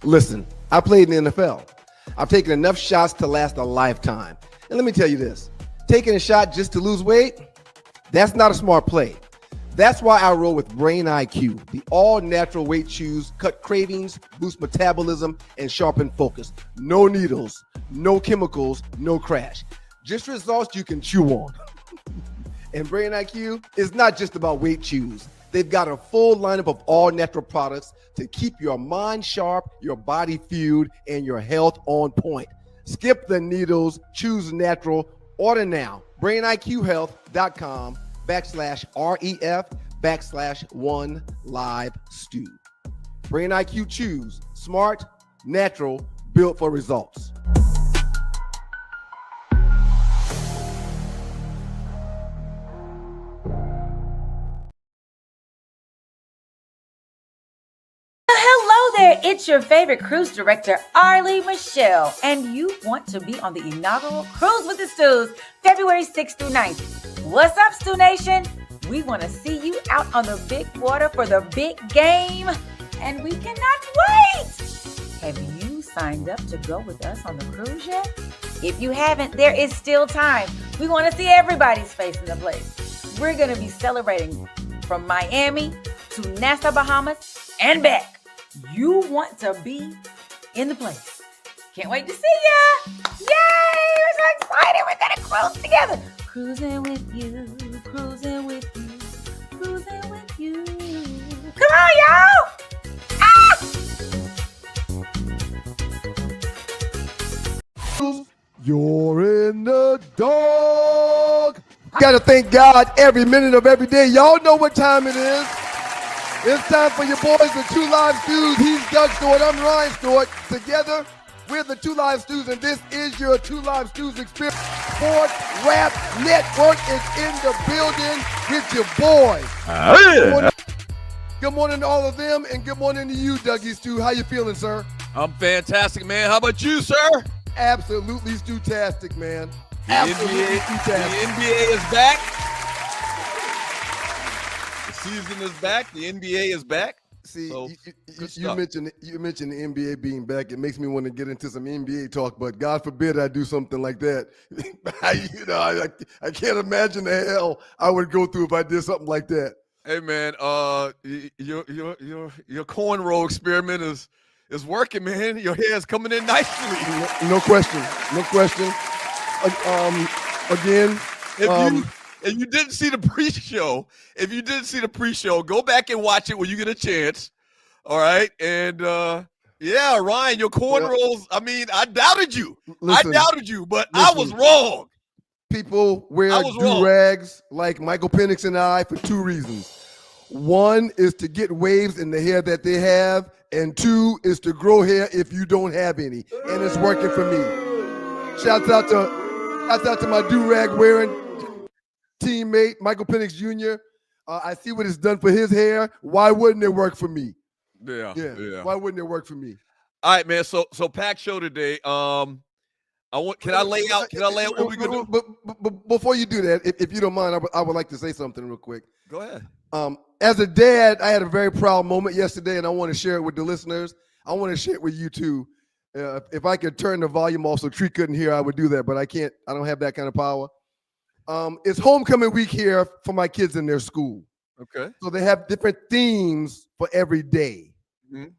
Listen, I played in the NFL. I've taken enough shots to last a lifetime. And let me tell you this, taking a shot just to lose weight, that's not a smart play. That's why I roll with Brain IQ. The all-natural weight chews cut cravings, boost metabolism, and sharpen focus. No needles, no chemicals, no crash. Just results you can chew on. And Brain IQ is not just about weight chews. They've got a full lineup of all-natural products to keep your mind sharp, your body fueled, and your health on point. Skip the needles, choose natural. Order now. BrainIQHealth.com/REF/1LiveStew. Brain IQ Chews. Smart, natural, built for results. Hello there, it's your favorite cruise director, Arlie Michelle, and you want to be on the inaugural Cruise with the Stews, February 6th through 9th. What's up, Stew Nation? We want to see you out on the big water for the big game, and we cannot wait! Have you signed up to go with us on the cruise yet? If you haven't, there is still time. We want to see everybody's face in the place. We're going to be celebrating from Miami to Nassau, Bahamas, and back. You want to be in the place. Can't wait to see ya. Yay! We're so excited. We're going to cruise together. Cruising with you, cruising with you, cruising with you. Come on, y'all. You're in the dog. Got to thank God every minute of every day. Y'all know what time it is. It's time for your boys, the Two Live Stews. He's Doug Stewart. I'm Ryan Stewart. Together, we're the Two Live Stews, and this is your Two Live Stews experience. Sports Rap Network is in the building with your boys. Good morning to all of them, and good morning to you, Dougie Stew. How you feeling, sir? I'm fantastic, man. How about you, sir? Absolutely Stewtastic, man. The Absolutely NBA is back. The season is back. The NBA is back. See, so, you mentioned the NBA being back. It makes me want to get into some NBA talk, but God forbid I do something like that. I can't imagine the hell I would go through if I did something like that. Hey, man, your cornrow experiment is working, man. Your hair is coming in nicely. No question. Again, if you didn't see the pre-show, go back and watch it when you get a chance. All right. And yeah, Ryan, your cornrows, I mean, I doubted you. Listen, but I was wrong. People wear do-rags like Michael Penix and I for two reasons. One is to get waves in the hair that they have, and two is to grow hair if you don't have any. And it's working for me. Shouts out to my do-rag wearing teammate, Michael Penix Jr. I see what it's done for his hair. Why wouldn't it work for me? Yeah. Why wouldn't it work for me? All right, man. So packed show today. Can I lay out what we're gonna do? But before you do that, if you don't mind, I would like to say something real quick. Go ahead. As a dad, I had a very proud moment yesterday, and I want to share it with the listeners. I want to share it with you too. If I could turn the volume off so Tree couldn't hear, I would do that, but I can't. I don't have that kind of power. It's homecoming week here for my kids in their school. Okay. So they have different themes for every day. Mm-hmm.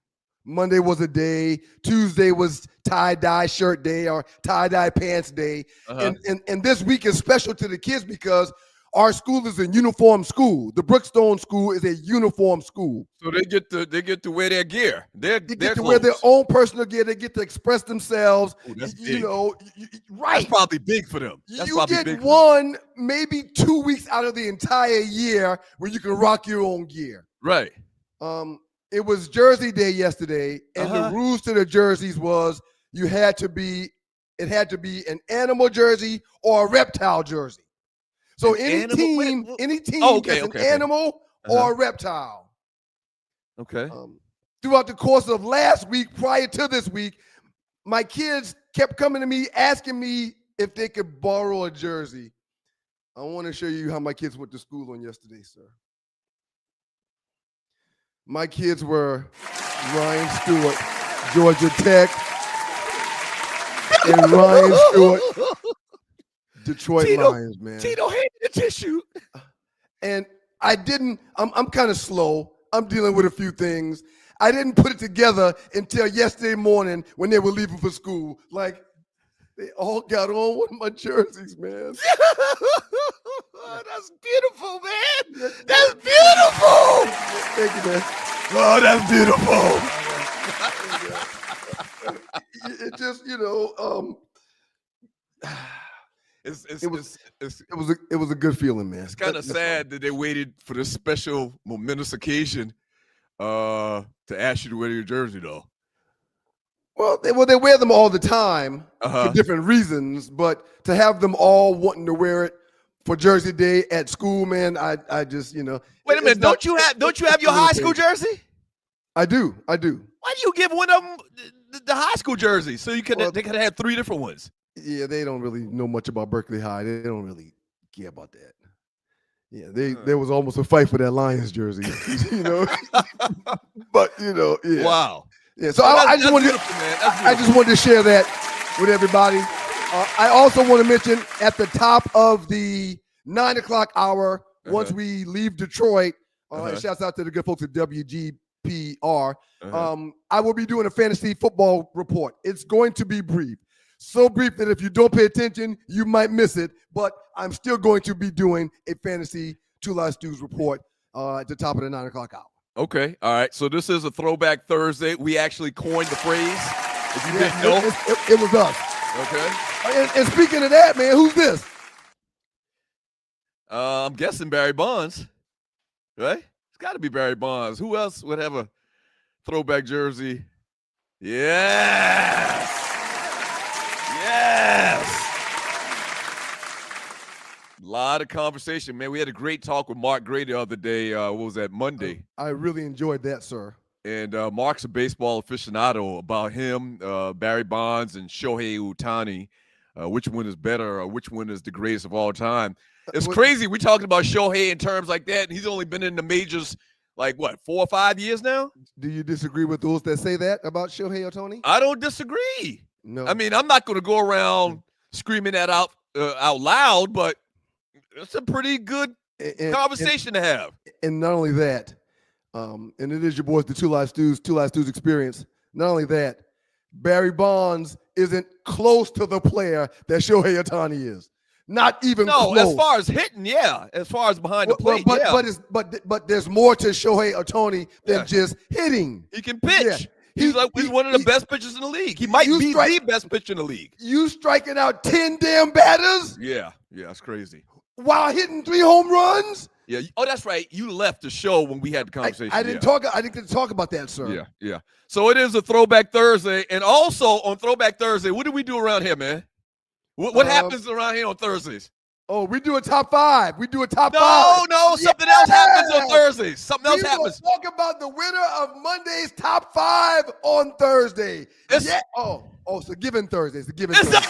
Monday was a day. Tuesday was tie-dye shirt day or tie-dye pants day. Uh-huh. And this week is special to the kids because our school is a uniform school. The Brookstone School is a uniform school. So they get to wear their gear. They get to wear their own personal gear. They get to express themselves. Ooh, that's you big. Right. That's probably big for them. You get one, maybe 2 weeks out of the entire year where you can rock your own gear. Right. It was Jersey Day yesterday, and the rules to the jerseys was it had to be an animal jersey or a reptile jersey. So any team that's an animal or a reptile. Okay. Throughout the course of last week, prior to this week, my kids kept coming to me asking me if they could borrow a jersey. I want to show you how my kids went to school on yesterday, sir. My kids were Ryan Stewart, Georgia Tech, and Ryan Stewart, Detroit Lions, man. Tito hated the tissue. And I'm kind of slow. I'm dealing with a few things. I didn't put it together until yesterday morning when they were leaving for school. Like, they all got on one of my jerseys, man. That's beautiful, man. That's beautiful. Thank you, man. Oh, that's beautiful. It just, it was a good feeling, man. It's kind of sad that they waited for this special momentous occasion to ask you to wear your jersey, though. Well, they wear them all the time for different reasons, but to have them all wanting to wear it for Jersey Day at school, man, I just, Wait a minute, don't you have your high school jersey? I do. Why do you give one of them the high school jersey so they could have had 3 different ones? Yeah, they don't really know much about Berkeley High. They don't really care about that. Yeah, there was almost a fight for that Lions jersey, But yeah. Wow. Yeah, so I just wanted to share that with everybody. I also want to mention at the top of the 9 o'clock hour, once we leave Detroit, shouts out to the good folks at WGPR. I will be doing a fantasy football report. It's going to be brief. So brief that if you don't pay attention, you might miss it. But I'm still going to be doing a fantasy Two Live Stews report at the top of the 9 o'clock hour. Okay. All right. So this is a Throwback Thursday. We actually coined the phrase. If you didn't know. It was us. Okay. And speaking of that, man, who's this? I'm guessing Barry Bonds. Right? It's got to be Barry Bonds. Who else would have a throwback jersey? Yes. A lot of conversation, man. We had a great talk with Mark Gray the other day. What was that, Monday? I really enjoyed that, sir. And Mark's a baseball aficionado. About him, Barry Bonds and Shohei Ohtani. Which one is better or which one is the greatest of all time? It's crazy. We're talking about Shohei in terms like that, and he's only been in the majors like, 4 or 5 years now? Do you disagree with those that say that about Shohei Ohtani? I don't disagree. No. I mean, I'm not going to go around screaming that out loud, but it's a pretty good conversation to have. And not only that, and it is your boys, the Two Live Stews experience. Not only that, Barry Bonds isn't close to the player that Shohei Ohtani is. Not even close. No, as far as hitting, yeah. As far as behind the plate, but there's more to Shohei Ohtani than just hitting. He can pitch. Yeah. He's one of the best pitchers in the league. He might be the best pitcher in the league. You striking out 10 damn batters? Yeah, that's crazy. While hitting 3 home runs? Yeah. Oh, that's right. You left the show when we had the conversation. I didn't talk about that, sir. Yeah. So it is a Throwback Thursday, and also on Throwback Thursday, what do we do around here, man? What happens around here on Thursdays? Oh, we do a top 5. We do a top 5. No, something else happens on Thursdays. Something else happens. We will talk about the winner of Monday's top 5 on Thursday. Oh, it's a Giving Thursday. It's a Giving Thursday.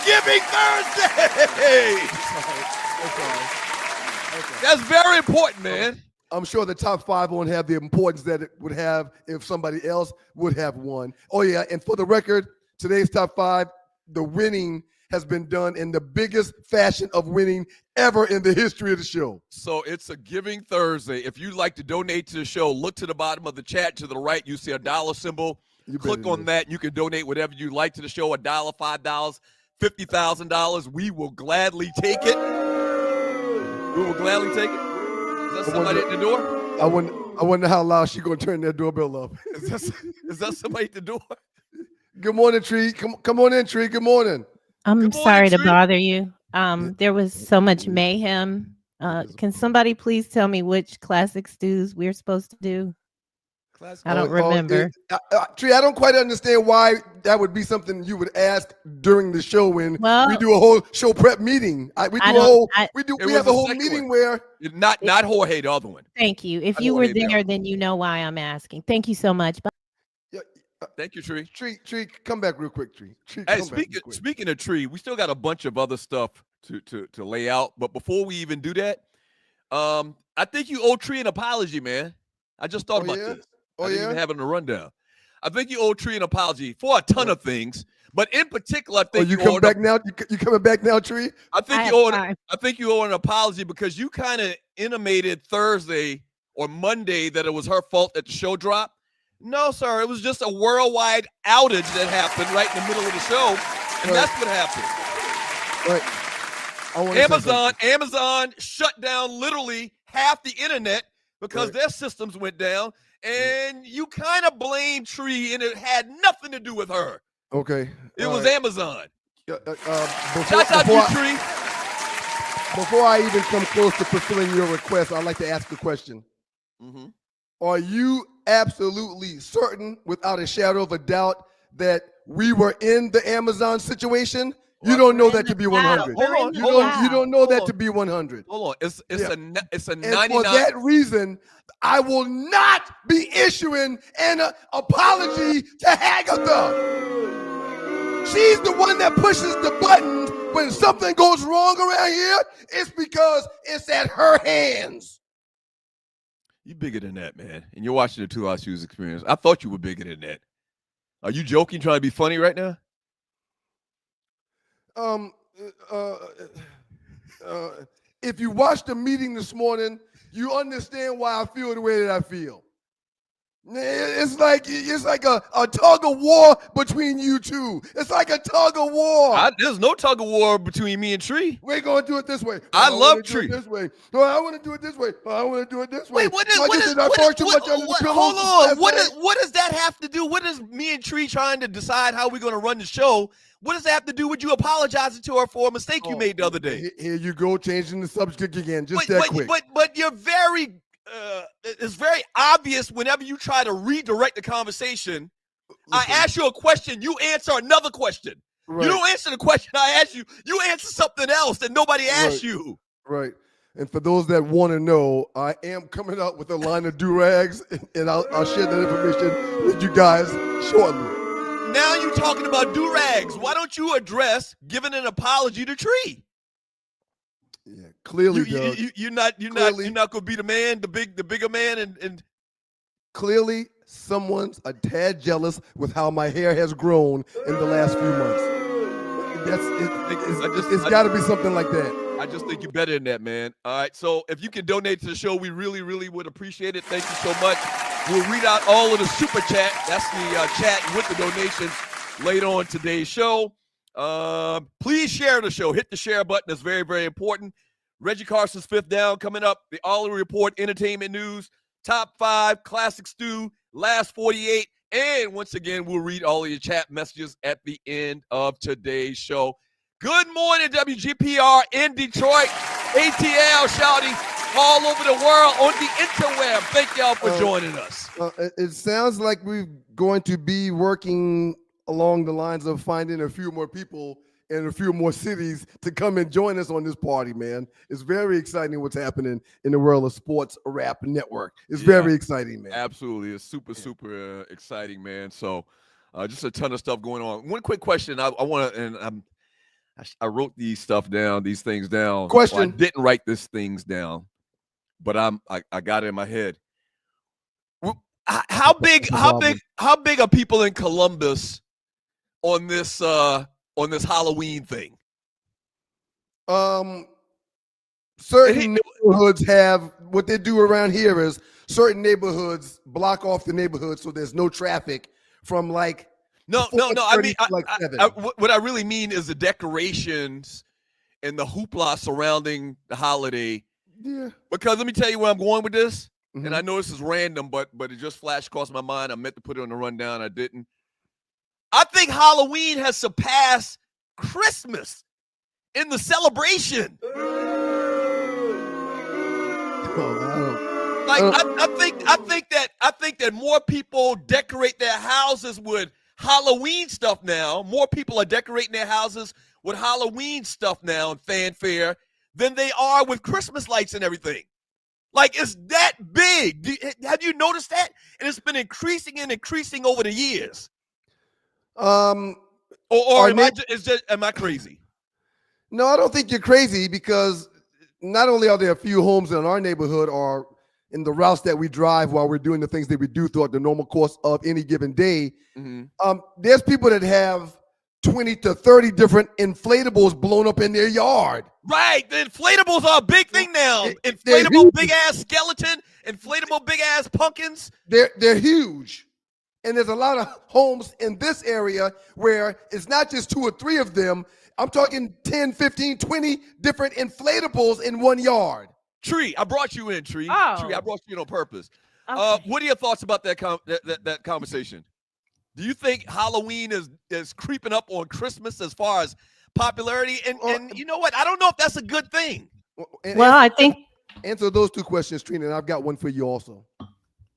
That's very important, man. I'm sure the top 5 won't have the importance that it would have if somebody else would have won. Oh, yeah, and for the record, today's top 5, the winning has been done in the biggest fashion of winning ever in the history of the show. So it's a Giving Thursday. If you'd like to donate to the show, look to the bottom of the chat to the right. You see a dollar symbol. Click on that. You can donate whatever you like to the show, $1, $5, $50,000. We will gladly take it. Is that somebody at the door? I wonder how loud she's going to turn that doorbell up. Is that somebody at the door? Good morning, Tree. Come on in, Tree. Good morning. I'm sorry to bother you. There was so much mayhem. Can somebody please tell me which classic stews we're supposed to do? I don't remember. Tree, I don't quite understand why that would be something you would ask during the show when we do a whole show prep meeting. We have a whole meeting where not Jorge, the other one. Thank you. If you were there, then you know why I'm asking. Thank you so much. Thank you, Tree. Tree, come back real quick, Tree. Hey, speaking of Tree, we still got a bunch of other stuff to lay out. But before we even do that, I think you owe Tree an apology, man. I just thought about this. I didn't even have it in the rundown. I think you owe Tree an apology for a ton of things, but in particular, I think you coming back now. You coming back now, Tree? I think you owe an apology because you kind of intimated Thursday or Monday that it was her fault that the show dropped. No, sir, it was just a worldwide outage that happened right in the middle of the show, and that's what happened. Right. Amazon shut down literally half the internet because their systems went down, and you kind of blame Tree, and it had nothing to do with her. Okay. It was Amazon. Shouts out to you, Tree. Before I even come close to fulfilling your request, I'd like to ask a question. Mm-hmm. Are you absolutely certain, without a shadow of a doubt, that we were in the Amazon situation? You don't know that to be 100. You don't know that to be 100. Hold on. It's a 99. And for that reason, I will not be issuing an apology to Hagatha. She's the one that pushes the buttons when something goes wrong around here. It's because it's at her hands. You bigger than that, man. And you're watching the 2 Hour Shoes Experience. I thought you were bigger than that. Are you joking, trying to be funny right now? If you watched the meeting this morning, you understand why I feel the way that I feel. It's like a tug of war between you two. It's like a tug of war. There's no tug of war between me and Tree. We're going to do it this way. I love Tree. This way. No, I want to do it this way. I want to do it this way. Wait, hold on. What does that have to do? What is me and Tree trying to decide how we're going to run the show? What does that have to do with you apologizing to her for a mistake you made the other day? Here you go, changing the subject again, quick. But you're very, it's very obvious whenever you try to redirect the conversation. I ask you a question, you answer another question. Right. You don't answer the question I ask you. You answer something else that nobody asked you. Right. And for those that want to know, I am coming out with a line of do-rags, and I'll share that information with you guys shortly. Now you're talking about do-rags. Why don't you address giving an apology to Tree? Yeah, clearly, you're not gonna be the man, the bigger man, and clearly someone's a tad jealous with how my hair has grown in the last few months. It's got to be something like that. I just think you're better than that, man. All right, so if you can donate to the show, we really, really would appreciate it. Thank you so much. We'll read out all of the super chat. That's the chat with the donations later on today's show. Please share the show. Hit the share button. That's very, very important. Reggie Carson's Fifth Down coming up. The Arlewood Report, entertainment news, top 5, classic stew, last 48. And once again, we'll read all of your chat messages at the end of today's show. Good morning, WGPR in Detroit. ATL shouting all over the world on the interweb. Thank y'all for joining us. It sounds like we're going to be working along the lines of finding a few more people in a few more cities to come and join us on this party, man. It's very exciting what's happening in the world of sports rap network. It's very exciting, man. Absolutely. It's super exciting, man. So just a ton of stuff going on. One quick question I want to, and I wrote these things down. Question. Well, I didn't write these things down, but I got it in my head. How big are people in Columbus on this Halloween thing? Certain neighborhoods have, what they do around here is certain neighborhoods block off the neighborhood so there's no traffic from like No. I mean, what I really mean is the decorations and the hoopla surrounding the holiday. Yeah. Because let me tell you where I'm going with this. Mm-hmm. And I know this is random, but it just flashed across my mind. I meant to put it on the rundown. I didn't. I think Halloween has surpassed Christmas in the celebration. I think that more people decorate their houses with Halloween stuff now. More people are decorating their houses with Halloween stuff now and fanfare than they are with Christmas lights and everything. Like, it's that big. Have you noticed that? And it's been increasing over the years. Or am I crazy? No, I don't think you're crazy, because not only are there a few homes in our neighborhood or in the routes that we drive while we're doing the things that we do throughout the normal course of any given day. There's people that have 20 to 30 different inflatables blown up in their yard. Right. The inflatables are a big thing now. Inflatable big ass skeleton, inflatable big ass pumpkins. They're huge. And there's a lot of homes in this area where it's not just 2 or 3 of them. I'm talking 10, 15, 20 different inflatables in one yard. Tree, I brought you in, Tree. Oh. Tree, I brought you in on purpose. Okay. What are your thoughts about that conversation? Do you think Halloween is creeping up on Christmas as far as popularity? And you know what? I don't know if that's a good thing. Well, I think answer those 2 questions, Trina, and I've got one for you also.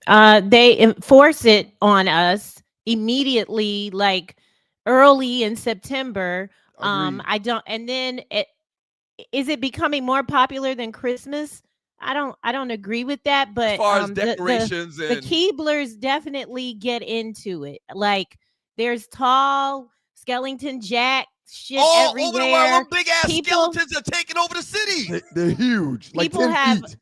they enforce it on us immediately, like early in September. Agreed. I don't, and then is it becoming more popular than Christmas? I don't agree with that, but As far as decorations the Keeblers definitely get into it. Like there's tall skeleton jack shit everywhere. Over the world, big ass skeletons are taking over the city. They're huge. Like People 10 have. feet.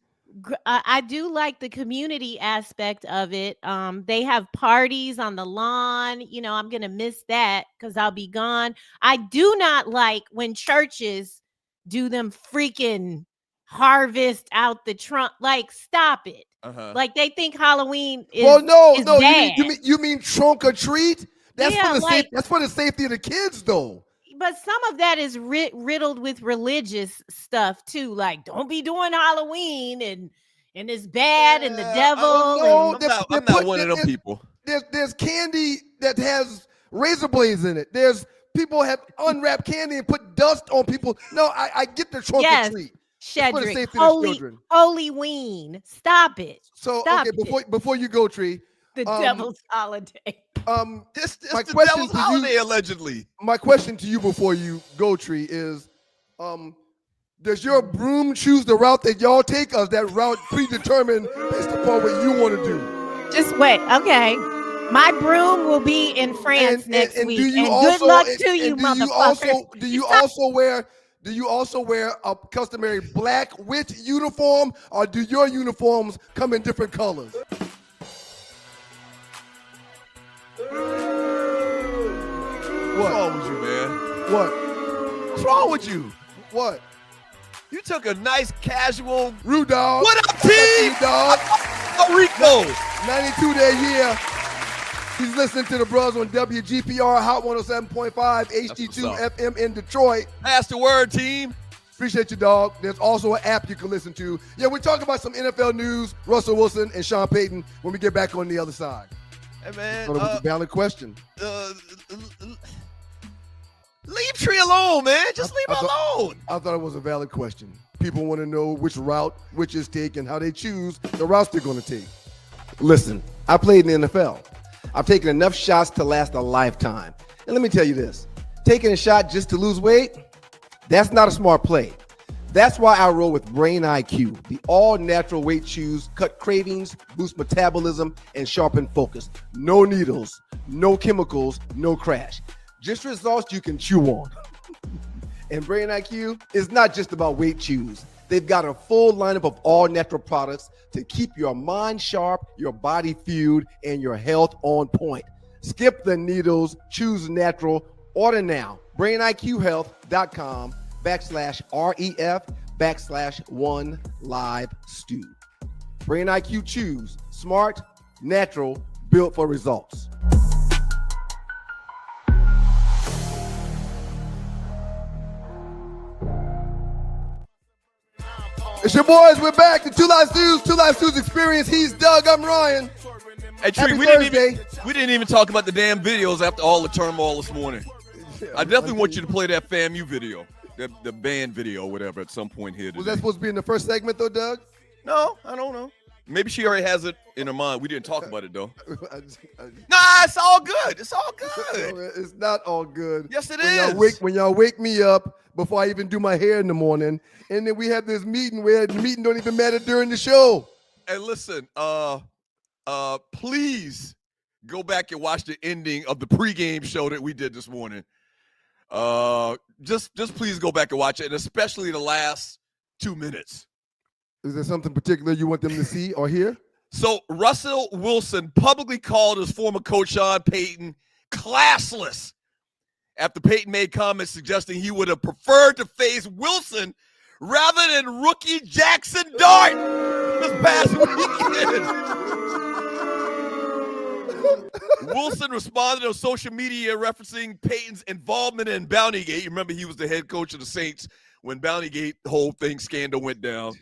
I do like the community aspect of it. They have parties on the lawn. You know, I'm gonna miss that because I'll be gone. I do not like when churches do them freaking harvest out the trunk. Like, stop it. Like they think Halloween is. Well, no. Bad. You mean trunk or treat? That's Yeah, that's for the safety of the kids, though. But some of that is riddled with religious stuff too. Like, don't be doing Halloween and it's bad and the devil. I'm not one of them people. There's candy that has razor blades in it. There's people have unwrapped candy and put dust on people. No, I get the trunk or treat. Shedrick, holy ween. Stop it. So Stop okay, before you go, Tree. The devil's holiday. This the devil's holiday, allegedly. My question to you before you go, Tree, is does your broom choose the route that y'all take, or is that route predetermined based upon what you want to do? Just wait. Okay. My broom will be in France next week. And good luck to you, motherfuckers. Do you also wear a customary black witch uniform, or do your uniforms come in different colors? What's wrong with you, man? What? What's wrong with you? What? You took a nice casual. Rude dog. What up, team? Dog. Rico. 92 that year. He's listening to the bros on WGPR Hot 107.5 HD2 FM in Detroit. Pass the word, team. Appreciate you, dog. There's also an app you can listen to. Yeah, we're talking about some NFL news, Russell Wilson and Sean Payton, when we get back on the other side. Hey, man. That was a valid question. Leave Tree alone, man. Just leave her alone. I thought it was a valid question. People want to know which route witches take and how they choose the routes they're going to take. Listen, I played in the NFL. I've taken enough shots to last a lifetime. And let me tell you this, taking a shot just to lose weight, that's not a smart play. That's why I roll with Brain IQ, the all-natural weight chews, cut cravings, boost metabolism, and sharpen focus. No needles, no chemicals, no crash. Just results you can chew on. And Brain IQ is not just about weight chews. They've got a full lineup of all-natural products to keep your mind sharp, your body fueled, and your health on point. Skip the needles, choose natural. Order now. BrainIQHealth.com/REF/1LiveStew. Brain IQ Chews. Smart, natural, built for results. It's your boys. We're back. The Two Live Stews experience. He's Doug. I'm Ryan. Hey, Tree, we didn't even talk about the damn videos after all the turmoil this morning. I definitely want you to play that FAMU video, the band video, whatever, at some point here today. Was that supposed to be in the first segment, though, Doug? No, I don't know. Maybe she already has it in her mind. We didn't talk about it, though. Nah, it's all good. It's all good. It's not all good. Yes, it is. When y'all wake me up before I even do my hair in the morning, and then we have this meeting where the meeting don't even matter during the show. Hey, listen, please go back and watch the ending of the pregame show that we did this morning. Just please go back and watch it, and especially the last 2 minutes. Is there something particular you want them to see or hear? So Russell Wilson publicly called his former coach Sean Payton classless after Payton made comments suggesting he would have preferred to face Wilson rather than rookie Jackson Dart this past weekend. Wilson responded on social media referencing Payton's involvement in Bountygate. You remember he was the head coach of the Saints when Bountygate whole thing scandal went down.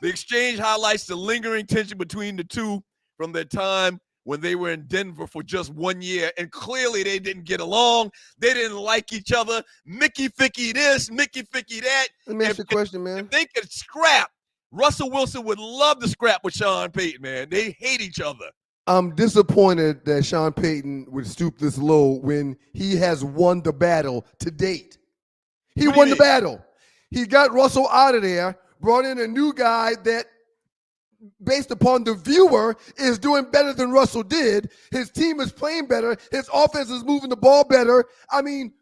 The exchange highlights the lingering tension between the two from their time when they were in Denver for just 1 year, and clearly they didn't get along. They didn't like each other. Mickey Ficky this, Mickey Ficky that. Let me ask you a question, man. If they could scrap, Russell Wilson would love to scrap with Sean Payton, man. They hate each other. I'm disappointed that Sean Payton would stoop this low when he has won the battle to date. He won the battle. He got Russell out of there, brought in a new guy that, based upon the viewer, is doing better than Russell did. His team is playing better. His offense is moving the ball better. I mean,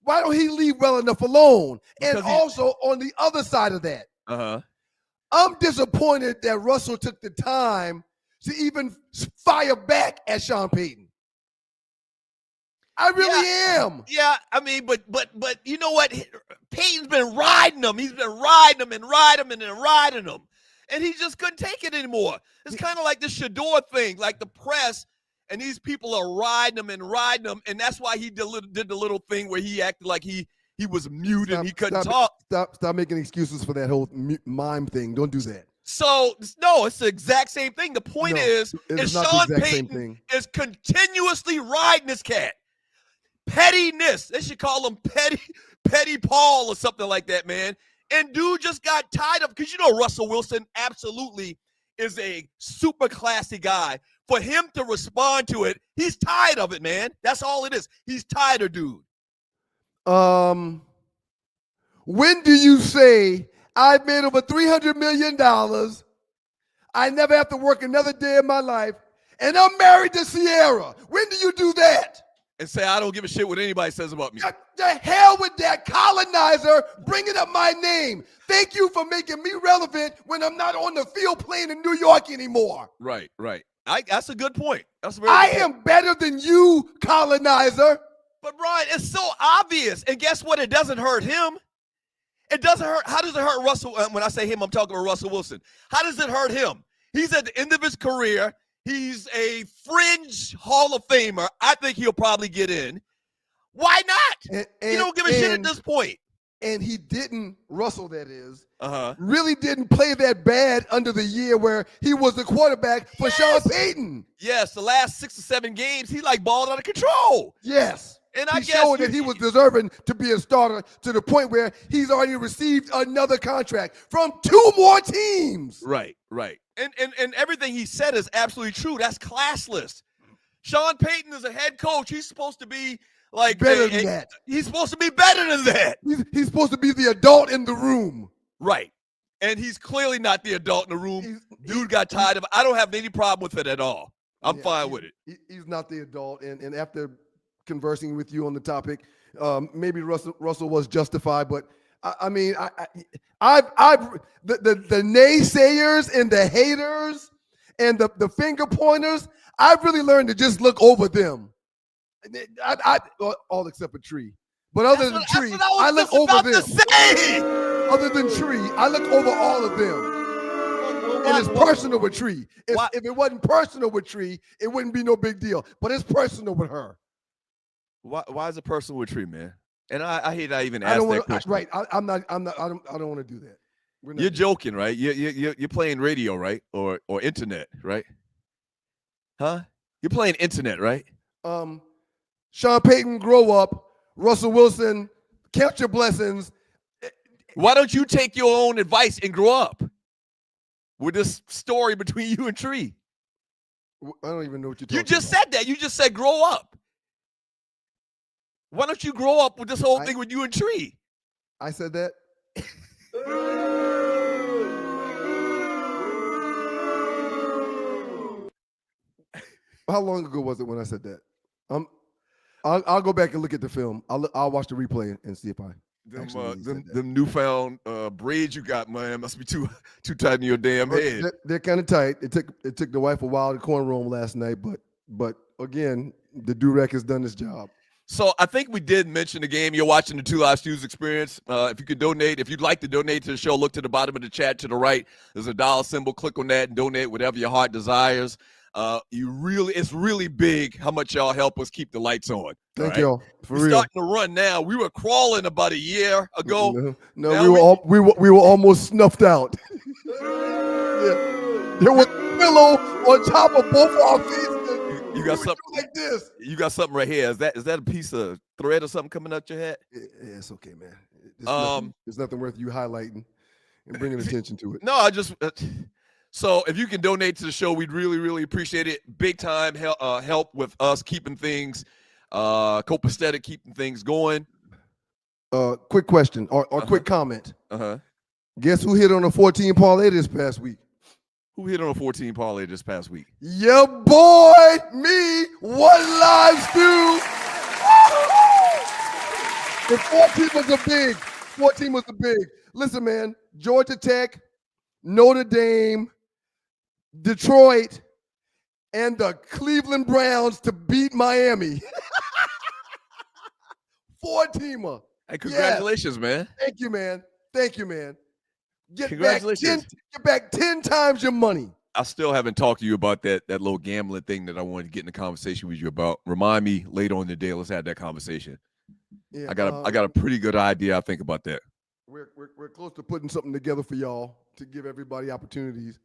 why don't he leave well enough alone? And also, on the other side of that, I'm disappointed that Russell took the time to even fire back at Sean Payton. I really am. Yeah, I mean, but you know what? Payton's been riding him. He's been riding him and riding him and then riding him. And he just couldn't take it anymore. It's kind of like the Shador thing, like the press, and these people are riding him, and that's why he did the little thing where he acted like he was mute and he couldn't talk. Stop making excuses for that whole mime thing. Don't do that. So, no, it's the exact same thing. The point is Sean Payton is continuously riding this cat. Pettiness. They should call him Petty Paul or something like that, man. And dude just got tired of, because you know Russell Wilson absolutely is a super classy guy. For him to respond to it, he's tired of it, man. That's all it is. He's tired of dude. When do you say, I've made over $300 million, I never have to work another day in my life, and I'm married to Sierra? When do you do that? And say, I don't give a shit what anybody says about me. The hell with that colonizer bringing up my name. Thank you for making me relevant when I'm not on the field playing in New York anymore. Right. That's a good point. I am better than you, colonizer. But, Brian, it's so obvious. And guess what? It doesn't hurt him. It doesn't hurt. How does it hurt Russell? When I say him, I'm talking about Russell Wilson. How does it hurt him? He's at the end of his career. He's a fringe Hall of Famer. I think he'll probably get in. Why not? You don't give a shit at this point. And he didn't, Russell that is, really didn't play that bad under the year where he was the quarterback for Sean Payton. Yes, the last 6 or 7 games, he like balled out of control. Yes. And he showed that he was deserving to be a starter to the point where he's already received another contract from 2 more teams. Right. And everything he said is absolutely true. That's classless. Sean Payton is a head coach. He's supposed to be like better than that. He's supposed to be better than that. He's supposed to be the adult in the room. Right. And he's clearly not the adult in the room. Dude got tired of it. I don't have any problem with it at all. I'm fine with it. He's not the adult. And after conversing with you on the topic, maybe Russell was justified, but I mean, the naysayers and the haters and the finger pointers, I've really learned to just look over them. All except a Tree, but other than Tree, I look over them. Other than Tree, I look over all of them. And it's personal with Tree. If it wasn't personal with Tree, it wouldn't be no big deal. But it's personal with her. Why is it personal with Tree, man? And I hate I even asked that question. Right. I don't want to do that. You're joking, right? You're playing radio, right? Or internet, right? Huh? You're playing internet, right? Sean Payton, grow up. Russell Wilson, count your blessings. Why don't you take your own advice and grow up with this story between you and Tree? I don't even know what you're talking about. You just said that. You just said grow up. Why don't you grow up with this whole thing with you and Tree? I said that. How long ago was it when I said that? I'll go back and look at the film. I'll watch the replay and see if I. Them newfound braids you got, man, must be too tight in your damn head. They're kind of tight. It took the wife a while to cornrow them last night, but again, the do-rag has done its job. So I think we did mention the game. You're watching the Two Live Stews experience. If you could donate, if you'd like to donate to the show, look to the bottom of the chat to the right. There's a dollar symbol. Click on that and donate whatever your heart desires. It's really big how much y'all help us keep the lights on. Thank y'all. For We're real. starting to run now. We were crawling about a year ago. No, we were almost snuffed out. Yeah. There was a pillow on top of both our feet. You got something like this. You got something right here. Is that a piece of thread or something coming out your head? Yeah, it's okay, man. There's nothing worth you highlighting and bringing attention to it. No, I just so if you can donate to the show, we'd really, really appreciate it. Big time help with us keeping things copacetic, keeping things going. Quick question or quick comment. Uh-huh. Guess who hit on a 14 parlay this past week? Who hit on a 14 parlay this past week? Your boy, me, One Live Stew. The 14 was a big. Listen, man, Georgia Tech, Notre Dame, Detroit, and the Cleveland Browns to beat Miami. 4-teamer. Hey, congratulations, man. Thank you, man. Congratulations. Get back 10 times your money. I still haven't talked to you about that little gambling thing that I wanted to get in a conversation with you about. Remind me later on in the day. Let's have that conversation. Yeah, I got a pretty good idea, I think, about that. We're close to putting something together for y'all to give everybody opportunities,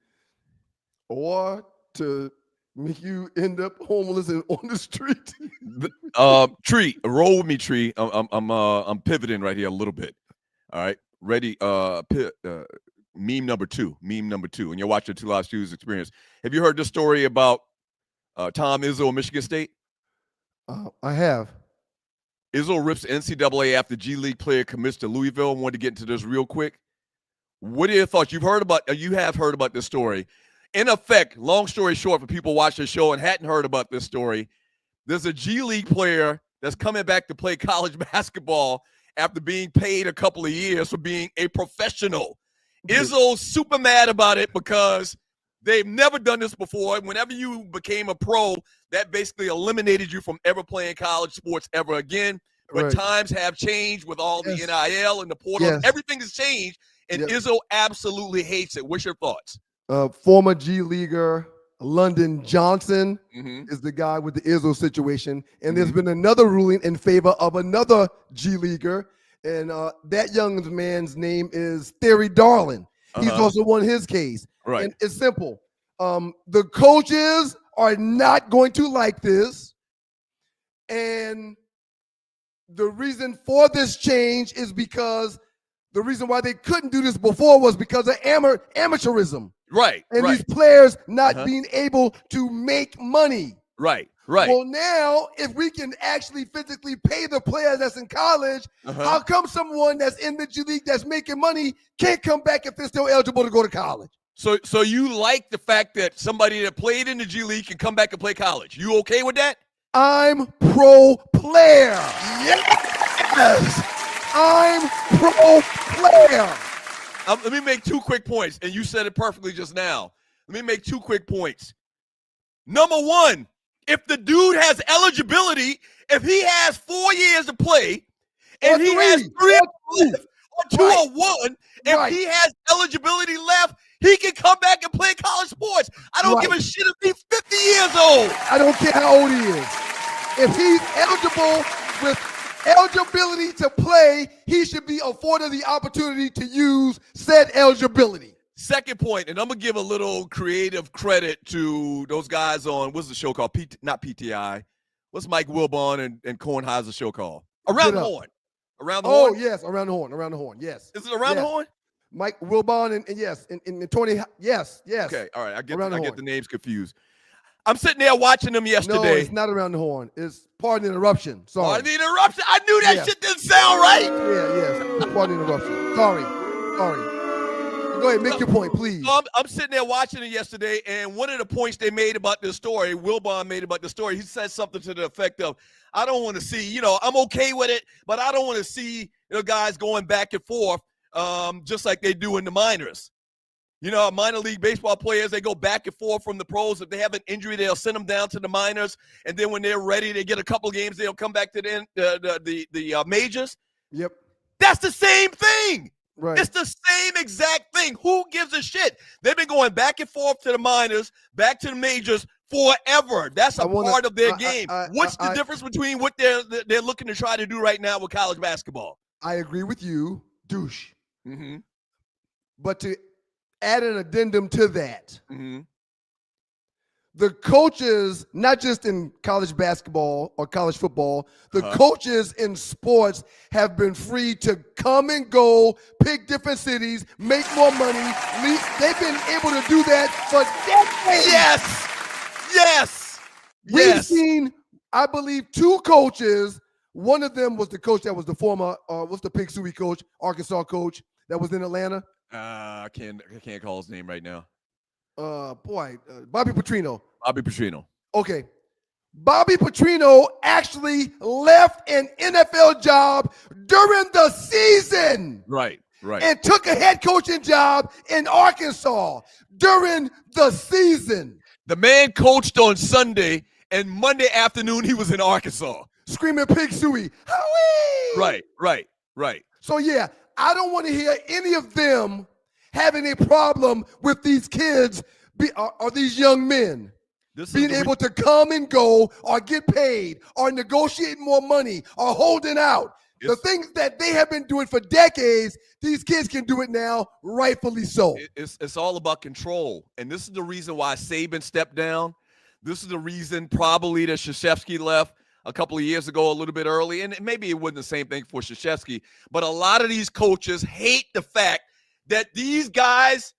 or to make you end up homeless and on the street. Tree, roll with me, Tree. I'm pivoting right here a little bit. All right, ready? Meme number two, and you're watching Two Live Stews experience. Have you heard this story about Tom Izzo of Michigan State? I have. Izzo rips NCAA after G League player commits to Louisville. I wanted to get into this real quick. What are your thoughts? You have heard about this story. In effect, long story short, for people watching the show and hadn't heard about this story, there's a G League player that's coming back to play college basketball after being paid a couple of years for being a professional. Izzo's super mad about it because they've never done this before. Whenever you became a pro, that basically eliminated you from ever playing college sports ever again. But times have changed with all the NIL and the portal. Everything has changed, and Izzo absolutely hates it. What's your thoughts? Former G Leaguer London Johnson is the guy with the Izzo situation. And there's been another ruling in favor of another G Leaguer. And that young man's name is Theory Darling. He's also won his case. Right. And it's simple. The coaches are not going to like this. And the reason for this change is because the reason why they couldn't do this before was because of amateurism. Right. And these players not being able to make money. Right. Well, now, if we can actually physically pay the player that's in college, how come someone that's in the G League that's making money can't come back if they're still eligible to go to college? So you like the fact that somebody that played in the G League can come back and play college? You okay with that? I'm pro player. Yes, I'm pro player. Let me make 2 quick points, and you said it perfectly just now. Let me make 2 quick points. Number one, if the dude has eligibility, if he has 4 years to play, and he has 3 left, or 2 or 1, if he has eligibility left, he can come back and play college sports. I don't give a shit if he's 50 years old. I don't care how old he is. If he's eligible with eligibility to play, he should be afforded the opportunity to use said eligibility. Second point, and I'm going to give a little creative credit to those guys on, what's the show called? Not PTI. What's Mike Wilbon and Kornheiser's show called? Around the Horn. Around the Horn? Oh, yes, Around the Horn, yes. Is it Around the Horn? Mike Wilbon and yes, and Tony, yes. Okay, all right, I get the names confused. I'm sitting there watching them yesterday. No, it's not Around the Horn. It's Pardon the Interruption. Sorry. Pardon the Interruption? I knew that shit didn't sound right. Yes. Pardon the Interruption. Sorry. Go ahead, make your point, please. I'm sitting there watching it yesterday, and one of the points they made about this story, Wilbon made about the story, he said something to the effect of, I don't want to see, I'm okay with it, but I don't want to see guys going back and forth, just like they do in the minors. Minor league baseball players, they go back and forth from the pros. If they have an injury, they'll send them down to the minors, and then when they're ready, they get a couple games, they'll come back to the majors. Yep. That's the same thing. Right. It's the same exact thing. Who gives a shit? They've been going back and forth to the minors, back to the majors forever. That's part of their game. What's the difference between what they're looking to try to do right now with college basketball? I agree with you, douche. Mm-hmm. But to add an addendum to that, mm-hmm. the coaches, not just in college basketball or college football, the coaches in sports have been free to come and go, pick different cities, make more money. They've been able to do that for decades. Yes. We've seen, I believe, 2 coaches. One of them was the coach that was the former, what's the Pig Suey coach, Arkansas coach that was in Atlanta? I can't call his name right now. Bobby Petrino. Bobby Petrino. Okay. Bobby Petrino actually left an NFL job during the season. Right. And took a head coaching job in Arkansas during the season. The man coached on Sunday, and Monday afternoon he was in Arkansas. Screaming Pig Suey. Howie! Right. So, yeah, I don't want to hear any of them having a problem with these kids or these young men being able to come and go or get paid or negotiate more money or holding out. The things that they have been doing for decades, these kids can do it now, rightfully so. It's all about control. And this is the reason why Saban stepped down. This is the reason probably that Krzyzewski left a couple of years ago, a little bit early. And maybe it wasn't the same thing for Krzyzewski. But a lot of these coaches hate the fact that these guys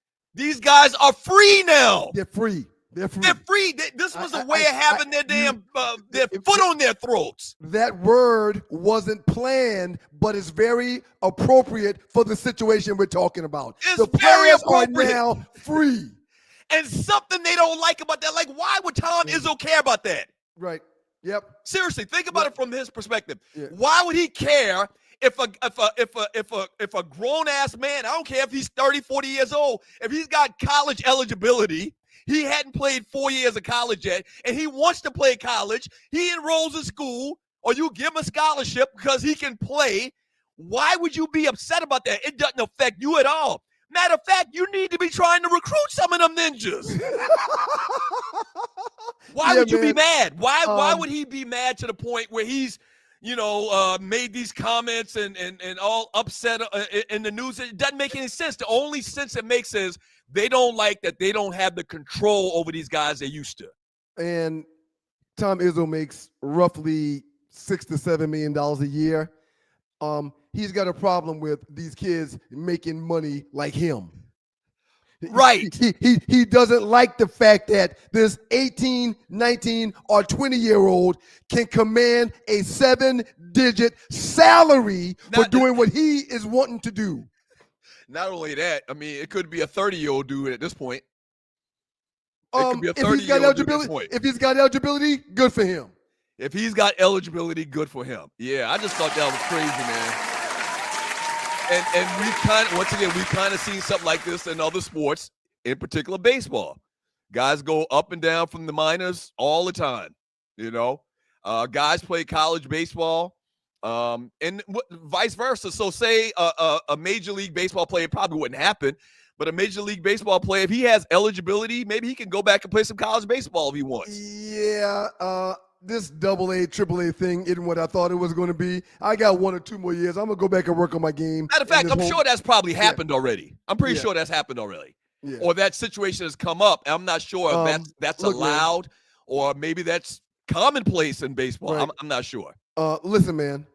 are free now. They're free. They're free. This was a way of having their foot on their throats. That word wasn't planned, but it's very appropriate for the situation we're talking about. It's the players are now free. And something they don't like about that, like, why would Tom Izzo care about that? Right. Yep. Seriously, think about it from his perspective. Yeah. Why would he care if a grown ass man, I don't care if he's 30, 40 years old, if he's got college eligibility, he hadn't played 4 years of college yet, and he wants to play college, he enrolls in school, or you give him a scholarship because he can play. Why would you be upset about that? It doesn't affect you at all. Matter of fact, you need to be trying to recruit some of them ninjas. Why would you be mad? Why would he be mad to the point where he's, made these comments and all upset in the news? It doesn't make any sense. The only sense it makes is they don't like that they don't have the control over these guys they used to. And Tom Izzo makes roughly $6 to $7 million a year. He's got a problem with these kids making money like him. Right. He doesn't like the fact that this 18, 19, or 20-year-old can command a 7-digit salary for doing what he is wanting to do. Not only that, I mean, it could be a 30-year-old dude at this point. It could be a 30-year-old dude at this point. If he's got eligibility, good for him. If he's got eligibility, good for him. Yeah, I just thought that was crazy, man. And we've kind of seen something like this in other sports, in particular baseball. Guys go up and down from the minors all the time. Guys play college baseball, and vice versa. So say a major league baseball player, probably wouldn't happen, but a major league baseball player, if he has eligibility, maybe he can go back and play some college baseball if he wants. Yeah, this AA, AAA thing isn't what I thought it was going to be. I got 1 or 2 more years. I'm going to go back and work on my game. Matter of fact, I'm sure that's probably happened already. I'm pretty sure that's happened already. Yeah. Or that situation has come up. I'm not sure if that's allowed, or maybe that's commonplace in baseball. Right. I'm not sure. Listen, man,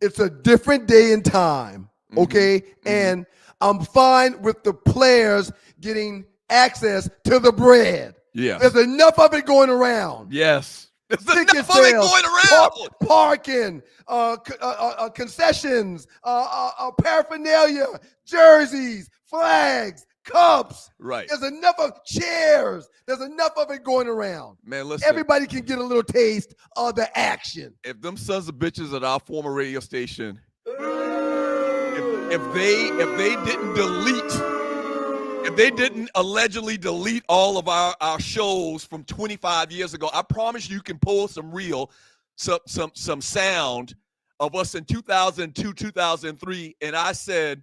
it's a different day and time, okay? Mm-hmm. And I'm fine with the players getting access to the bread. Yeah. There's enough of it going around. Yes. There's Ticket enough of it going around. Parking, concessions, paraphernalia, jerseys, flags, cups. Right. There's enough of chairs. There's enough of it going around. Man, listen. Everybody can get a little taste of the action. If them sons of bitches at our former radio station, if they didn't delete, if they didn't allegedly delete all of our shows from 25 years ago, I promise you can pull some sound of us in 2002, 2003, and I said,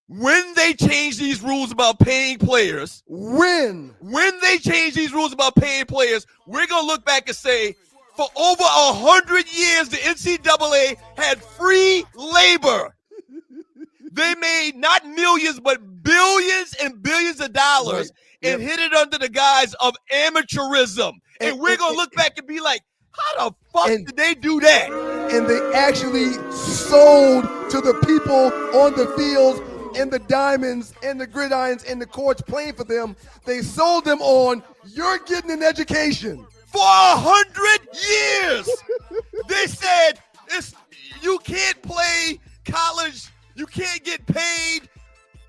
when they change these rules about paying players, when they change these rules about paying players, we're going to look back and say, for over 100 years, the NCAA had free labor. They made not millions, but billions and billions of dollars and hid it under the guise of amateurism. And we're going to look back and be like, how the fuck did they do that? And they actually sold to the people on the fields and the diamonds and the gridirons and the courts playing for them. They sold them on, you're getting an education. For 100 years. They said, you can't play college, you can't get paid.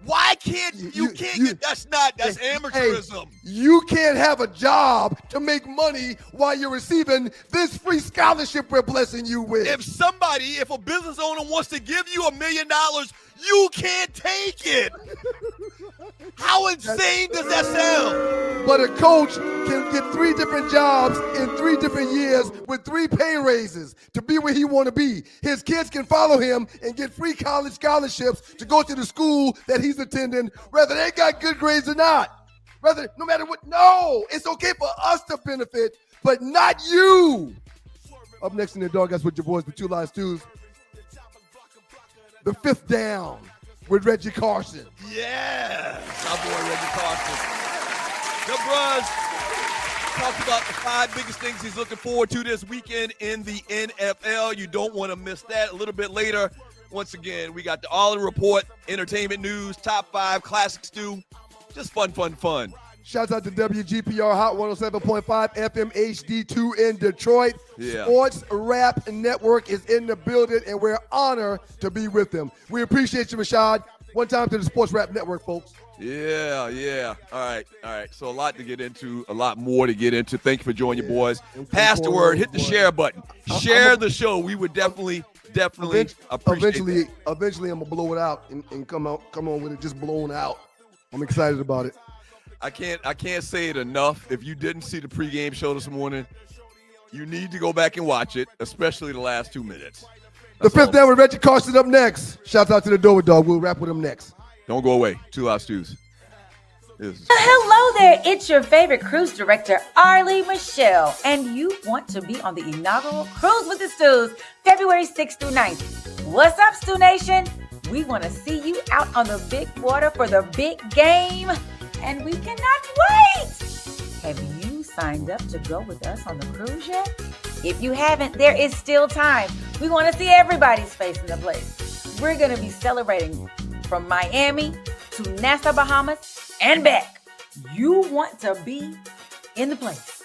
Why can't that's amateurism. Hey, you can't have a job to make money while you're receiving this free scholarship we're blessing you with. If a business owner wants to give you $1 million, you can't take it. How insane does that sound? But a coach can get 3 different jobs in 3 different years with 3 pay raises to be where he want to be. His kids can follow him and get free college scholarships to go to the school that he's attending, whether they got good grades or not. No matter what. No, it's okay for us to benefit, but not you. Up next in the Doghouse with your boys with 2 Live Stews. The 5th Down with Reggie Carson. Yeah, our boy Reggie Carson. The bros talked about the 5 biggest things he's looking forward to this weekend in the NFL. You don't want to miss that. A little bit later, once again, we got the Arlewood Report, entertainment news, top 5, classic stew. Just fun. Shouts out to WGPR Hot 107.5 FM HD2 in Detroit. Yeah. Sports Rap Network is in the building, and we're honored to be with them. We appreciate you, Rashad. One time to the Sports Rap Network, folks. Yeah. All right. So a lot to get into, a lot more to get into. Thank you for joining your boys. Pass the word. Hit the share button. Share the show. We would definitely appreciate that. Eventually, I'm going to blow it out and come on with it just blown out. I'm excited about it. I can't say it enough. If you didn't see the pregame show this morning, you need to go back and watch it, especially the last 2 minutes. The 5th Down with Reggie Carson up next. Shouts out to the Dover Dog. We'll wrap with him next. Don't go away. 2 Live Stews. Hello there, it's your favorite cruise director, Arlie Michelle, and you want to be on the inaugural Cruise with the Stews, February 6th through 9th. What's up, Stew Nation? We want to see you out on the big water for the big game, and we cannot wait! Have you signed up to go with us on the cruise yet? If you haven't, there is still time. We want to see everybody's face in the place. We're going to be celebrating from Miami to Nassau, Bahamas, and back. You want to be in the place.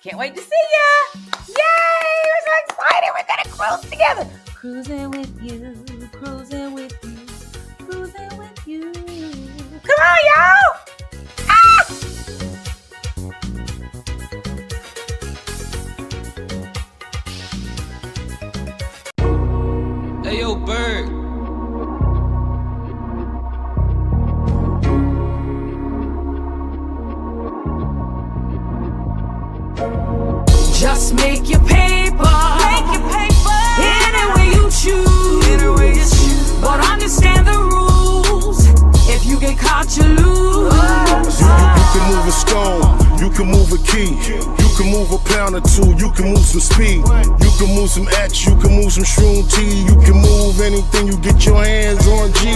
Can't wait to see ya. Yay! We're so excited. We're going to cruise together. Cruising with you, cruising with you, cruising with you. Come on, y'all. Ah! Hey, yo, Bird. Just make your paper. Any way you choose. But understand the rules. If you get caught, you lose. You can move a stone. You can move a key. You can move a pound or 2. You can move some speed. You can move some X. You can move some shroom tea. You can move anything you get your hands on. G.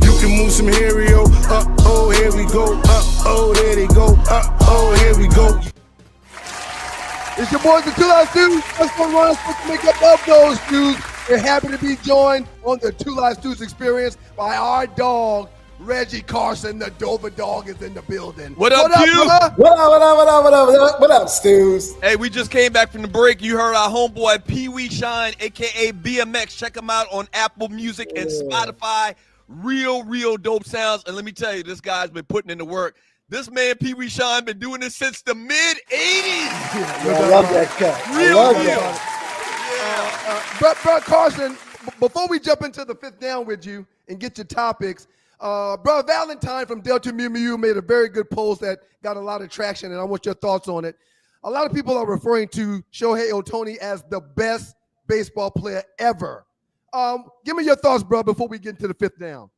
You can move some Hario. Uh-oh, here we go. Uh-oh, there they go. Uh-oh, here we go. It's your boys, the 2 Live Stews. Let's go run to make up of those stews. We're happy to be joined on the 2 Live Stews experience by our dog, Reggie Carson. The Dover Dog is in the building. What up, you? What up, Stews? Hey, we just came back from the break. You heard our homeboy Pee Wee Shine, a.k.a. BMX. Check him out on Apple Music and Spotify. Real dope sounds. And let me tell you, this guy's been putting in the work. This man, Pee Wee Sean, been doing this since the mid-'80s. I love that cut. I Real love deal. that. But Carson, before we jump into the fifth down with you and get your topics, Brother Valentine from Delta Mu Mu made a very good post that got a lot of traction, and I want your thoughts on it. A lot of people are referring to Shohei Ohtani as the best baseball player ever. Give me your thoughts, bro, before we get into the fifth down.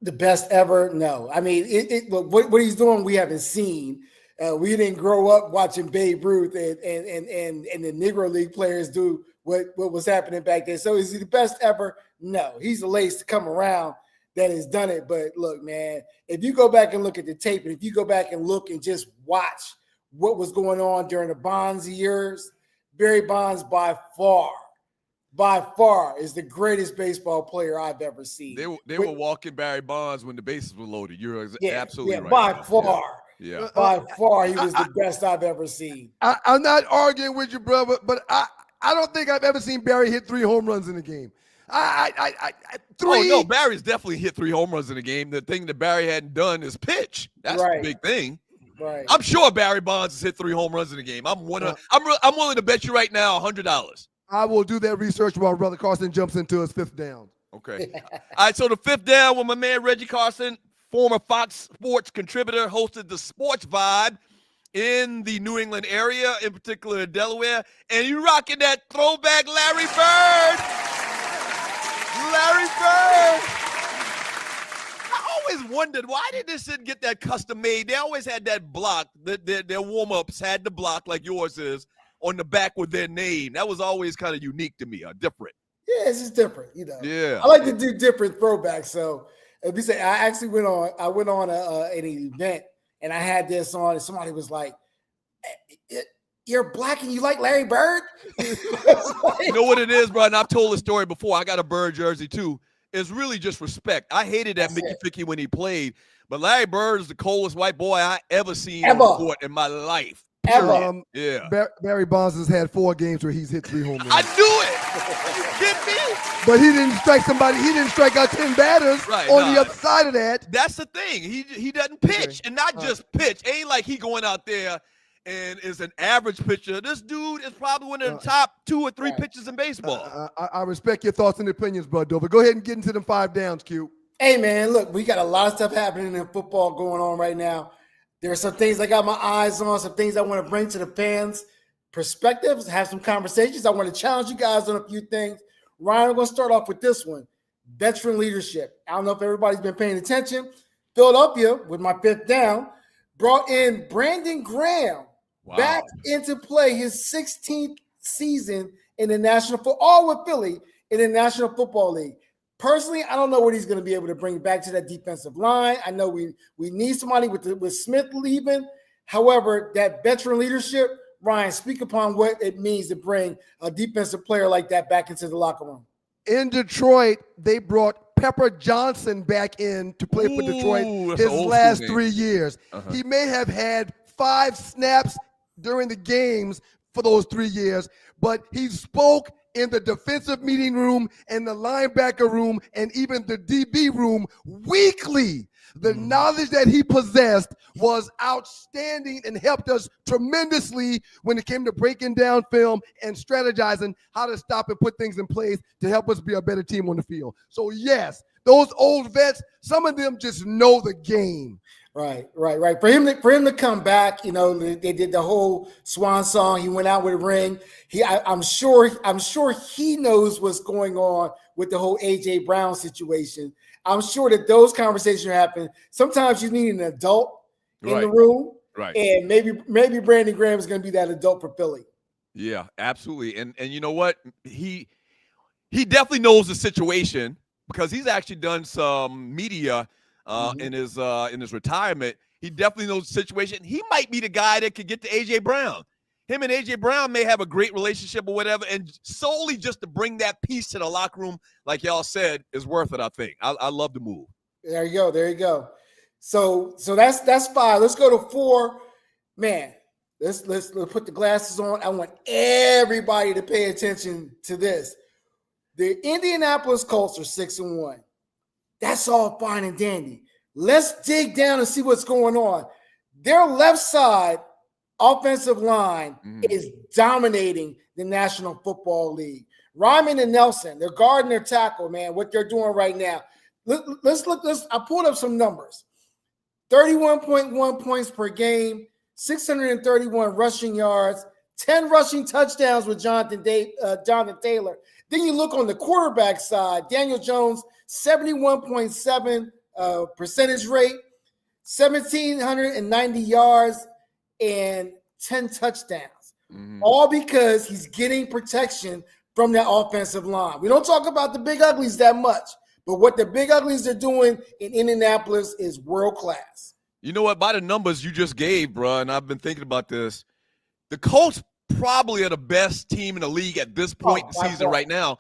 The best ever? No. I mean, what he's doing, we haven't seen. We didn't grow up watching Babe Ruth and the Negro League players do what was happening back then. So is he the best ever? No. He's the latest to come around that has done it. But look, man, if you go back and look at the tape, and if you go back and look and just watch what was going on during the Bonds years, Barry Bonds by far is the greatest baseball player I've ever seen. They were walking Barry Bonds when the bases were loaded. You're absolutely right. By far. Yeah. By far, he was the best I've ever seen. I'm not arguing with you, brother, but I don't think I've ever seen Barry hit 3 home runs in a game. No, Barry's definitely hit 3 home runs in a game. The thing that Barry hadn't done is pitch. That's the big thing. Right. I'm sure Barry Bonds has hit 3 home runs in a game. I'm willing to bet you right now $100. I will do that research while Brother Carson jumps into his fifth down. Okay. All right, so the fifth down with my man Reggie Carson, former Fox Sports contributor, hosted the Sports Vibe in the New England area, in particular Delaware, and you rocking that throwback Larry Bird. Larry Bird. I always wondered, why did this shit get that custom made? They always had that block. Their warm-ups had the block like yours is on the back with their name. That was always kind of unique to me, different. Yeah, it's just different, you know. Yeah. I like to do different throwbacks. So if you say, I actually went on an event and I had this on, and somebody was like, "You're black and you like Larry Bird?" You know what it is, bro? And I've told the story before. I got a Bird jersey too. It's really just respect. I hated that Mickey Ficky when he played, but Larry Bird is the coldest white boy I ever seen on the court in my life. Barry Bonds has had 4 games where he's hit 3 home runs. I knew it. You kidding me? But he didn't strike somebody. He didn't strike out 10 batters on the other side of that. That's the thing. He doesn't pitch, and not just pitch. Ain't like he going out there and is an average pitcher. This dude is probably one of the top 2 or 3 pitchers in baseball. I respect your thoughts and opinions, Bud Dover. Go ahead and get into them 5 downs, Q. Hey, man, look, we got a lot of stuff happening in football going on right now. There are some things I got my eyes on, some things I want to bring to the fans' perspectives, have some conversations. I want to challenge you guys on a few things. Ryan, I'm going to start off with this one. Veteran leadership. I don't know if everybody's been paying attention. Philadelphia, with my fifth down, brought in Brandon Graham back into play, his 16th season in the National Football, all with Philly in the National Football League. Personally, I don't know what he's going to be able to bring back to that defensive line. I know we need somebody with Smith leaving. However, that veteran leadership, Ryan, speak upon what it means to bring a defensive player like that back into the locker room. In Detroit, they brought Pepper Johnson back in to play for Detroit his last 3 years. He may have had 5 snaps during the games for those 3 years, but he spoke in the defensive meeting room and the linebacker room and even the DB room weekly. The knowledge that he possessed was outstanding and helped us tremendously when it came to breaking down film and strategizing how to stop and put things in place to help us be a better team on the field. So yes, those old vets, some of them just know the game. Right. For him to come back, you know, they did the whole swan song. He went out with a ring. I'm sure he knows what's going on with the whole AJ Brown situation. I'm sure that those conversations happen. Sometimes you need an adult in the room, and maybe Brandon Graham is going to be that adult for Philly. Yeah, absolutely. And you know what? He definitely knows the situation because he's actually done some media. In his retirement, he definitely knows the situation. He might be the guy that could get to A.J. Brown. Him and A.J. Brown may have a great relationship or whatever, and solely just to bring that piece to the locker room, like y'all said, is worth it, I think. I love the move. There you go. So that's 5. Let's go to 4. Man, let's put the glasses on. I want everybody to pay attention to this. The Indianapolis Colts are 6-1. That's all fine and dandy. Let's dig down and see what's going on. Their left side offensive line is dominating the National Football League. Ryman and Nelson, they're guarding their tackle, man, what they're doing right now. Let's look. I pulled up some numbers. 31.1 points per game, 631 rushing yards, 10 rushing touchdowns with Jonathan Taylor. Then you look on the quarterback side, Daniel Jones, 71.7 percentage rate, 1,790 yards, and 10 touchdowns. All because he's getting protection from that offensive line. We don't talk about the big uglies that much, but what the big uglies are doing in Indianapolis is world class. You know what? By the numbers you just gave, bro, and I've been thinking about this, the Colts probably are the best team in the league at this point in the season right now.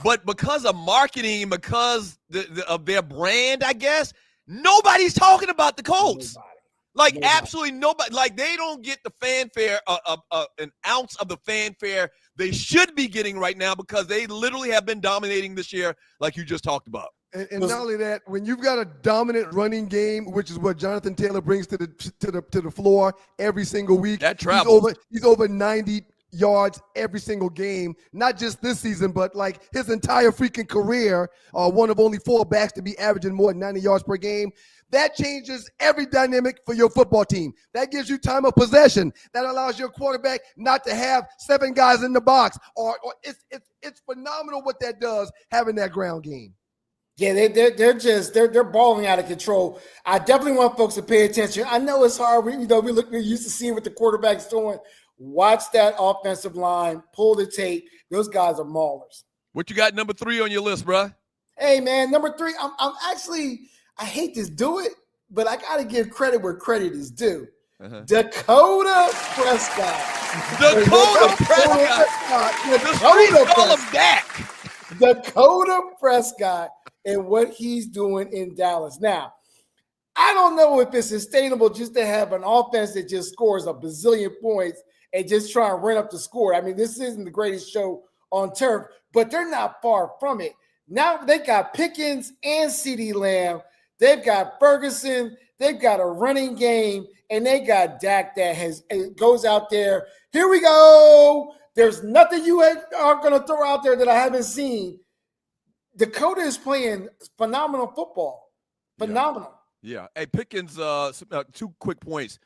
But because of marketing, because of their brand, I guess, nobody's talking about the Colts. Nobody. Absolutely nobody. Like, they don't get the fanfare, an ounce of the fanfare they should be getting right now, because they literally have been dominating this year, like you just talked about. And not only that, when you've got a dominant running game, which is what Jonathan Taylor brings to the floor every single week, that travels. He's over 90 yards every single game, not just this season, but like his entire freaking career. One of only 4 backs to be averaging more than 90 yards per game. That changes every dynamic for your football team. That gives you time of possession. That allows your quarterback not to have 7 guys in the box. Or it's phenomenal what that does, having that ground game. Yeah, they're balling out of control. I definitely want folks to pay attention. I know it's hard. We're used to seeing what the quarterback's doing. Watch that offensive line, pull the tape. Those guys are maulers. What you got number 3 on your list, bro? Hey, man, number 3. I'm actually, I hate to do it, but I got to give credit where credit is due. Dakota Prescott. Dakota Prescott. Dakota Prescott and what he's doing in Dallas. Now, I don't know if it's sustainable just to have an offense that just scores a bazillion points and just try and run up the score. I mean, this isn't the greatest show on turf, but they're not far from it. Now they got Pickens and CeeDee Lamb. They've got Ferguson. They've got a running game, and they got Dak that goes out there. Here we go. There's nothing you are going to throw out there that I haven't seen. Dakota is playing phenomenal football. Phenomenal. Yeah. Hey, Pickens, 2 quick points.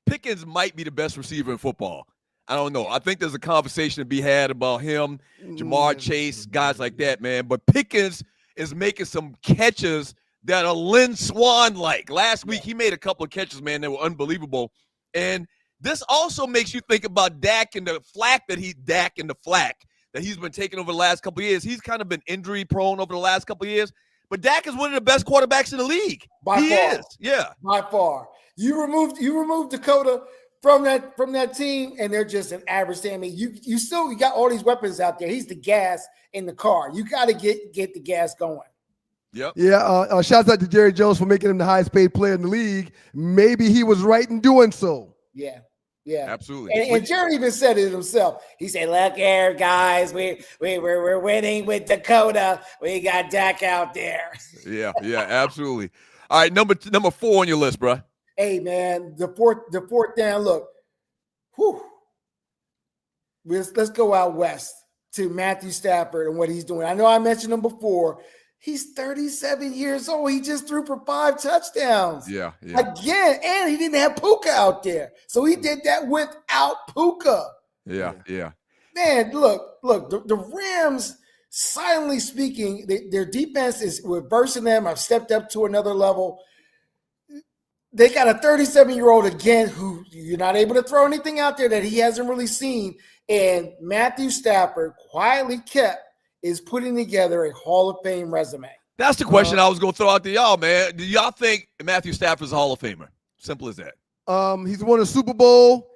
Pickens might be the best receiver in football. I don't know. I think there's a conversation to be had about him, Jamar Chase, guys like that, man. But Pickens is making some catches that are Lynn Swan-like. Last week, he made a couple of catches, man, that were unbelievable. And this also makes you think about Dak and the flack that he's been taking over the last couple of years. He's kind of been injury-prone over the last couple of years. But Dak is one of the best quarterbacks in the league. He is. Yeah. By far. You removed Dakota from that team, and they're just an average team. I mean, you got all these weapons out there. He's the gas in the car. You got to get the gas going. Yep. Yeah. Shouts out to Jerry Jones for making him the highest paid player in the league. Maybe he was right in doing so. Yeah. Absolutely. And Jerry even said it himself. He said, "Look here, guys, we're winning with Dakota. We got Dak out there." Yeah, absolutely. All right, number 4 on your list, bro. Hey, man, the fourth down. Look, let's go out west to Matthew Stafford and what he's doing. I know I mentioned him before. He's 37 years old. He just threw for 5 touchdowns. Yeah. Again, and he didn't have Puka out there. So he did that without Puka. Yeah. Man, look, the Rams, silently speaking, their defense is reversing them. I've stepped up to another level. They got a 37-year-old again who you're not able to throw anything out there that he hasn't really seen. And Matthew Stafford quietly is putting together a Hall of Fame resume. That's the question I was going to throw out to y'all, man. Do y'all think Matthew Stafford's a Hall of Famer? Simple as that. He's won a Super Bowl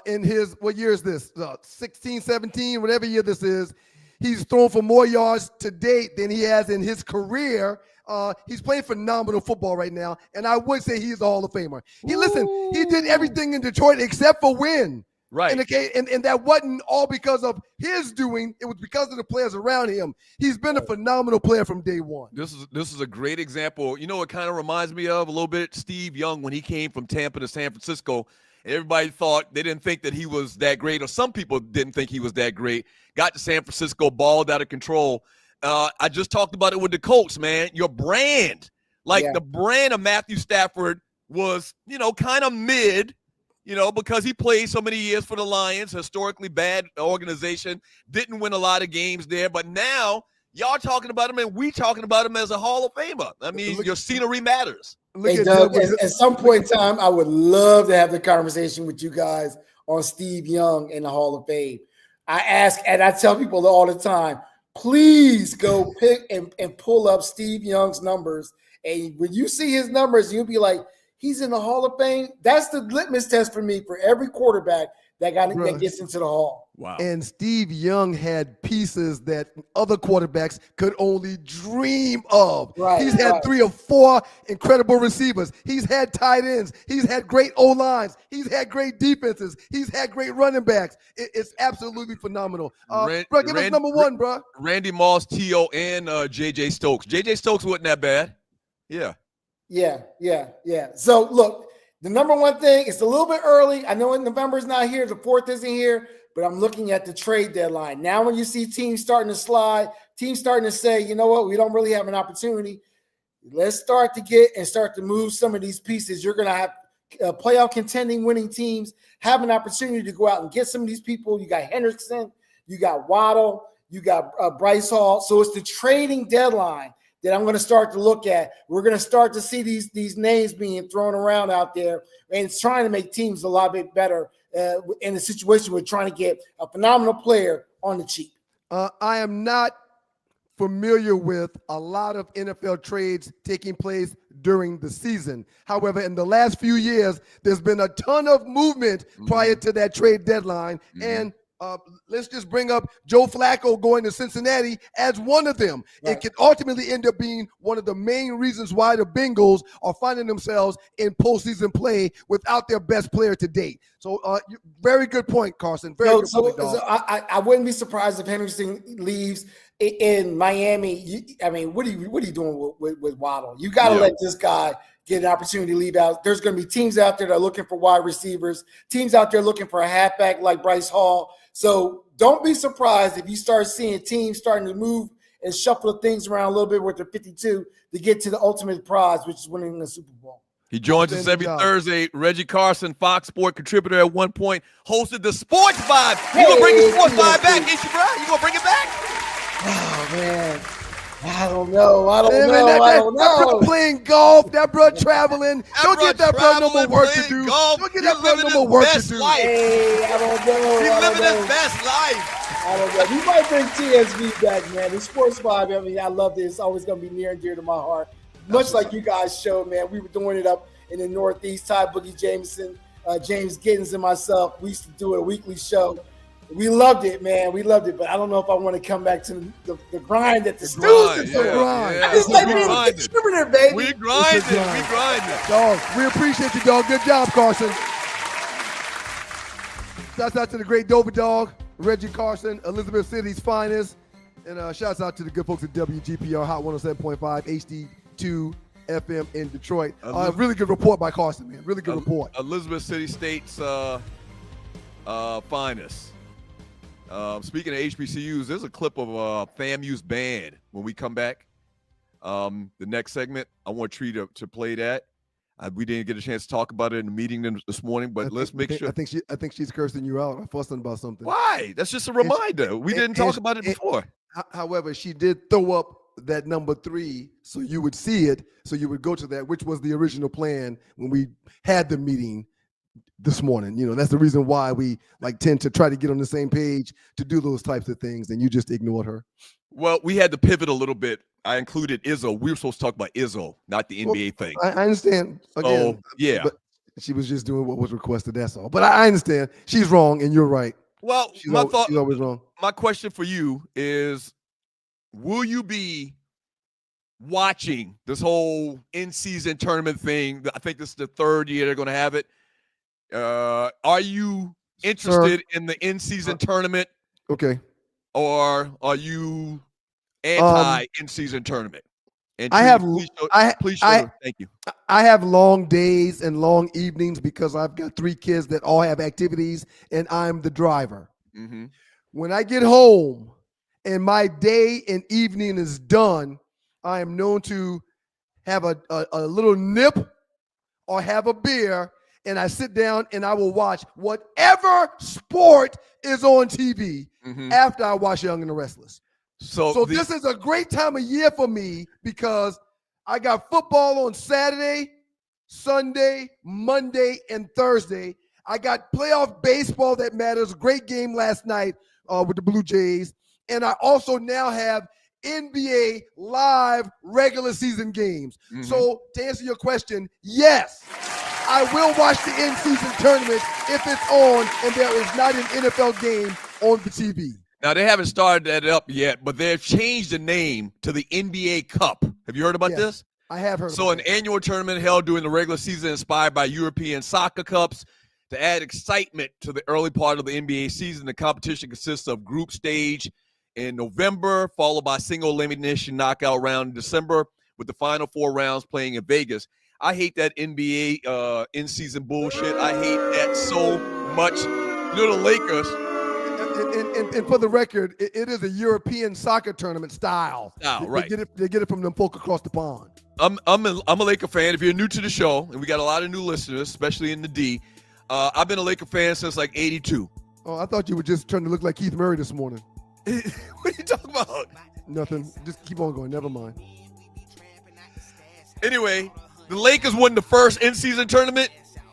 in his, what year is this? 16, 17, whatever year this is. He's thrown for more yards to date than he has in his career. He's playing phenomenal football right now, and I would say he's a Hall of Famer. He did everything in Detroit except for win. Right. And that wasn't all because of his doing. It was because of the players around him. He's been a phenomenal player from day one. This is a great example. You know, it kind of reminds me of a little bit Steve Young when he came from Tampa to San Francisco. Everybody thought they didn't think that he was that great, or some people didn't think he was that great. Got to San Francisco, balled out of control. I just talked about it with the Colts, man. Your brand, the brand of Matthew Stafford was, kind of mid. Because he played so many years for the Lions, historically bad organization, didn't win a lot of games there. But now y'all talking about him and we talking about him as a Hall of Famer. I mean, your scenery matters. Hey, Doug, at some point in time, I would love to have the conversation with you guys on Steve Young in the Hall of Fame. I ask, and I tell people all the time, please go pick and pull up Steve Young's numbers. And when you see his numbers, you'll be like, he's in the Hall of Fame. That's the litmus test for me for every quarterback that gets into the Hall. Wow. And Steve Young had pieces that other quarterbacks could only dream of. Right, He's had 3 or 4 incredible receivers. He's had tight ends. He's had great O-lines. He's had great defenses. He's had great running backs. It's absolutely phenomenal. Bro, give us number 1, bro. Randy Moss, T.O., and J.J. Stokes. J.J. Stokes wasn't that bad. Yeah. Yeah. So, look, the number 1 thing, it's a little bit early. I know November's not here. The 4th isn't here. But I'm looking at the trade deadline. Now when you see teams starting to slide, teams starting to say, you know what, we don't really have an opportunity. Let's start to move some of these pieces. You're going to have playoff contending winning teams have an opportunity to go out and get some of these people. You got Hendrickson, you got Waddle, you got Bryce Hall. So it's the trading deadline that I'm going to start to look at. We're going to start to see these names being thrown around out there, and it's trying to make teams a lot bit better in a situation we're trying to get a phenomenal player on the cheap. I am not familiar with a lot of NFL trades taking place during the season. However, in the last few years, there's been a ton of movement prior to that trade deadline. And let's just bring up Joe Flacco going to Cincinnati as one of them. Right. It could ultimately end up being one of the main reasons why the Bengals are finding themselves in postseason play without their best player to date. So, very good point, Carson. Very good point, dog. So I wouldn't be surprised if Henderson leaves in Miami. What are you doing with Waddle? You got to let this guy get an opportunity to leave out. There's going to be teams out there that are looking for wide receivers, teams out there looking for a halfback like Bryce Hall. So don't be surprised if you start seeing teams starting to move and shuffle things around a little bit with their 52 to get to the ultimate prize, which is winning the Super Bowl. He joins us every Thursday. Reggie Carson, Fox Sport contributor at one point, hosted the Sports Vibe. You gonna bring the Sports Vibe back, ain't you, bro? You gonna bring it back? Oh, man. I don't know. That bro playing golf, that bro traveling. Don't get that bro no more work to do. Don't get that bro no more work to do. Hey, I don't know. He's living his best life. I don't know. We might bring TSV back, man. The Sports Vibe, I love this. It's always going to be near and dear to my heart. Much like you guys showed, man. We were doing it up in the Northeast. Ty Boogie Jameson, James Giddens, and myself. We used to do a weekly show. We loved it, man. We loved it, but I don't know if I want to come back to the grind that the Steelers do. Grind. I just like being a contributor, baby. We grinding. Dog, we appreciate you, dog. Good job, Carson. Shouts out to the great Dover Dog, Reggie Carson, Elizabeth City's finest. And shouts out to the good folks at WGPR Hot 107.5 HD2 FM in Detroit. Really good report by Carson, man. Really good report. Elizabeth City State's finest. Speaking of HBCUs, there's a clip of FAMU's band when we come back. The next segment, I want Tree to play that. We didn't get a chance to talk about it in the meeting this morning, but let's make sure. I think she's cursing you out or fussing about something. Why? That's just a reminder. We didn't talk about it before. However, she did throw up that number 3 so you would see it, so you would go to that, which was the original plan when we had the meeting this morning. That's the reason why we tend to try to get on the same page to do those types of things, and you just ignored her. Well, we had to pivot a little bit. I included Izzo. We were supposed to talk about Izzo, not the NBA thing. I understand. Again, but she was just doing what was requested. That's all. But I understand. She's wrong, and you're right. Well, she's always wrong. My question for you is, will you be watching this whole in-season tournament thing? I think this is the 3rd year they're going to have it. Are you interested in the in-season tournament, Okay. or are you anti-in-season tournament? And I have please show thank you. I have long days and long evenings because I've got 3 kids that all have activities, and I'm the driver. Mm-hmm. When I get home and my day and evening is done, I am known to have a little nip or have a beer, and I sit down and I will watch whatever sport is on TV after I watch Young and the Restless. So this is a great time of year for me because I got football on Saturday, Sunday, Monday, and Thursday. I got playoff baseball that matters. Great game last night with the Blue Jays. And I also now have NBA live regular season games. So to answer your question, yes, I will watch the in-season tournament if it's on and there is not an NFL game on the TV. Now, they haven't started that up yet, but they've changed the name to the NBA Cup. Have you heard about this? I have heard So an annual tournament held during the regular season inspired by European soccer cups. To add excitement to the early part of the NBA season, the competition consists of group stage in November, followed by single elimination knockout round in December, with the final 4 rounds playing in Vegas. I hate that NBA in-season bullshit. I hate that so much. You know, the Lakers. And for the record, it is a European soccer tournament style. Right. They get it from them folk across the pond. I'm a Laker fan. If you're new to the show, and we got a lot of new listeners, especially in the D, I've been a Laker fan since like 82. Oh, I thought you were just trying to look like Keith Murray this morning. What are you talking about? Nothing. Just keep on going. Never mind. Anyway, the Lakers won the first in-season tournament,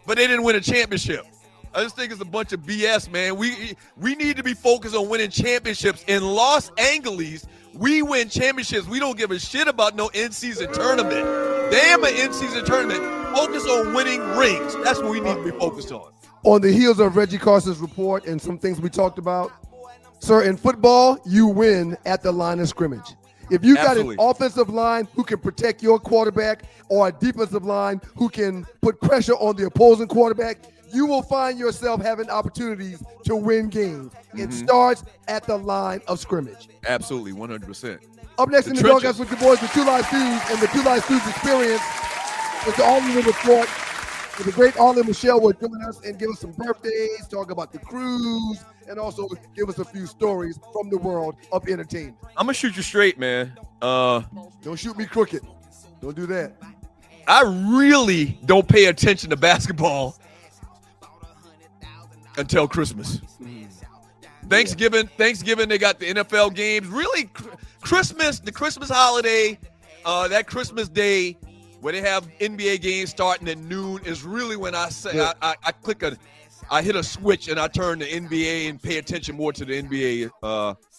but they didn't win a championship. I just think it's a bunch of BS, man. We need to be focused on winning championships. In Los Angeles, we win championships. We don't give a shit about no in-season tournament. Damn an in-season tournament. Focus on winning rings. That's what we need to be focused on. On the heels of Reggie Carson's report and some things we talked about, sir, in football, you win at the line of scrimmage. If you got an offensive line who can protect your quarterback or a defensive line who can put pressure on the opposing quarterback, you will find yourself having opportunities to win games. It starts at the line of scrimmage. Absolutely, 100%. Up next in the Doghouse with your boys, the Two Live Stews and the Two Live Stews Experience. It's the Arlewood Report. With the great Arlen Michelle will join us and give us some birthdays, talk about the cruise, and also give us a few stories from the world of entertainment. I'm going to shoot you straight, man. Don't shoot me crooked. Don't do that. I really don't pay attention to basketball until Christmas. Thanksgiving, they got the NFL games. Really, Christmas, the Christmas holiday, that Christmas day where they have NBA games starting at noon is really when I say I hit a switch and I turn to NBA and pay attention more to the NBA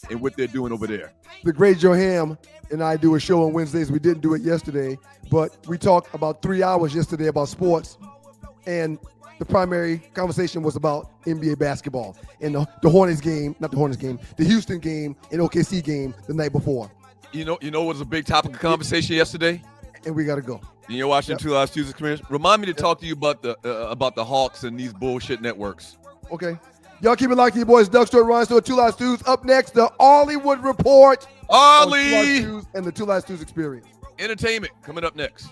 and what they're doing over there. The great Joe Ham and I do a show on Wednesdays. We didn't do it yesterday, but we talked about 3 hours yesterday about sports, and the primary conversation was about NBA basketball and the Hornets game, not the Hornets game, the Houston game and OKC game the night before. You know what was a big topic of conversation yesterday? And we got to go. And you're watching Two Live Stews Experience. Remind me to talk to you about the Hawks and these bullshit networks. Okay. Y'all keep it locked to your boys, Doug Stewart, Ryan Stewart, Two Live Stews. Up next, the Arlewood Report. Arlie! And the Two Live Stews Experience. Entertainment coming up next.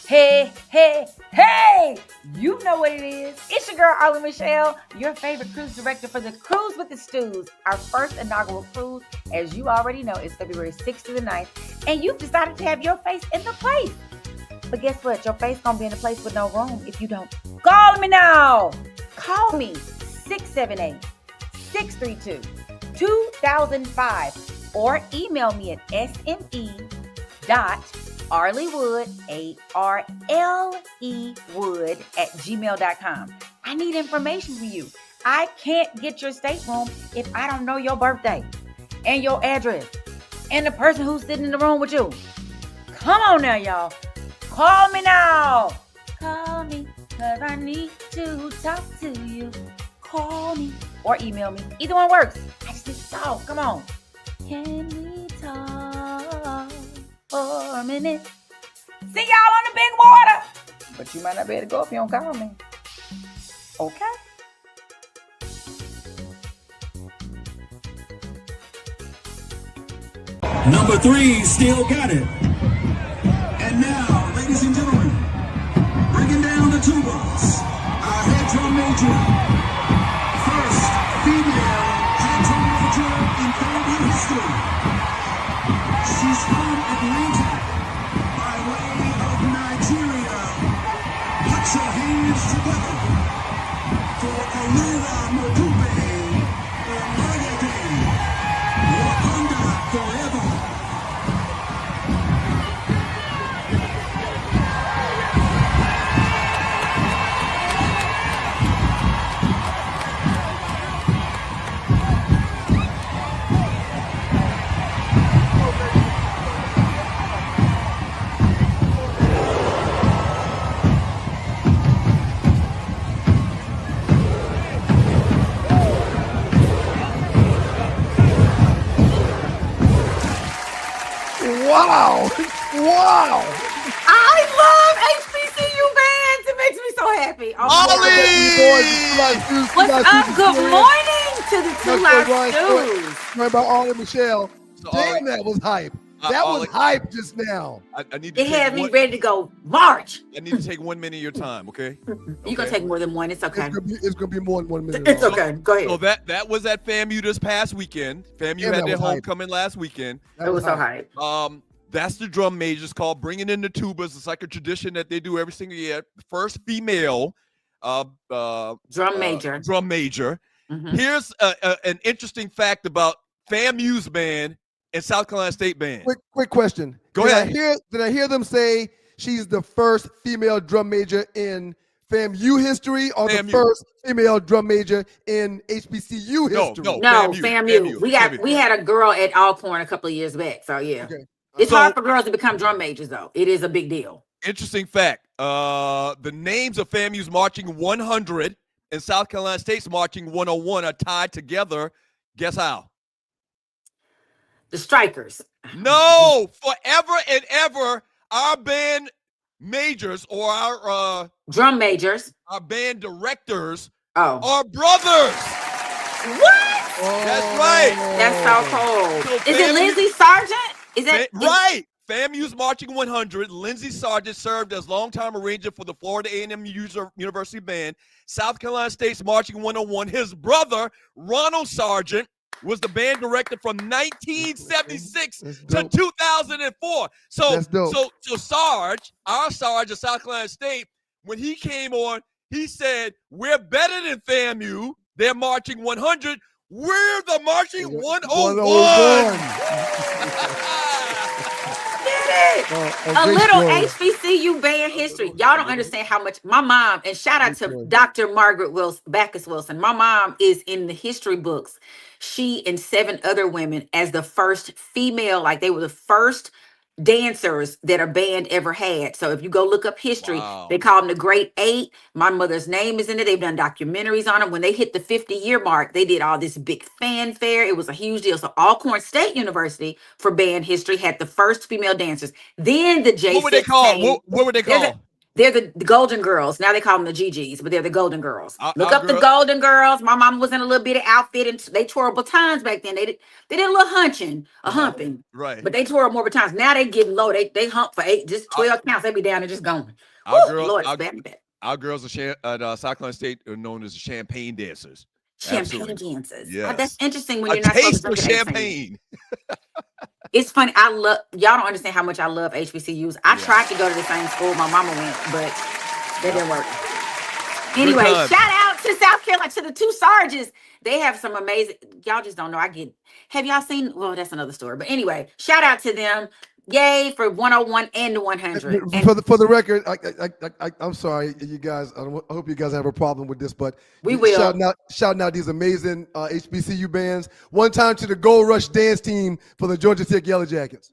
Hey, hey, hey! You know what it is. It's your girl, Arlen Michelle, your favorite cruise director for the Cruise with the Stews. Our first inaugural cruise, as you already know, is February 6th through the 9th. And you've decided to have your face in the place. But guess what? Your face gonna be in a place with no room if you don't. Call me now! Call me, 678-632-2005. Or email me at sme.arlewood, ARLE @gmail.com. I need information from you. I can't get your stateroom if I don't know your birthday and your address and the person who's sitting in the room with you. Come on now, y'all. Call me now. Call me, cause I need to talk to you. Call me or email me. Either one works. I just need to talk. Come on. Can we talk for a minute? See y'all on the big water. But you might not be able to go if you don't call me. Okay. Number 3 still got it. And now, ladies and gentlemen, bringing down the tubas, our head drum major, first female head drum major in family history. She's from Atlanta, by way of Nigeria. Put your hands together for Olua Mokube Olayede. Wakanda forever. Wow. Wow. I love HBCU bands. It makes me so happy. What's up? Good morning to the two live stews. Right about Arlie and Michelle. So, Damn, that was hype. That was hype just now. I need to It had me ready to go march. I need to take 1 minute of your time, okay? You're going to take more than one. It's okay. It's gonna be more than 1 minute. It's okay. Go ahead. So that was at FAMU this past weekend. FAMU Yeah, had that their was hype. homecoming last weekend. It was so hype. That's the drum majors called bringing in the tubas. It's like a tradition that they do every single year. First female Drum major. Drum major. Mhm. Here's an interesting fact about FAMU's band and South Carolina State band. Quick question. Go ahead. Did I hear them say she's the first female drum major in FAMU history or FAMU. the first female drum major in HBCU No, history? no. No, FAMU. FAMU. We had a girl at Alcorn a couple of years back. So yeah. Okay. It's So- hard for girls to become drum majors though. It is a big deal. Interesting fact. The names of FAMU's Marching 100 and South Carolina State's Marching 101 are tied together. Guess how? The Strikers. No, forever and ever, our band majors or our Drum majors. band directors Oh. are brothers. What? That's right. That's so cool. So Is it FAMU Lindsay Sargent? Is that Right. FAMU's Marching 100. Lindsay Sargent served as longtime arranger for the Florida A&M University Band. South Carolina State's Marching 101. His brother, Ronald Sargent, was the band director from 1976 to 2004. So, That's dope. so Sarge, our Sarge of South Carolina State, when he came on, he said, "We're better than FAMU. They're Marching 100. We're the Marching 101." a little HBCU band history? Y'all don't understand how much my mom, and shout out to Dr. Margaret Backus Wilson. My mom is in the history books. She and 7 other women as the first female, like they were the first dancers that a band ever had. So if you go look up history, they call them the Great 8. My mother's name is in it. They've done documentaries on them. When they hit the 50-year mark, they did all this big fanfare. It was a huge deal. So Alcorn State University for band history had the first female dancers. Then the J6 What were they called? came. What were they called? They're the Golden Girls. Now they call them the GGs, but they're the Golden Girls. Look our up the girl- Golden Girls. My mom was in a little bitty outfit, and they twirl batons back then. They did a little humping, Right. but they twirl more batons. Now they getting low. They hump for 8, just 12 counts. They be down and just going. Our Woo, girls, Lord, our, it's bad. our girls at South Carolina State are known as the champagne dancers. Champagne Absolutely. dances. Yes. That's interesting when A you're not supposed taste to of drink champagne. It's funny. I love y'all don't understand how much I love HBCUs. I Yeah. tried to go to the same school my mama went, but that didn't work. Anyway, times. shout out to South Carolina, to the 2 Sarges. They have some amazing, y'all just don't know. Have y'all seen? Well, that's another story. But anyway, shout out to them. Yay for 101 and 100. And For the record, I'm sorry, you guys. I hope you guys have a problem with this, but we will. shouting out these amazing HBCU bands. One time to the Gold Rush dance team for the Georgia Tech Yellow Jackets.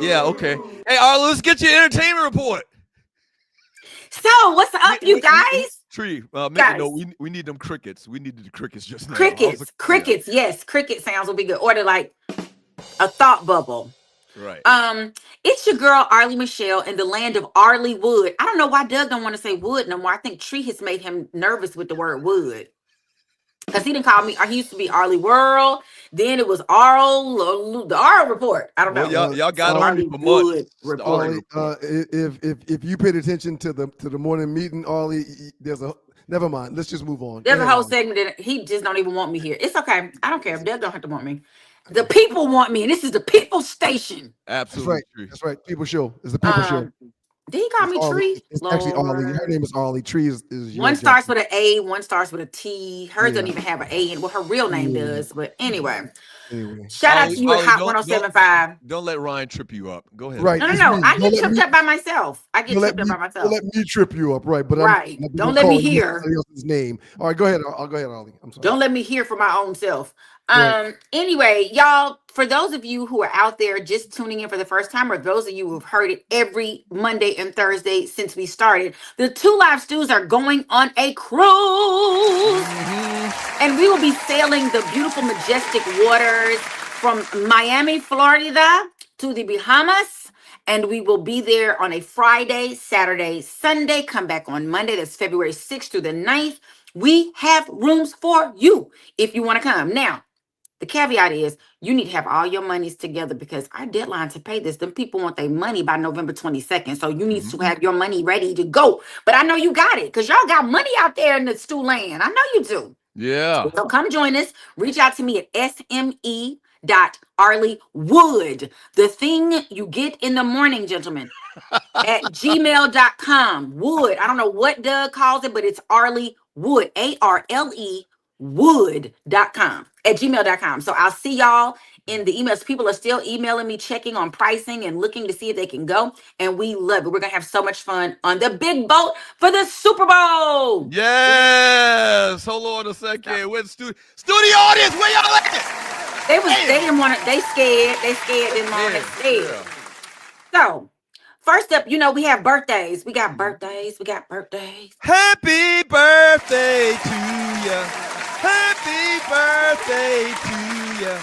Yeah, okay. Hey, Arla, let's get your entertainment report. So, what's up, you guys? Tree, make Guys. a note. We need them crickets. We needed the crickets just now. Crickets. Crickets. Yes, cricket sounds will be good. Or like a thought bubble. Right. It's your girl Arlie Michelle in the land of Arlewood. I don't know why Doug don't want to say wood no more. I think Tree has made him nervous with the word wood. Because he didn't call me, he used to be Arlie World. Then it was the Arl Report. I don't know. Y'all got on me for months. Ollie, if you paid attention to the morning meeting, Ollie, never mind. Let's just move on. There's a whole segment that he just don't even want me here. It's okay. I don't care. Doug don't have to want me. The people want me, and this is the people station. Absolutely. That's right. People show. It's the people show. Did he call me Tree? It's actually Arlie. Her name is Arlie. Tree is one starts with an A, one starts with a T. Hers doesn't even have an A in. Well, her real name does. But anyway. Shout out to you at Hot 107.5. Don't let Ryan trip you up. Go ahead. Right. No. I get tripped up by myself. Don't let me trip you up. Right. But don't let me hear his name. All right. Go ahead. I'll go ahead, Ollie. I'm sorry. Don't let me hear for my own self. Anyway, y'all, for those of you who are out there just tuning in for the first time, or those of you who've heard it every Monday and Thursday since we started, the Two Live Stews are going on a cruise. And we will be sailing the beautiful, majestic waters from Miami, Florida to the Bahamas. And we will be there on a Friday, Saturday, Sunday. Come back on Monday. That's February 6th through the 9th. We have rooms for you if you want to come. Now, the caveat is you need to have all your monies together because our deadline to pay this, them people want their money by November 22nd. So you need to have your money ready to go. But I know you got it because y'all got money out there in the stew land. I know you do. Yeah. So come join us. Reach out to me at sme.arleywood. The thing you get in the morning, gentlemen, at gmail.com. Wood. I don't know what Doug calls it, but it's Arleywood. ARLE wood.com at gmail.com. So I'll see y'all in the emails. People are still emailing me, checking on pricing and looking to see if they can go. And we love it. We're going to have so much fun on the big boat for the Super Bowl. Yes. Hold on a second. Where's the studio audience? Where y'all at? They didn't want to, they scared, didn't want to stay. So first up, we have birthdays. We got birthdays. Happy birthday to you. Happy birthday to you.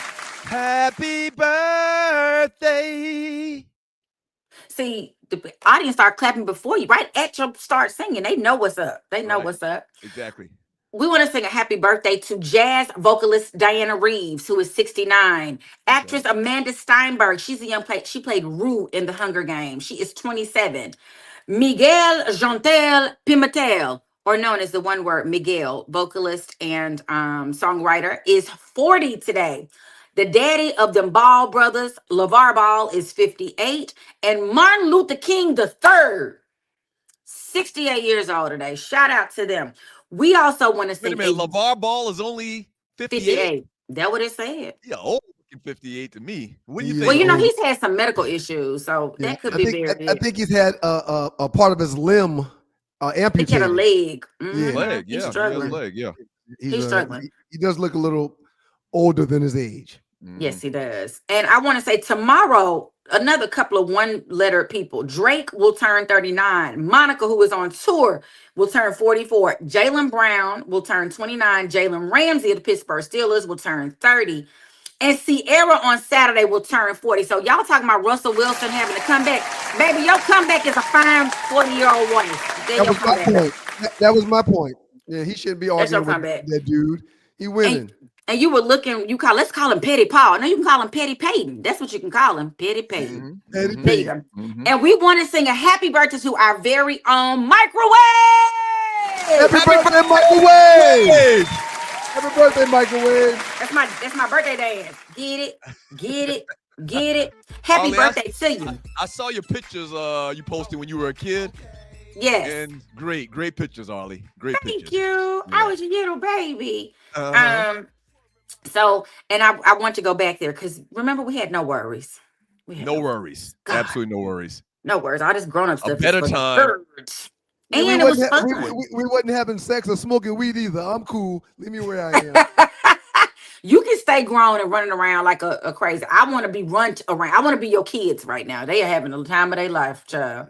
Happy birthday. See, the audience start clapping before you, right at your start singing. They know what's up. What's up. Exactly. We want to sing a happy birthday to jazz vocalist Diana Reeves, who is 69. Actress Amanda Steinberg, she's a young she played Rue in The Hunger Games. She is 27. Miguel Jantel Pimentel, or known as the one word Miguel, vocalist and songwriter, is 40 today. The daddy of the Ball brothers, LeVar Ball, is 58. And Martin Luther King III, 68 years old today. Shout out to them. We also want to sing. Wait a minute, LeVar Ball is only 58? That's what it said. Yeah, old 58 to me. What do you think? Well, he's had some medical issues, so that could be very. I think he's had a part of his limb amputated. He had a leg. Leg, He's yeah. struggling. Leg, yeah. He's struggling. He does look a little older than his age. Yes, he does. And I want to say tomorrow, another couple of one-letter people. Drake will turn 39. Monica, who is on tour, will turn 44. Jaylen Brown will turn 29. Jalen Ramsey of the Pittsburgh Steelers will turn 30. And Sierra on Saturday will turn 40. So y'all talking about Russell Wilson having a comeback. Baby, your comeback is a fine 40-year-old wife. That was my point. Yeah, he shouldn't be arguing with that dude. He winning. And you were looking, let's call him Petty Paul. Now you can call him Petty Payton. That's what you can call him, Petty Payton. There you go. And we want to sing a happy birthday to our very own Microwave. Happy birthday, Microwave. Happy birthday, Microwave. That's my birthday dance. Get it. Happy birthday to you. I saw your pictures you posted when you were a kid. Yes. And great pictures, Arlie. Great pictures. Thank you. Yeah. I was a little baby. So, and I want to go back there because remember we had no worries. No worries. God. Absolutely no worries. No worries. All this grown-up stuff. A better time. And it was fun. We wasn't having sex or smoking weed either. I'm cool. Leave me where I am. You can stay grown and running around like a crazy. I want to be run around. I want to be your kids right now. They are having the time of their life, child.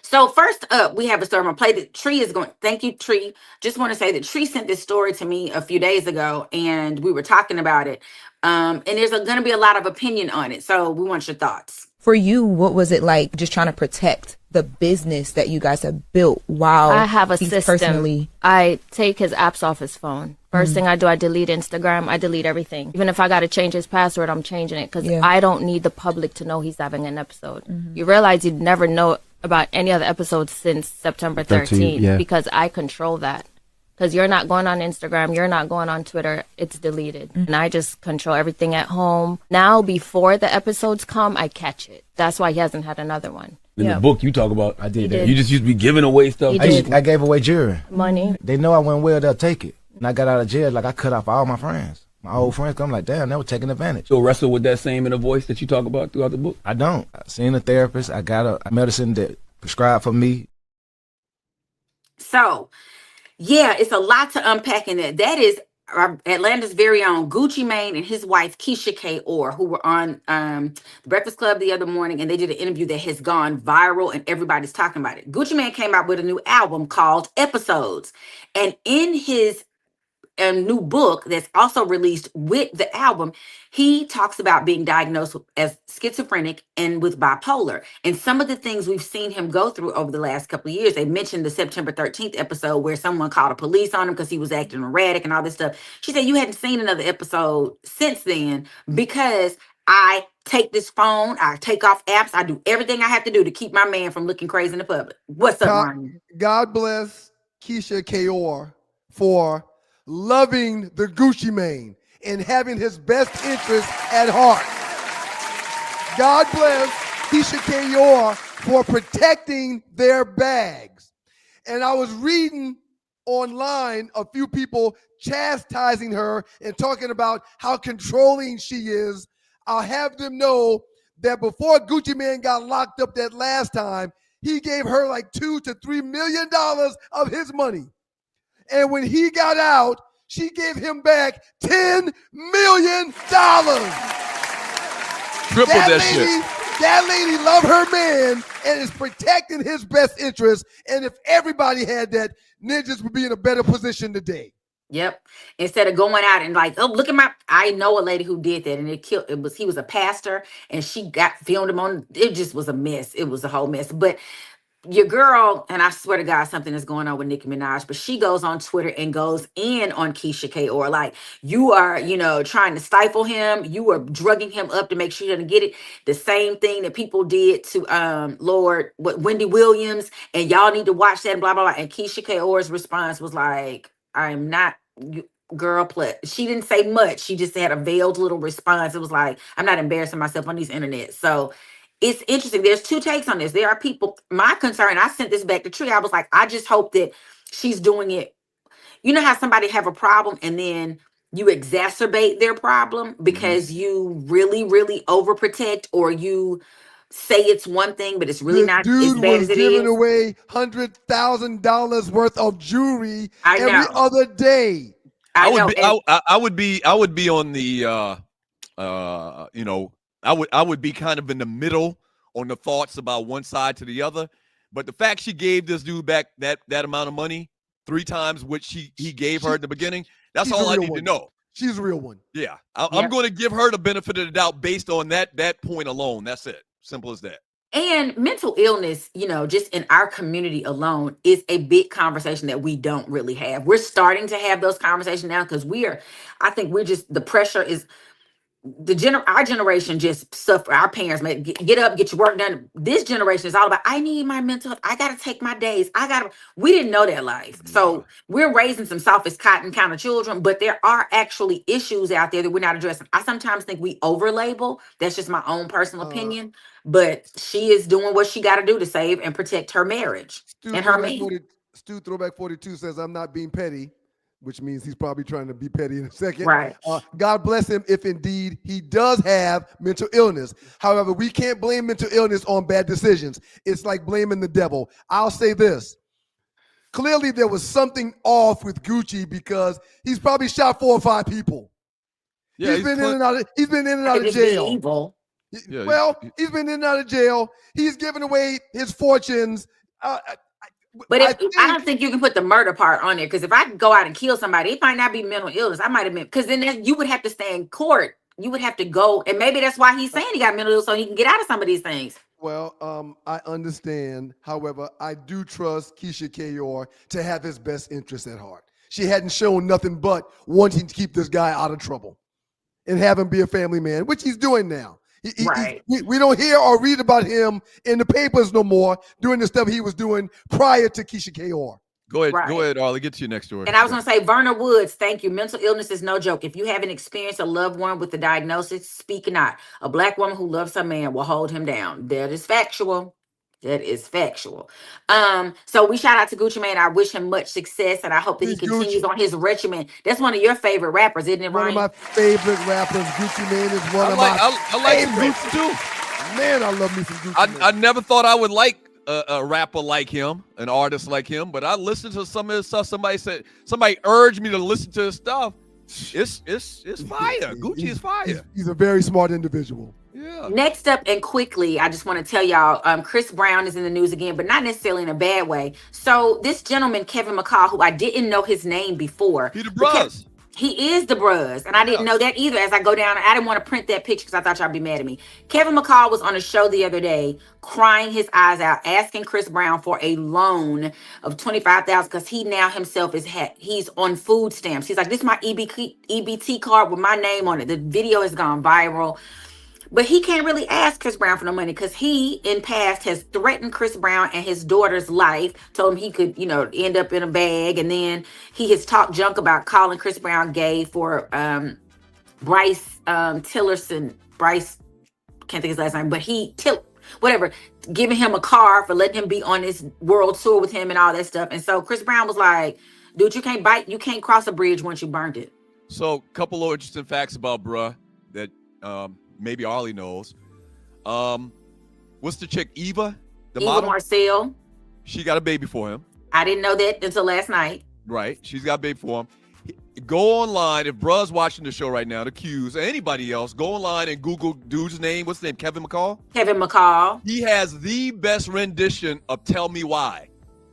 So first up, we have a story. I'm gonna play that Tree is going. Thank you, Tree. Just want to say that Tree sent this story to me a few days ago, and we were talking about it. And there's going to be a lot of opinion on it. So we want your thoughts. For you, what was it like just trying to protect the business that you guys have built while I have a he's system. personally... I take his apps off his phone. First thing I do, I delete Instagram. I delete everything. Even if I got to change his password, I'm changing it because I don't need the public to know he's having an episode. You realize you'd never know about any other episodes since September 13th because I control that. Because you're not going on Instagram, you're not going on Twitter, it's deleted. And I just control everything at home. Now, before the episodes come, I catch it. That's why he hasn't had another one. In the book you talk about, I did that. You just used to be giving away stuff. I gave away jewelry. Money. They know I went well, they'll take it. And I got out of jail, like I cut off all my friends. My old friends, I'm like, damn, they were taking advantage. So wrestle with that same inner voice that you talk about throughout the book? I don't. I seen a therapist. I got a medicine that prescribed for me. So, yeah, it's a lot to unpack in that. That is Atlanta's very own Gucci Mane and his wife, Keisha K. Orr, who were on the Breakfast Club the other morning, and they did an interview that has gone viral, and everybody's talking about it. Gucci Mane came out with a new album called Episodes. And in his new book that's also released with the album, he talks about being diagnosed as schizophrenic and with bipolar. And some of the things we've seen him go through over the last couple of years, they mentioned the September 13th episode where someone called the police on him because he was acting erratic and all this stuff. She said, you hadn't seen another episode since then because I take this phone, I take off apps, I do everything I have to do to keep my man from looking crazy in the public. What's up, Ryan? God bless Keisha K. Orr for loving the Gucci Mane and having his best interest at heart. God bless Keisha K. Orr for protecting their bags. And I was reading online a few people chastising her and talking about how controlling she is. I'll have them know that before Gucci Mane got locked up that last time, he gave her like $2 to $3 million of his money. And when he got out, she gave him back $10 million. Triple that shit. That lady loved her man and is protecting his best interest. And if everybody had that, ninjas would be in a better position today. Yep. Instead of going out and like, oh, look at I know a lady who did that and he was a pastor and she got filmed him on. It just was a mess. It was a whole mess. But your girl, and I swear to God, something is going on with Nicki Minaj, but she goes on Twitter and goes in on Keisha K. Orr. Like, you are, trying to stifle him. You are drugging him up to make sure he doesn't get it. The same thing that people did to Wendy Williams, and y'all need to watch that, and blah, blah, blah. And Keisha K. Orr's response was like, I'm not, girl, she didn't say much. She just had a veiled little response. It was like, I'm not embarrassing myself on these internet. So it's interesting. There's two takes on this. There are people, my concern, I sent this back to Tree. I was like, I just hope that she's doing it. You know how somebody have a problem and then you exacerbate their problem because you really, really overprotect, or you say it's one thing, but it's really not as bad as it is. Dude was giving away $100,000 worth of jewelry every other day. I would be on the I would be kind of in the middle on the thoughts about one side to the other. But the fact she gave this dude back that amount of money 3 times what he gave her at the beginning, that's all I need to know. She's a real one. Yeah. I'm going to give her the benefit of the doubt based on that point alone. That's it. Simple as that. And mental illness, just in our community alone, is a big conversation that we don't really have. We're starting to have those conversations now because the pressure is, our generation just suffer. Our parents get up, get your work done. This generation is all about, I need my mental health. I got to take my days. We didn't know that life. So we're raising some soft as cotton kind of children, but there are actually issues out there that we're not addressing. I sometimes think we overlabel. That's just my own personal opinion. But she is doing what she got to do to save and protect her marriage and her man. Stu Throwback 42 says, I'm not being petty, which means he's probably trying to be petty in a second. Right. God bless him if indeed he does have mental illness. However, we can't blame mental illness on bad decisions. It's like blaming the devil. I'll say this. Clearly, there was something off with Gucci because he's probably shot 4 or 5 people. Yeah, he's been in and out of jail. Evil. Yeah, well, he's been in and out of jail. He's given away his fortunes. But I don't think you can put the murder part on there, because if I go out and kill somebody, it might not be mental illness. I might have been, because then you would have to stay in court you would have to go, and maybe that's why he's saying he got mental illness so he can get out of some of these things. Well, I understand. However, I do trust Keisha Kayor to have his best interest at heart. She hadn't shown nothing but wanting to keep this guy out of trouble and have him be a family man, which he's doing now. Right. We don't hear or read about him in the papers no more doing the stuff he was doing prior to Keisha Kayor. Go ahead, Right. go ahead, Arlie. Get to your next story. And I was going to say, Verna Woods, thank you. Mental illness is no joke. If you haven't experienced a loved one with the diagnosis, speak not. A Black woman who loves her man will hold him down. That is factual. That is factual. So we shout out to Gucci Mane. I wish him much success, and I hope that he continues on his regimen. That's one of your favorite rappers, isn't it, Ryan? One of my favorite rappers. Gucci Mane is one of my I like Gucci too. Man, I love me some Gucci Mane. I never thought I would like a rapper like him, an artist like him, but I listened to some of his stuff. Somebody urged me to listen to his stuff. It's fire. Gucci is fire. He's a very smart individual. Yeah. Next up, and quickly, I just want to tell y'all, Chris Brown is in the news again, but not necessarily in a bad way. So this gentleman, Kevin McCall, who I didn't know his name before. He the bruz. He is the bruz, and I didn't know that either. As I go down, I didn't want to print that picture because I thought y'all would be mad at me. Kevin McCall was on a show the other day, crying his eyes out, asking Chris Brown for a loan of $25,000 because he now himself he's on food stamps. He's like, this is my EBT card with my name on it. The video has gone viral. But he can't really ask Chris Brown for no money because he, in past, has threatened Chris Brown and his daughter's life, told him he could, end up in a bag. And then he has talked junk about calling Chris Brown gay for Bryce Tillerson. Bryce, can't think of his last name, but giving him a car for letting him be on this world tour with him and all that stuff. And so Chris Brown was like, dude, you can't cross a bridge once you burned it. So, a couple of interesting facts about bruh that maybe Arlie knows. What's the chick, Eva? Eva model? Marcel. She got a baby for him. I didn't know that until last night. Right. She's got a baby for him. Go online. If bruh's watching the show right now, the Q's, or anybody else, go online and Google dude's name. What's his name? Kevin McCall? Kevin McCall. He has the best rendition of Tell Me Why.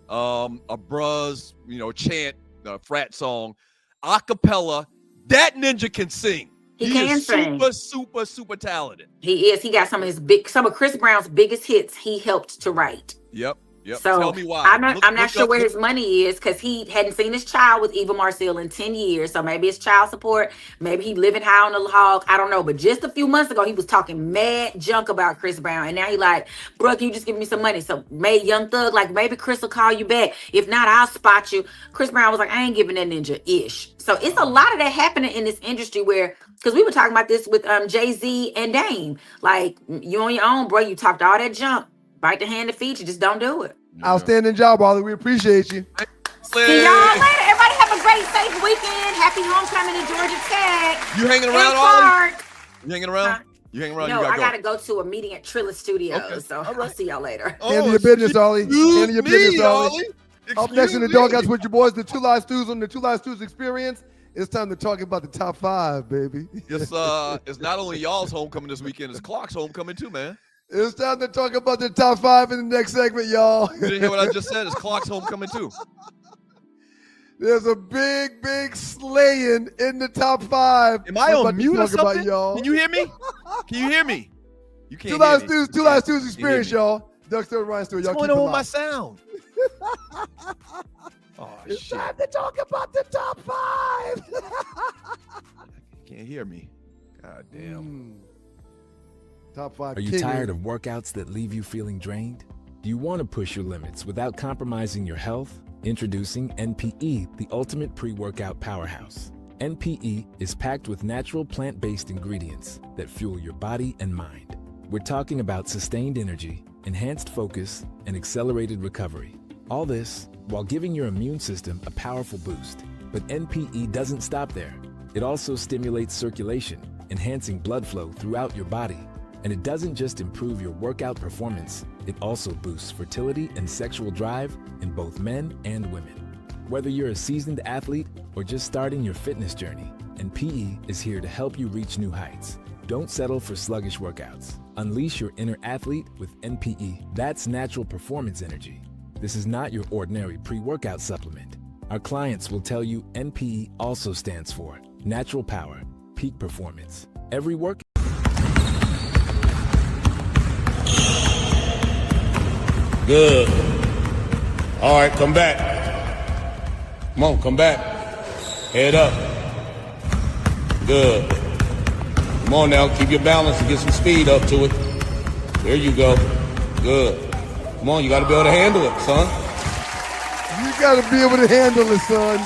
A bruh's, chant, frat song, a cappella. That ninja can sing. He can sing. Super talented. He is. He got some of Chris Brown's biggest hits he helped to write. Yep. So Tell me why. I'm not sure where his money is because he hadn't seen his child with Eva Marcel in 10 years. So maybe it's child support. Maybe he living high on the hog. I don't know. But just a few months ago, he was talking mad junk about Chris Brown. And now he like, bro, can you just give me some money? So Young Thug, like, maybe Chris will call you back. If not, I'll spot you. Chris Brown was like, I ain't giving that ninja ish. So it's a lot of that happening in this industry where, because we were talking about this with Jay-Z and Dame. Like, you on your own, bro. You talked all that junk. Bite the hand that feeds you. Just don't do it. Outstanding job, Arlie. We appreciate you. See y'all later. Everybody have a great, safe weekend. Happy homecoming to Georgia Tech. You hanging around, Arlie? You hanging around? You hanging around? No, I gotta go to a meeting at Trilla Studios. Okay. So I'll see y'all later. Handle your business, Arlie. Handle your business, Arlie. Up next in the Doghouse with your boys, the Two Live Stews on the Two Live Stews Experience. It's time to talk about the top 5, baby. It's not only y'all's homecoming this weekend, it's Clark's homecoming too, man. It's time to talk about the top 5 in the next segment, y'all. You didn't hear what I just said? It's Clark's homecoming too. There's a big slaying in the top 5. Am I on mute or something? Y'all. Can you hear me? Can you hear me? You can't. Two Live Stews Experience, y'all. Dexter Ryan Stewart. What's going on with my sound? It's time to talk about the top 5. Can't hear me. God damn. Top 5. Are you tired of workouts that leave you feeling drained? Do you want to push your limits without compromising your health? Introducing NPE, the ultimate pre-workout powerhouse. NPE is packed with natural plant-based ingredients that fuel your body and mind. We're talking about sustained energy, enhanced focus, and accelerated recovery. All this while giving your immune system a powerful boost. But NPE doesn't stop there. It also stimulates circulation, enhancing blood flow throughout your body. And it doesn't just improve your workout performance, it also boosts fertility and sexual drive in both men and women. Whether you're a seasoned athlete or just starting your fitness journey, NPE is here to help you reach new heights. Don't settle for sluggish workouts. Unleash your inner athlete with NPE. That's natural performance energy. This is not your ordinary pre-workout supplement. Our clients will tell you NPE also stands for natural power, peak performance, Every work. Good. All right, come back. Come on, come back. Head up. Good. Come on now, keep your balance and get some speed up to it. There you go. Good. Come on, you got to be able to handle it, son. You got to be able to handle it, son.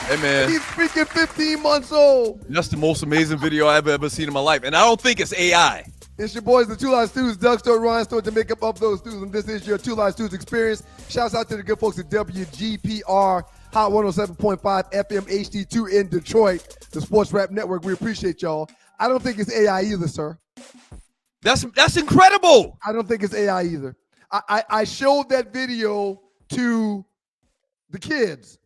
Hey, man. He's freaking 15 months old. That's the most amazing video I've ever seen in my life. And I don't think it's AI. It's your boys, the Two Live Stews, Doug Stewart, Ryan Stewart, to make up those stews. And this is your Two Live Stews experience. Shouts out to the good folks at WGPR, Hot 107.5 FM HD2 in Detroit, the Sports Rap Network. We appreciate y'all. I don't think it's AI either, sir. That's incredible. I don't think it's AI either. I showed that video to the kids.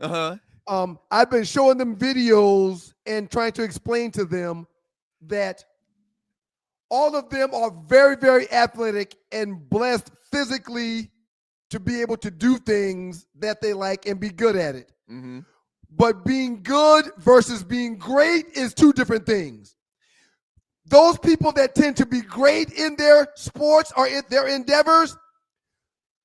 I've been showing them videos and trying to explain to them that all of them are very, very athletic and blessed physically to be able to do things that they like and be good at it. Mm-hmm. But being good versus being great is two different things. Those people that tend to be great in their sports or in their endeavors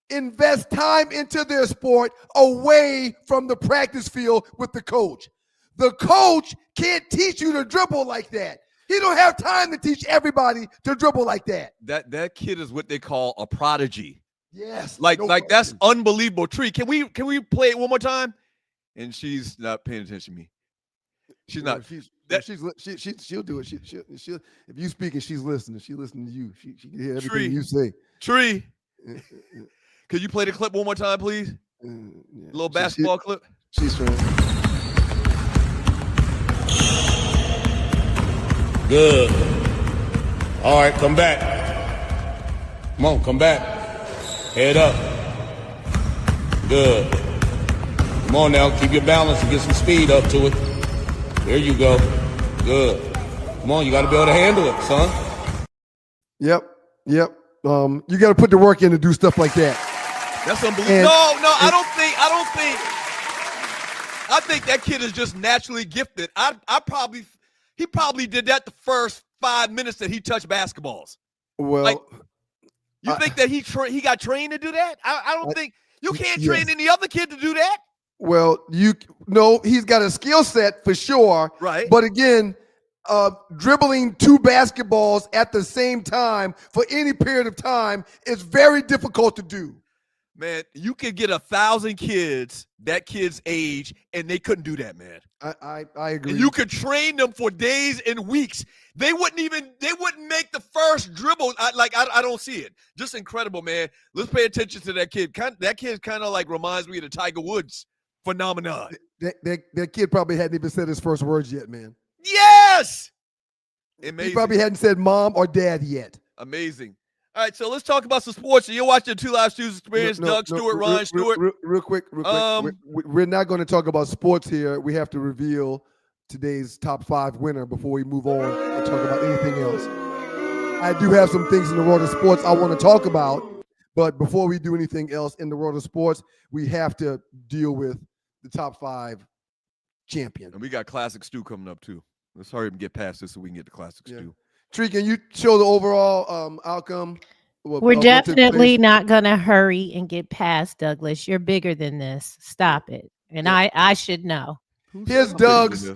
invest time into their sport away from the practice field with the coach. The coach can't teach you to dribble like that. He don't have time to teach everybody to dribble like that. That kid is what they call a prodigy. Yes. Like that's unbelievable. Tree, can we play it one more time? And she's not paying attention to me. She's not. She'll do it. She'll if you speak and she's listening, she's listening to you. She can hear everything Tree, you say. Tree, could you play the clip one more time, please? Yeah. A little basketball clip. She's trying. Good. All right, come back. Come on, come back. Head up. Good. Come on now, keep your balance and get some speed up to it. There you go. Good. Come on, you got to be able to handle it, son. Yep. You got to put the work in to do stuff like that. That's unbelievable. I think that kid is just naturally gifted. He probably did that the first 5 minutes that he touched basketballs. Well, you think that he got trained to do that? I don't think you can't train any other kid to do that. Well, he's got a skill set for sure. Right. But again, dribbling two basketballs at the same time for any period of time is very difficult to do. Man, you could get 1,000 kids that kid's age, and they couldn't do that, man. I agree. And you could train them for days and weeks. They wouldn't make the first dribble. I don't see it. Just incredible, man. Let's pay attention to that kid. That kid kind of like reminds me of the Tiger Woods phenomenon. That kid probably hadn't even said his first words yet, man. Yes! Amazing. He probably hadn't said mom or dad yet. Amazing. All right, so let's talk about some sports. So you're watching the Two Live Stews experience. Doug Stewart, Ryan Stewart. Real quick. We're not going to talk about sports here. We have to reveal today's top 5 winner before we move on and talk about anything else. I do have some things in the world of sports I want to talk about, but before we do anything else in the world of sports, we have to deal with the top 5 champion. And we got Classic Stew coming up too. Let's hurry up and get past this so we can get the Classic Stew. Tree, can you show the overall outcome? We're definitely not going to hurry and get past Douglas. You're bigger than this. Stop it. And I should know. Here's Doug's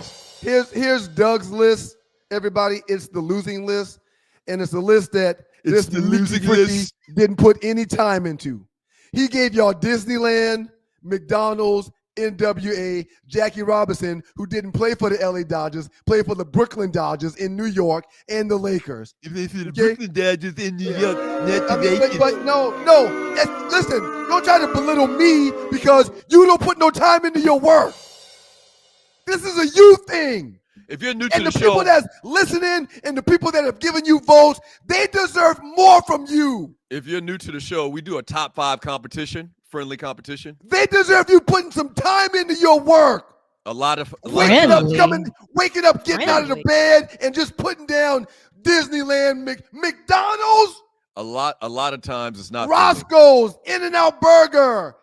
list. Everybody, it's the losing list. And it's a list that the losing list didn't put any time into. He gave y'all Disneyland, McDonald's, NWA, Jackie Robinson, who didn't play for the LA Dodgers, played for the Brooklyn Dodgers in New York and the Lakers. You played for the Brooklyn Dodgers in New York. But no. Listen, don't try to belittle me because you don't put no time into your work. This is a you thing. If you're new to and the the show, people that's listening and the people that have given you votes, they deserve more from you. If you're new to the show, we do a top 5 competition. Friendly competition. They deserve you putting some time into your work. Waking up, getting out of the bed, and just putting down Disneyland, McDonald's. A lot of times it's not. Roscoe's, In-N-Out Burger,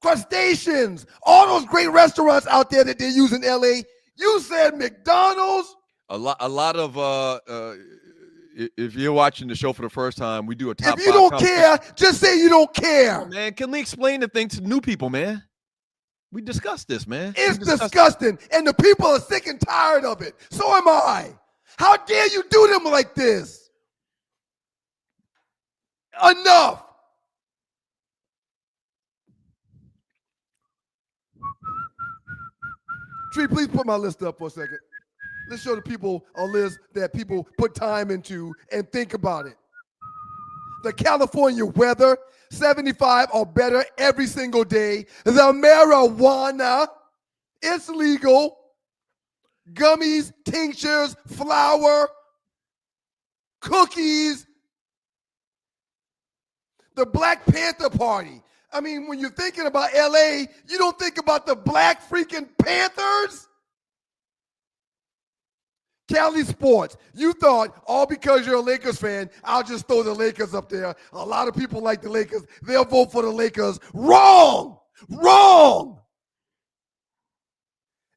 Crustaceans, all those great restaurants out there that they use in LA. You said McDonald's. A lot of if you're watching the show for the first time, we do a top. If you don't care, just say you don't care. Oh, man, can we explain the thing to new people, man? We discussed this, man. It's disgusting, and the people are sick and tired of it. So am I. How dare you do them like this? Enough. Tree, please put my list up for a second. Let's show the people a list that people put time into and think about it. The California weather, 75 or better every single day. The marijuana, it's legal. Gummies, tinctures, flour, cookies. The Black Panther Party. I mean, when you're thinking about LA, you don't think about the Black freaking Panthers? Cali sports. You thought, all because you're a Lakers fan, I'll just throw the Lakers up there. A lot of people like the Lakers. They'll vote for the Lakers. Wrong! Wrong!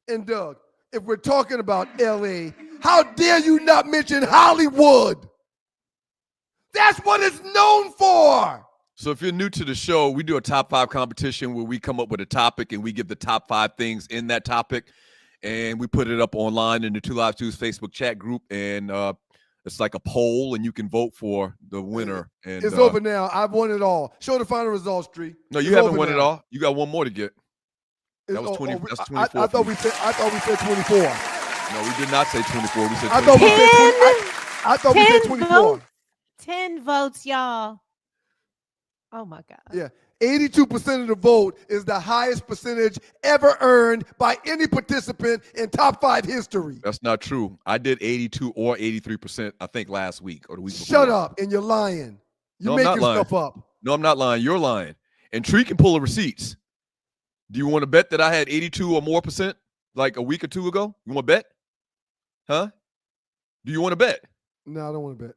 And Doug, if we're talking about LA, how dare you not mention Hollywood? That's what it's known for. So if you're new to the show, we do a top 5 competition where we come up with a topic and we give the top 5 things in that topic. And we put it up online in the 2 Live 2's Facebook chat group. And it's like a poll, and you can vote for the winner. And it's over now. I've won it all. Show the final results, Tree. No, you haven't won it all. You got one more to get. That was 20. That's 24. I thought we said 24. No, we did not say 24. We said 24. I thought we said 24. Votes. 10 votes, y'all. Oh my God. Yeah. 82% of the vote is the highest percentage ever earned by any participant in top 5 history. That's not true. I did 82 or 83%, I think, last week or the week before. Shut up, and you're lying. You're making stuff up. No, I'm not lying. You're lying. And Tree can pull the receipts. Do you want to bet that I had 82 or more percent like a week or two ago? You want to bet? Huh? Do you want to bet? No, I don't want to bet.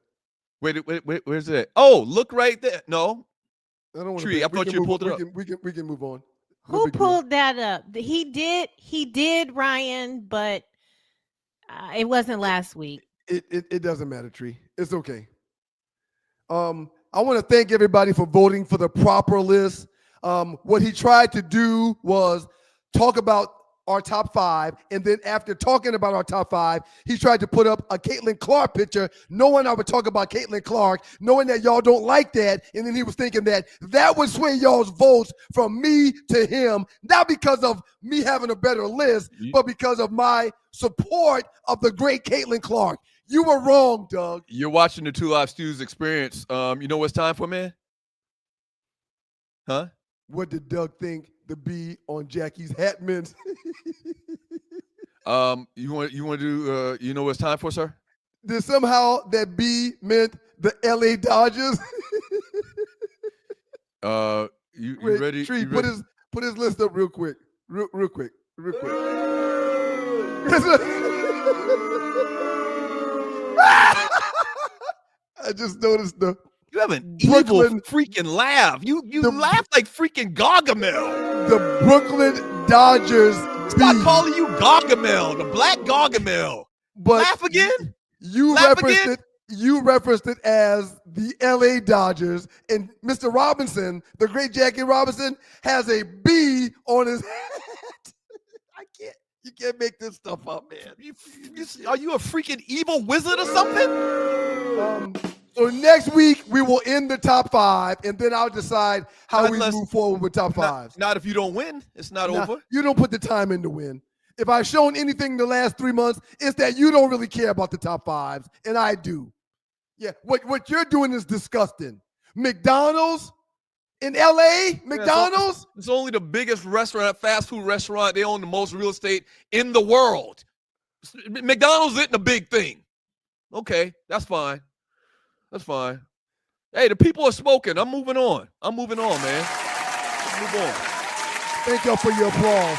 Wait, where's it? Oh, look right there. No. I don't want Tree, I thought you pulled it up. We can move on. Who pulled that up? He did, Ryan, but it wasn't last week. It doesn't matter, Tree. It's okay. I want to thank everybody for voting for the proper list. What he tried to do was talk about our top 5, and then after talking about our top 5, he tried to put up a Caitlin Clark picture, knowing I would talk about Caitlin Clark, knowing that y'all don't like that, and then he was thinking that would sway y'all's votes from me to him, not because of me having a better list, but because of my support of the great Caitlin Clark. You were wrong, Doug. You're watching the 2 Live Stews experience. You know what it's time for, man? Huh? What did Doug think the B on Jackie's hat meant? You want to do? You know what it's time for, sir? Did somehow that B meant the LA Dodgers? You ready? Tree, you ready? Put his list up real quick. Real quick. I just noticed You have an Brooklyn, evil freaking laugh. You laugh like freaking Gargamel. The Brooklyn Dodgers. Stop calling you Gargamel, the black Gargamel. But laugh again? You referenced it as the LA Dodgers, and Mr. Robinson, the great Jackie Robinson, has a B on his hat. You can't make this stuff up, man. Are you a freaking evil wizard or something? So next week we will end the top 5, and then I'll decide how we move forward with top 5s. Not if you don't win. It's not over. You don't put the time in to win. If I've shown anything the last 3 months, it's that you don't really care about the top 5s, and I do. Yeah, what you're doing is disgusting. McDonald's in LA, McDonald's? It's only the biggest restaurant, fast food restaurant. They own the most real estate in the world. McDonald's isn't a big thing. Okay, that's fine. That's fine. Hey, the people are smoking. I'm moving on, man. Let's move on. Thank y'all for your applause.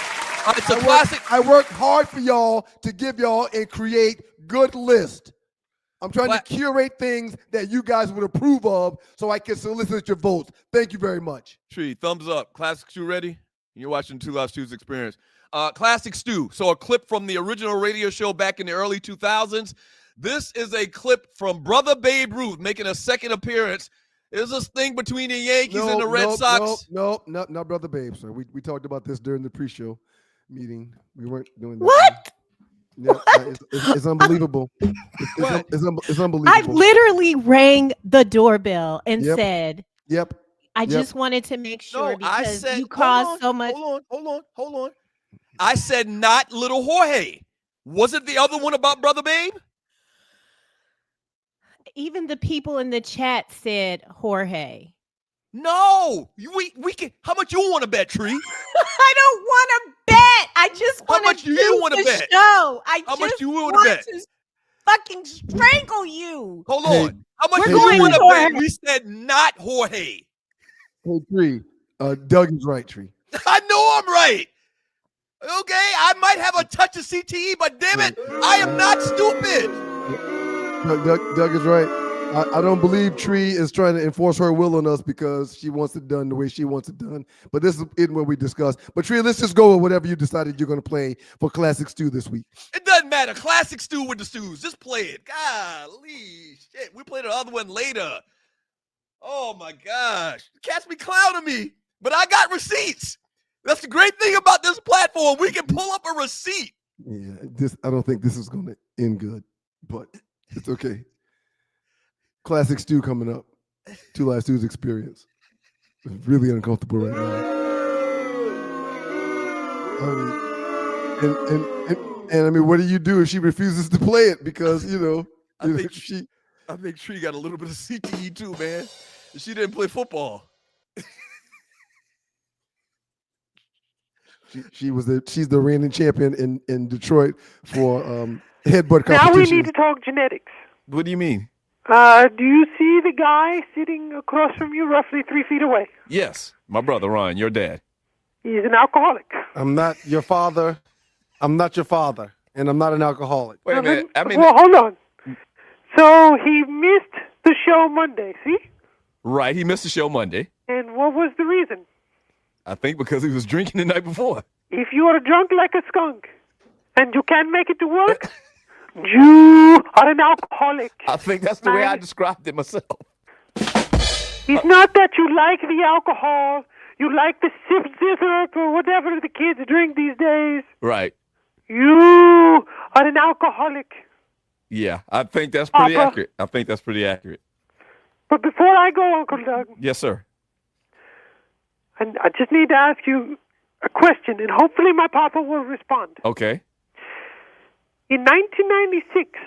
It's a classic. I work hard for y'all to give y'all and create good lists. I'm trying to curate things that you guys would approve of so I can solicit your votes. Thank you very much. Tree, thumbs up. Classics, you ready? You're watching 2 Live Stews Experience. Classic Stew. So a clip from the original radio show back in the early 2000s. This is a clip from Brother Babe Ruth making a second appearance. Is this thing between the Yankees and the Red Sox? No, not Brother Babe, sir. We talked about this during the pre-show meeting. We weren't doing that. What? Yeah, it's unbelievable. It's unbelievable. I literally rang the doorbell and said, "Yep." I just wanted to make sure because I said, you caused so much. Hold on. I said not little Jorge. Was it the other one about Brother Babe? Even the people in the chat said Jorge. No, we can. How much you want to bet, Tree? I don't want to bet. I just want How much do you want to bet? Show. How much do you want to bet? To fucking strangle you. Hold on. How much do going you want to with bet? Jorge. We said not Jorge. Hey, Tree. Doug is right, Tree. I know I'm right. Okay, I might have a touch of CTE, but damn it, I am not stupid. Doug is right. I don't believe Tree is trying to enforce her will on us because she wants it done the way she wants it done. But this is what we discussed. But Tree, let's just go with whatever you decided you're going to play for Classic Stew this week. It doesn't matter. Classic Stew with the stews. Just play it. Golly, shit. We play the other one later. Oh, my gosh. Cats be clowning me, but I got receipts. That's the great thing about this platform. We can pull up a receipt. Yeah, I don't think this is going to end good, but it's okay. Classic Stew coming up. Two Live Stews experience. It's really uncomfortable right now. I mean, what do you do if she refuses to play it? Because I think Tree got a little bit of CTE too, man. She didn't play football. She's the reigning champion in Detroit for headbutt competition. Now we need to talk genetics. What do you mean? Do you see the guy sitting across from you, roughly 3 feet away? Yes, my brother Ryan, your dad. He's an alcoholic. I'm not your father. I'm not your father, and I'm not an alcoholic. Wait a minute. Well, hold on. So he missed the show Monday, see? Right, he missed the show Monday. And what was the reason? I think because he was drinking the night before. If you are drunk like a skunk and you can't make it to work, you are an alcoholic. I think that's the way I described it myself. It's not that you like the alcohol, you like the syrup or whatever the kids drink these days. Right. You are an alcoholic. Yeah, I think that's pretty accurate. But before I go, Uncle Doug. Yes, sir. And I just need to ask you a question, and hopefully my papa will respond. Okay. In 1996,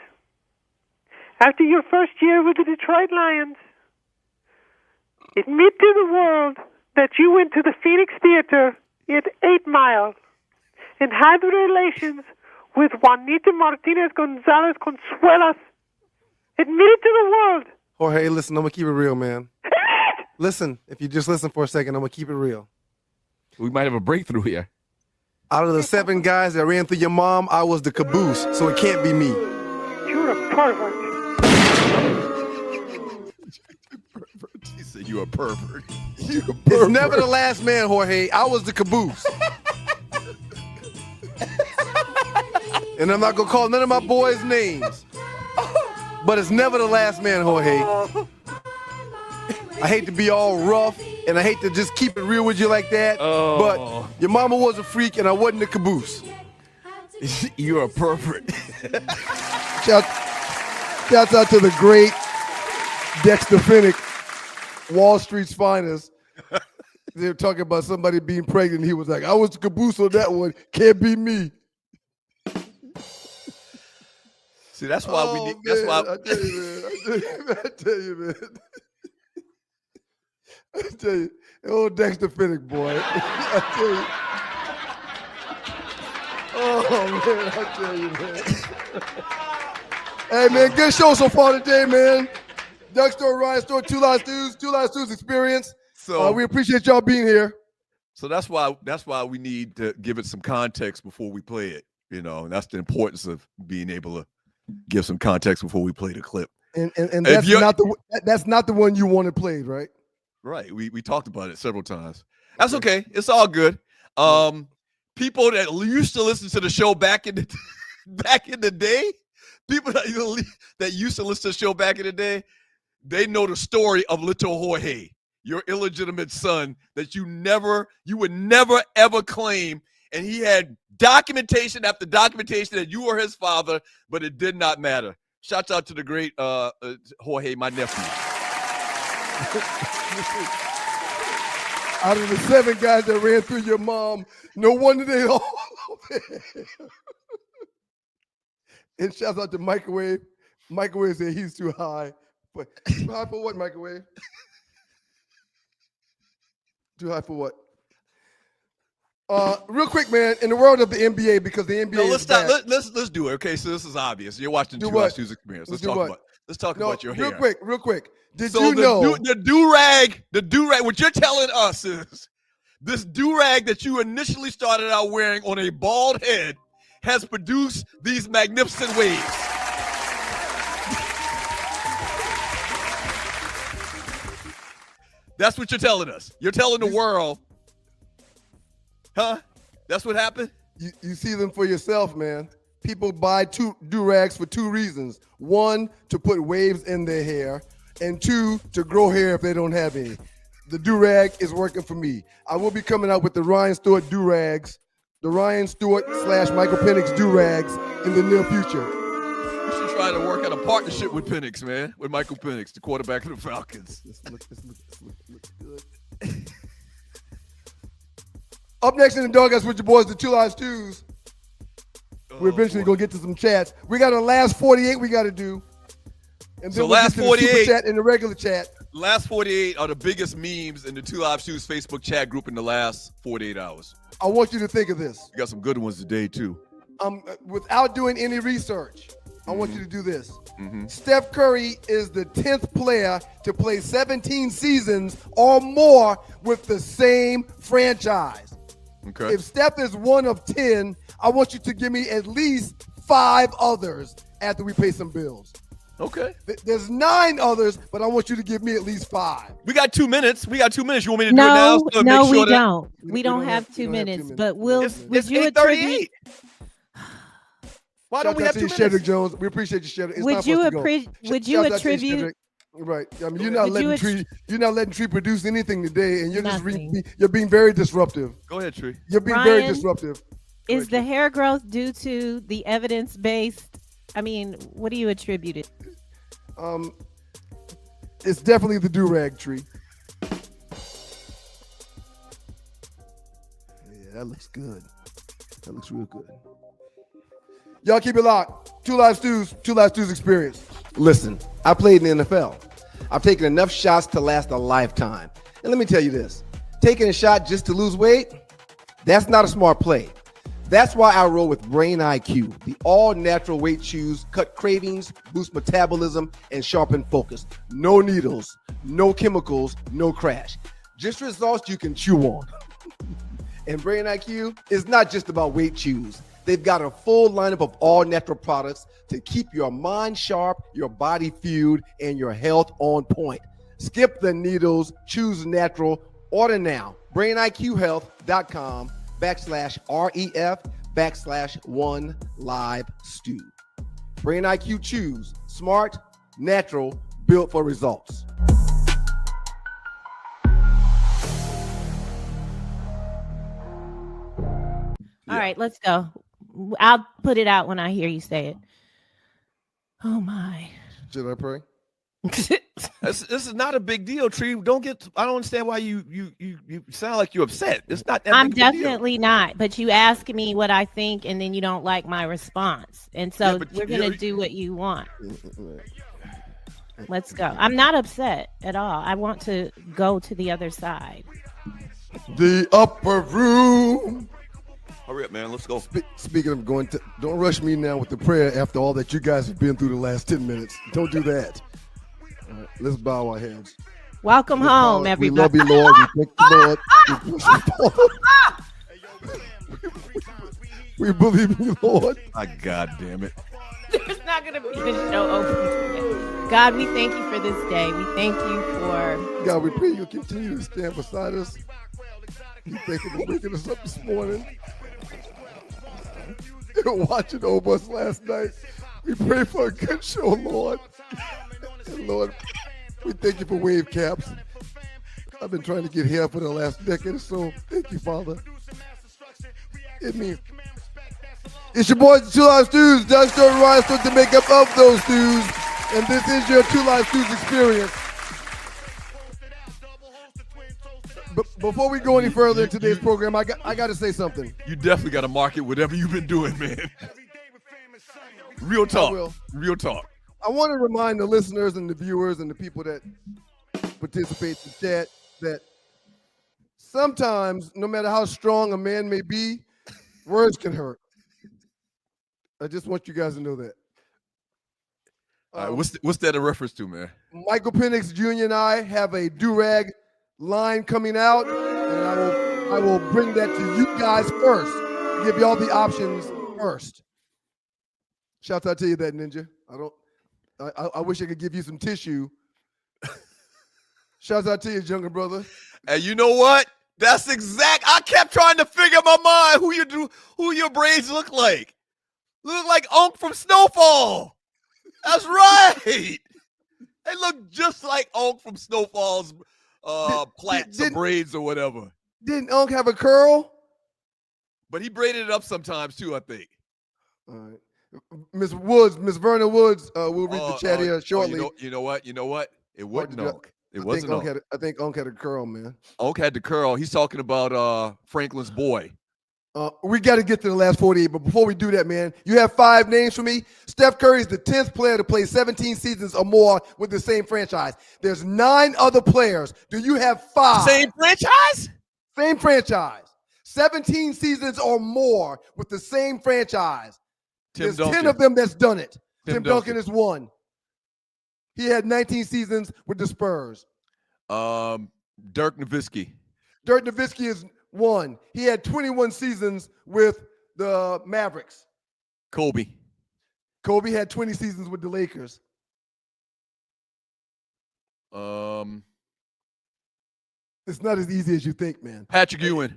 after your first year with the Detroit Lions, admit to the world that you went to the Phoenix Theater at 8 Mile and had relations with Juanita Martinez Gonzalez Consuelas. Admit it to the world. Jorge, listen, I'm going to keep it real, man. Listen, if you just listen for a second, I'm going to keep it real. We might have a breakthrough here. Out of the 7 guys that ran through your mom, I was the caboose, so it can't be me. You're a pervert. He said you're a pervert. It's never the last man, Jorge. I was the caboose. And I'm not going to call none of my boys' names. But it's never the last man, Jorge. I hate to be all rough, and I hate to just keep it real with you like that, but your mama was a freak, and I wasn't a caboose. You're a pervert. Shouts out to the great Dexter Finnick, Wall Street's finest. They were talking about somebody being pregnant. He was like, I was the caboose on that one. Can't be me. See, that's why we need. That's why. I tell you, man. I tell you, old Dexter Finnick, boy. I tell you. Oh, man, I tell you, man. Hey, man, good show so far today, man. Doug Store, Ryan Store, Two Live Stews experience. So we appreciate y'all being here. So that's why we need to give it some context before we play it. And that's the importance of being able to give some context before we play the clip. And that's not the one you wanted played, right? Right. We talked about it several times. That's okay. It's all good. people that used to listen to the show back in the day, people that used to listen to the show back in the day, they know the story of little Jorge, your illegitimate son that you would never ever claim, and he had documentation after documentation that you were his father, but it did not matter. Shouts out to the great Jorge, my nephew. Out of the 7 guys that ran through your mom, no wonder they all. And shouts out to Microwave. Microwave said he's too high. But too high for what, Microwave? Too high for what? Real quick, man, in the world of the NBA, because the NBA let's do it. Okay, so this is obvious. You're watching Two Live Stu's Experience. Let's talk about your hair. Real quick. Did you know the do-rag, what you're telling us is this do-rag that you initially started out wearing on a bald head has produced these magnificent waves. That's what you're telling us. You're telling the world, huh? That's what happened? You see them for yourself, man. People buy do-rags for 2 reasons. 1, to put waves in their hair, and 2, to grow hair if they don't have any. The do-rag is working for me. I will be coming out with the Ryan Stewart do-rags, the Ryan Stewart / Michael Penix do-rags in the near future. You should try to work out a partnership with Penix, man, with Michael Penix, the quarterback of the Falcons. This looks good. Up next in the Doghouse with your boys, the Two Live Stews. We're eventually going to get to some chats. We got a last 48 we got to do. And then So we'll last get to the 48 super chat and the regular chat. Last 48 are the biggest memes in the Two Live Stews Facebook chat group in the last 48 hours. I want you to think of this. You got some good ones today, too. Without doing any research, I want you to do this. Steph Curry is the 10th player to play 17 seasons or more with the same franchise. Okay. If Steph is 1 of 10, I want you to give me at least 5 others after we pay some bills. Okay. There's 9 others, but I want you to give me at least 5. We got 2 minutes. You want me to do it now? No, we don't. We don't have 2 minutes, but would you attribute? Why don't we have 2 minutes? Shedrick Jones, we appreciate you, Shedrick. Would you attribute? Right. I mean, you're not letting Tree produce anything today, and you're you're being very disruptive. Go ahead, Tree. You're being very disruptive. Is the hair growth due to the evidence-based? I mean, what do you attribute it? It's definitely the do-rag, Tree. Yeah, that looks good. That looks real good. Y'all keep it locked. Two Live Stews Experience. Listen, I played in the NFL. I've taken enough shots to last a lifetime. And let me tell you this, taking a shot just to lose weight, that's not a smart play. That's why I roll with Brain IQ, the all-natural weight chews, cut cravings, boost metabolism, and sharpen focus. No needles, no chemicals, no crash. Just results you can chew on. And Brain IQ is not just about weight chews. They've got a full lineup of all-natural products to keep your mind sharp, your body fueled, and your health on point. Skip the needles, choose natural. Order now. BrainIQHealth.com/REF/1LiveStew. Brain IQ Chews. Smart, natural, built for results. All right, let's go. I'll put it out when I hear you say it. Oh my. Should I pray? This is not a big deal, Tree. I don't understand why you sound like you're upset. It's not that I'm big of a deal. definitely not, but you ask me what I think and then you don't like my response. And so we're going to do what you want. Let's go. I'm not upset at all. I want to go to the other side. The upper room. Hurry up, man. Let's go. Speaking of don't rush me now with the prayer after all that you guys have been through the last 10 minutes. Don't do that. All right, let's bow our heads. Welcome home, everybody. We love you, Lord. We thank the Lord. We believe in you, Lord. My God damn it. There's not going to be the show open today. God, we thank you for this day. We thank you for... God, we pray you'll continue to stand beside us. We thank you for waking us up this morning. Watching over us last night. We pray for a good show, Lord. And Lord, we thank you for wave caps. I've been trying to get here for the last decade or so. Thank you, Father. It means it's your boys, the Two Live Stews. Doug Stone and Ryan Stone to make up of those stews. And this is your Two Live Stews experience. But before we go any further in today's program, I got to say something. You definitely got to market whatever you've been doing, man. Real talk. Real talk. I want to remind the listeners and the viewers and the people that participate in the chat that sometimes, no matter how strong a man may be, words can hurt. I just want you guys to know that. All right, what's that a reference to, man? Michael Penix Jr. and I have a do-rag line coming out, and I will bring that to you guys first. Give y'all the options first. Shout out to you, that ninja. I wish I could give you some tissue. Shout out to you, younger brother. And you know what? That's exact. I kept trying to figure in my mind who your braids look like. Look like Unc from Snowfall. That's right. They look just like Unc from Snowfall's plaits or braids or whatever. Didn't Unc have a curl? But he braided it up sometimes too, I think. All right. Miss Verna Woods, we'll read the chat here shortly. You know what? It wasn't Unc. It wasn't Unc. I think Unc had a curl, man. Unc had the curl. He's talking about Franklin's boy. We got to get to the last 48, but before we do that, man, you have 5 names for me. Steph Curry is the 10th player to play 17 seasons or more with the same franchise. There's 9 other players. Do you have 5? Same franchise? Same franchise. 17 seasons or more with the same franchise. There's 10 of them that's done it. Tim Duncan is 1. He had 19 seasons with the Spurs. Dirk Nowitzki. Dirk Nowitzki is 1. He had 21 seasons with the Mavericks. Kobe had 20 seasons with the Lakers. It's not as easy as you think, man. Patrick Ewing.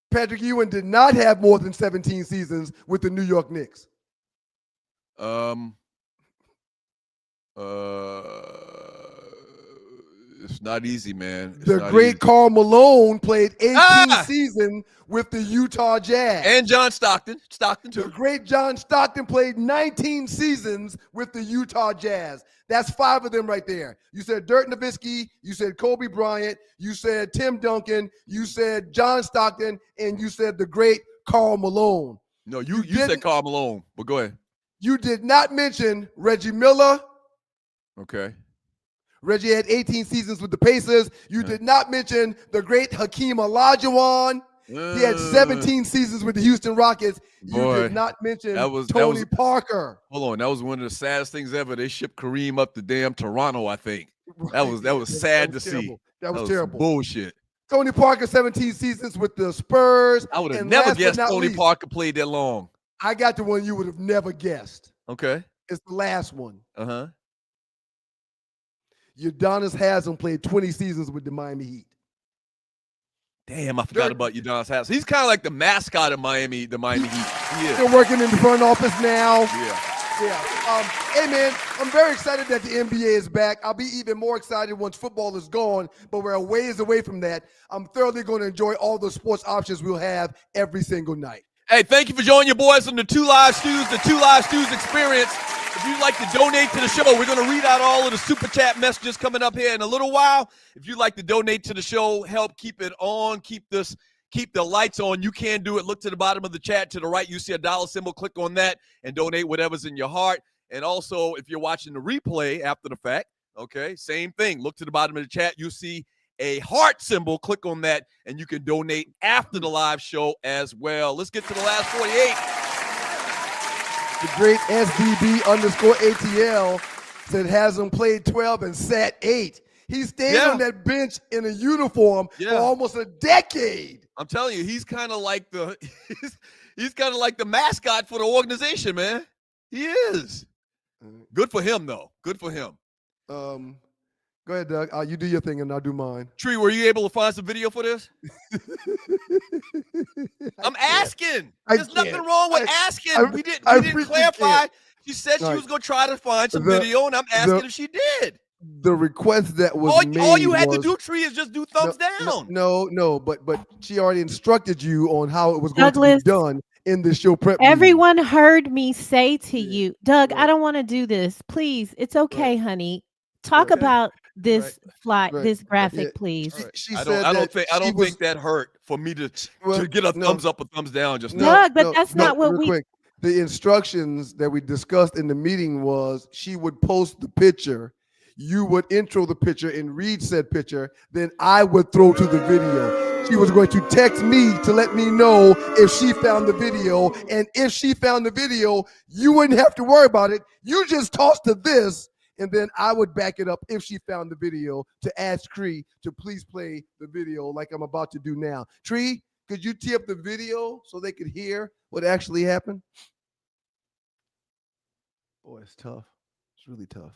Patrick Ewing did not have more than 17 seasons with the New York Knicks. It's not easy, man. The great Karl Malone played 18 seasons with the Utah Jazz. And John Stockton. Stockton, too. The great John Stockton played 19 seasons with the Utah Jazz. That's 5 of them right there. You said Dirk Nowitzki, you said Kobe Bryant, you said Tim Duncan, you said John Stockton, and you said the great Karl Malone. No, you said Karl Malone, but go ahead. You did not mention Reggie Miller. Okay. Reggie had 18 seasons with the Pacers. You did not mention the great Hakeem Olajuwon. He had 17 seasons with the Houston Rockets. You did not mention Tony Parker. Hold on, that was one of the saddest things ever. They shipped Kareem up to damn Toronto, I think. Right. That was sad to see. That was terrible. Bullshit. Tony Parker, 17 seasons with the Spurs. I would have never guessed Tony Parker played that long. I got the one you would have never guessed. Okay. It's the last one. Uh-huh. Udonis Haslem played 20 seasons with the Miami Heat. Damn, I forgot about Udonis Haslem. He's kind of like the mascot of the Miami Heat. He is. Still working in the front office now. Yeah. Hey, man, I'm very excited that the NBA is back. I'll be even more excited once football is gone, but we're a ways away from that. I'm thoroughly going to enjoy all the sports options we'll have every single night. Hey, thank you for joining your boys on the Two Live Stews, the Two Live Stews experience. If you'd like to donate to the show, we're going to read out all of the super chat messages coming up here in a little while. If you'd like to donate to the show, help keep it on, keep the lights on, you can do it. Look to the bottom of the chat to the right. You see a dollar symbol. Click on that and donate whatever's in your heart. And also, if you're watching the replay after the fact, okay, same thing. Look to the bottom of the chat. You see a heart symbol. Click on that, and you can donate after the live show as well. Let's get to the last 48. The great SBB_ATL said Haslam played 12 and sat 8. He stayed on that bench in a uniform for almost a decade. I'm telling you, he's kind of like the mascot for the organization, man. He is. Good for him, though. Good for him. Go ahead, Doug. You do your thing and I'll do mine. Tree, were you able to find some video for this? I'm asking. There's nothing wrong with asking. We didn't clarify. She said she was going to try to find some video, and I'm asking if she did. The request that was made. All you had to do, Tree, is just do thumbs down. No, but she already instructed you on how it was going to be done in the show prep. Everyone heard me say to you, Doug, I don't want to do this. Please, it's okay, honey. Talk about this this graphic, please. I don't think that hurt for me to get a thumbs up or thumbs down. Just Doug, but that's not what we. Quick. The instructions that we discussed in the meeting was she would post the picture, you would intro the picture and read said picture, then I would throw to the video. She was going to text me to let me know if she found the video, and if she found the video, you wouldn't have to worry about it. You just toss to this, and then I would back it up if she found the video to ask Tree to please play the video like I'm about to do now. Tree, could you tee up the video so they could hear what actually happened? Boy, it's tough. It's really tough.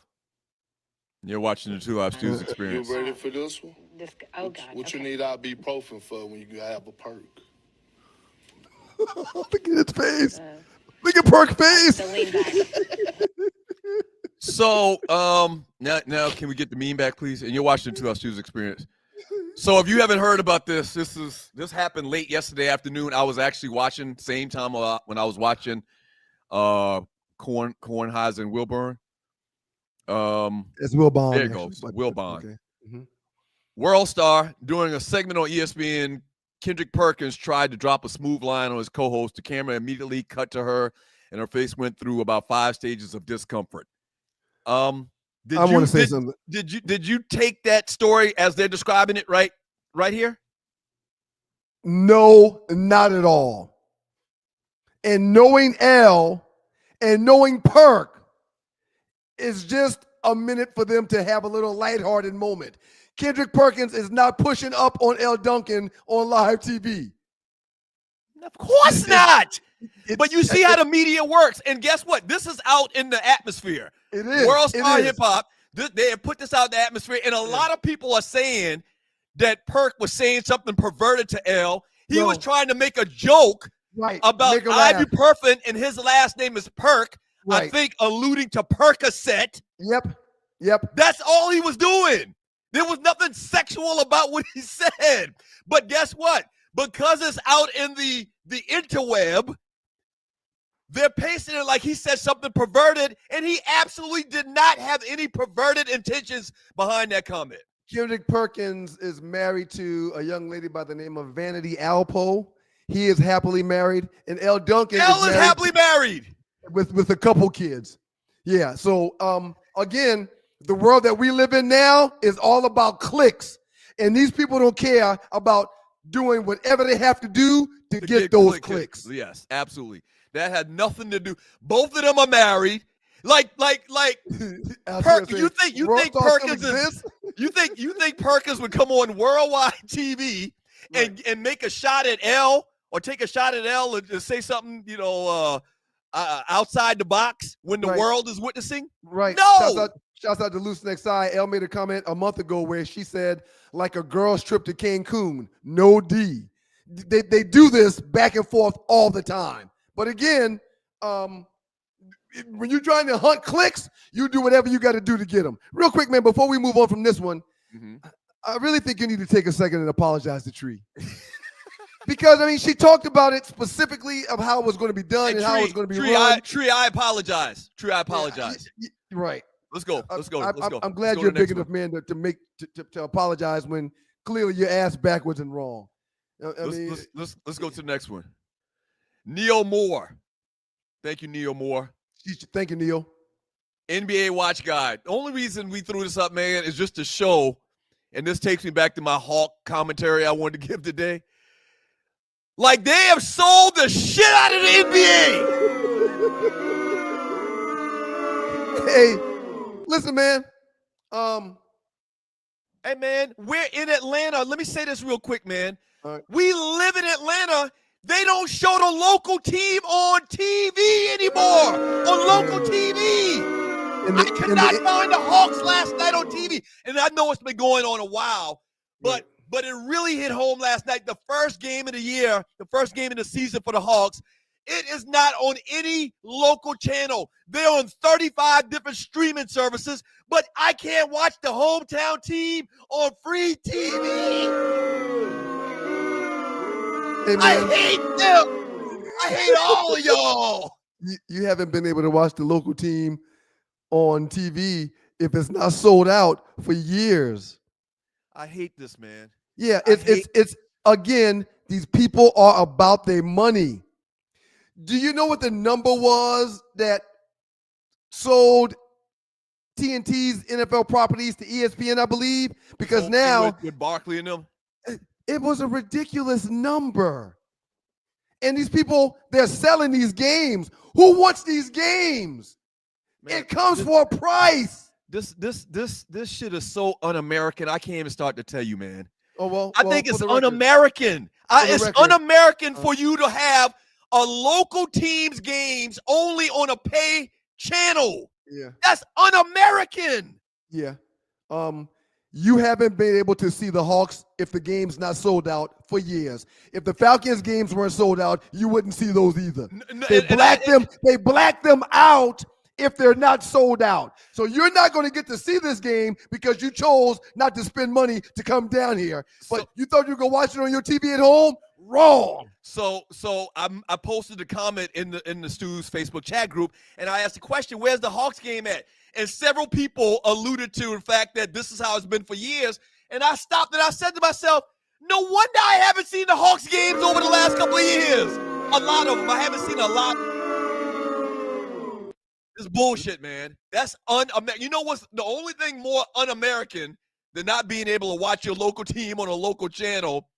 You're watching the 2 Live Stews Experience. You ready for this one? God. What you need ibuprofen for when you have a perk? Look at his face. Look at Perk's face. So, now can we get the meme back, please? And you're watching the 2 Live Stews Experience. So if you haven't heard about this, this happened late yesterday afternoon. I was actually watching same time when I was watching Kornheiser and Wilburn. It's Wilbon. There it goes. Wilbon. Okay. Mm-hmm. World Star doing a segment on ESPN. Kendrick Perkins tried to drop a smooth line on his co-host. The camera immediately cut to her, and her face went through about 5 stages of discomfort. I want to say something. Did you take that story as they're describing it right here? No, not at all. And knowing L and knowing Perk is just a minute for them to have a little lighthearted moment. Kendrick Perkins is not pushing up on L. Duncan on live TV. Of course not. But you see how the media works. And guess what? This is out in the atmosphere. It is. World Star Hip Hop, they have put this out in the atmosphere. And a lot of people are saying that Perk was saying something perverted to L. He was trying to make a joke about ibuprofen, and his last name is Perk. Right. I think alluding to Percocet. Yep. That's all he was doing. There was nothing sexual about what he said. But guess what? Because it's out in the interweb, they're pasting it like he said something perverted, and he absolutely did not have any perverted intentions behind that comment. Kendrick Perkins is married to a young lady by the name of Vanity Alpo. He is happily married, and L. Duncan is happily married with a couple kids. Yeah. So again, the world that we live in now is all about clicks, and these people don't care about doing whatever they have to do to get those clicks. Yes, absolutely. That had nothing to do. Both of them are married. Like you think Perkins is, you think Perkins would come on worldwide TV and make a shot at L or take a shot at L and say something, outside the box when the world is witnessing? Right. No. Shouts out to Loose Next Eye. Elle made a comment a month ago where she said, like a girl's trip to Cancun, no D. They do this back and forth all the time. But again, when you're trying to hunt clicks, you do whatever you got to do to get them. Real quick, man, before we move on from this one, I really think you need to take a second and apologize to Tree. Because, she talked about it specifically of how it was going to be done and how it was going to be run. I apologize. Tree, I apologize. Right. Let's go. I'm glad you're a big enough man to apologize when clearly you're ass backwards and wrong. Let's go to the next one. Neil Moore. Thank you, Neil Moore. Thank you, Neil. NBA Watch Guide. The only reason we threw this up, man, is just to show, and this takes me back to my Hawk commentary I wanted to give today. Like, they have sold the shit out of the NBA. Hey, listen, man. Hey, man, we're in Atlanta. Let me say this real quick, man. Right. We live in Atlanta. They don't show the local team on TV anymore. On local TV. I could not find the Hawks last night on TV. And I know it's been going on a while, but it really hit home last night. The first game of the year, the first game of the season for the Hawks, it is not on any local channel. They're on 35 different streaming services, but I can't watch the hometown team on free TV. Hey, I hate them. I hate all of y'all. You haven't been able to watch the local team on TV if it's not sold out for years. I hate this, man. Yeah, it's again, these people are about their money. Do you know what the number was that sold TNT's NFL properties to ESPN, I believe? Because now with Barkley and them, it was a ridiculous number. And these people, they're selling these games. Who wants these games? Man, it comes for a price. This shit is so un-American. I can't even start to tell you, man. Oh well, I think it's un-American. It's un-American for you to have a local team's games only on a pay channel. Yeah, that's un-American. Yeah. You haven't been able to see the Hawks if the game's not sold out for years. If the Falcons games weren't sold out, you wouldn't see those either. They black them out if they're not sold out. So you're not going to get to see this game because you chose not to spend money to come down here. But you thought you were going to watch it on your TV at home? Wrong. So I posted a comment in the Stu's Facebook chat group, and I asked the question, where's the Hawks game at? And several people alluded to the fact that this is how it's been for years. And I stopped and I said to myself, no wonder I haven't seen the Hawks games over the last couple of years. A lot of them. I haven't seen a lot. It's bullshit, man. That's un-American. You know what's the only thing more un-American than not being able to watch your local team on a local channel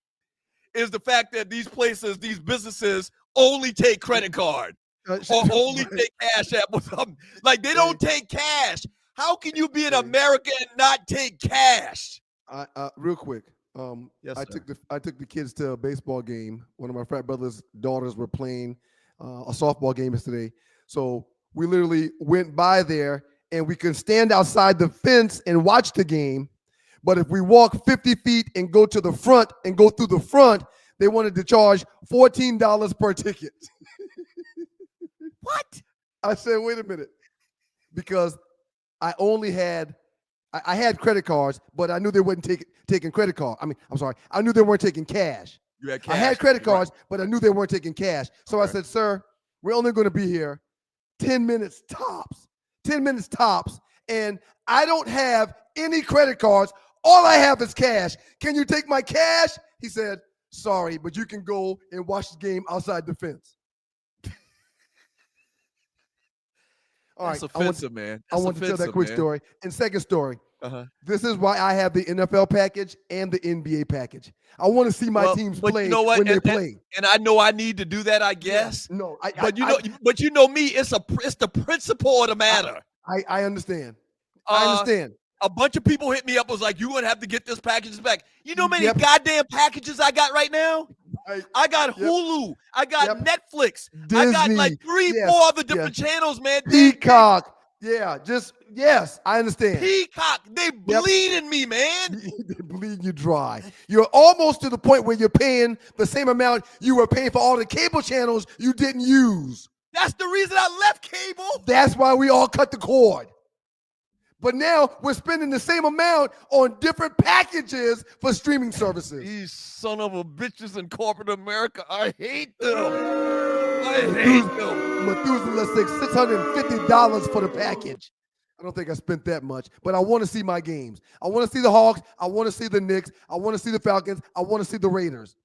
is the fact that these places, these businesses only take credit card. Or only take cash app or something. Like, they don't take cash. How can you be an American and not take cash? Real quick. Yes, I took the kids to a baseball game. One of my frat brother's daughters were playing a softball game yesterday. So we literally went by there and we could stand outside the fence and watch the game. But if we walk 50 feet and go to the front and go through the front, they wanted to charge $14 per ticket. What? I said, wait a minute, because I only had, I had credit cards, but I knew they wasn't taking credit card. I knew they weren't taking cash. You had cash. I had credit cards, but I knew they weren't taking cash. So I said, sir, we're only going to be here 10 minutes tops. 10 minutes tops, and I don't have any credit cards. All I have is cash. Can you take my cash? He said, sorry, but you can go and watch the game outside the fence. All That's right, offensive, man. I want to tell that quick story. And second story, this is why I have the NFL package and the NBA package. I want to see my teams play when they play. And I know I need to do that, I guess. Yeah, no, but you know me, it's the principle of the matter. I understand. I understand. A bunch of people hit me up, was like, you're going to have to get this package back. You know how many goddamn packages I got right now? I got Hulu. I got Netflix. Disney. I got like 3-4 other different channels, man. Peacock. Yeah, yes, I understand. Peacock. They bleeding me, man. They bleed you dry. You're almost to the point where you're paying the same amount you were paying for all the cable channels you didn't use. That's the reason I left cable. That's why we all cut the cord. But now we're spending the same amount on different packages for streaming services. These son of a bitches in corporate America, I hate them. I hate them. Methuselah said $650 for the package. I don't think I spent that much, but I want to see my games. I want to see the Hawks. I want to see the Knicks. I want to see the Falcons. I want to see the Raiders.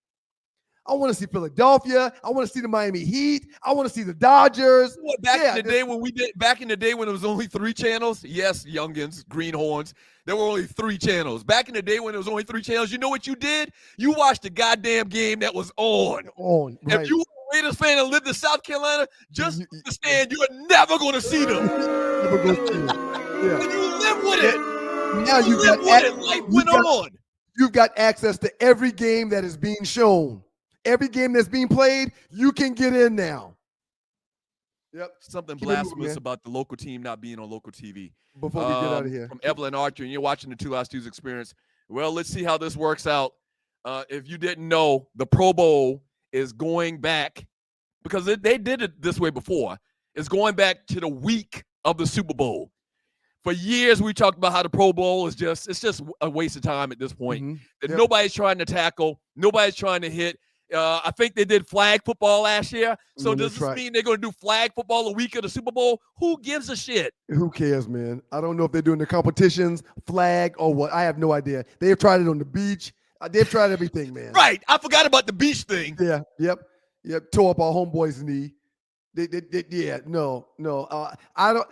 I want to see Philadelphia. I want to see the Miami Heat. I want to see the Dodgers. Back in the day when it was only 3 channels, yes, youngins, greenhorns, there were only 3 channels. Back in the day when it was only 3 channels, you know what you did? You watched the goddamn game that was on. Right. If you were a Raiders fan and lived in South Carolina, just understand you are never going to see them. Never going to see them. Yeah. And you live with it. Now you live with it. Life went on. You've got access to every game that is being shown. Every game that's being played, you can get in now. Yep. Something Keep it moving, blasphemous man. about the local team not being on local TV. Before we get out of here. From Evelyn Archer, and you're watching the Two Loud Stews Experience. Well, let's see how this works out. If you didn't know, the Pro Bowl is going back, because they did it this way before. It's going back to the week of the Super Bowl. For years, we talked about how the Pro Bowl is just a waste of time at this point. That nobody's trying to tackle, nobody's trying to hit. I think they did flag football last year. So does this mean they're going to do flag football the week of the Super Bowl? Who gives a shit? Who cares, man? I don't know if they're doing the competitions, flag, or what. I have no idea. They've tried it on the beach. They've tried everything, man. Right. I forgot about the beach thing. Yeah. Yep. Tore up our homeboy's knee. No. I don't.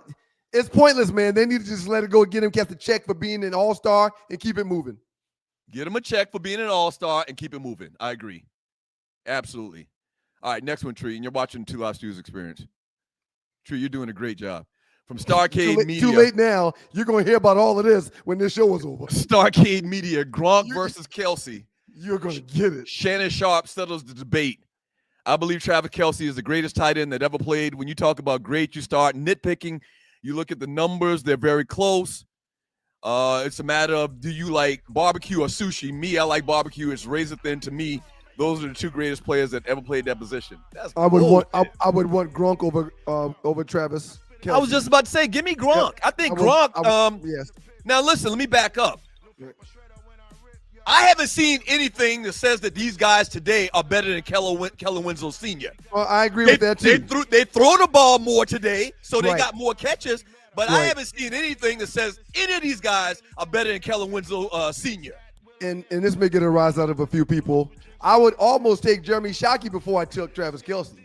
It's pointless, man. They need to just let it go. Get him kept a check for being an all-star and keep it moving. Get him a check for being an all-star and keep it moving. I agree. Absolutely. All right, next one, Tree, and you're watching Two Loud Stews Experience. Tree, you're doing a great job. From Starcade Media. Too late now. You're going to hear about all of this when this show is over. Starcade Media, Gronk versus Kelsey. You're going to get it. Shannon Sharp settles the debate. I believe Travis Kelsey is the greatest tight end that ever played. When you talk about great, you start nitpicking. You look at the numbers. They're very close. It's a matter of, do you like barbecue or sushi? Me, I like barbecue. It's razor thin to me. Those are the two greatest players that ever played that position. I would want Gronk over Travis Kelce. I was just about to say, give me Gronk. Yep. I think Gronk. Yes. Now listen, let me back up. I haven't seen anything that says that these guys today are better than Kellen Winslow Sr. Well, I agree with that too. They throw the ball more today, so they got more catches. But I Right. haven't seen anything that says any of these guys are better than Kellen Winslow Sr. And this may get a rise out of a few people. I would almost take Jeremy Shockey before I took Travis Kelce.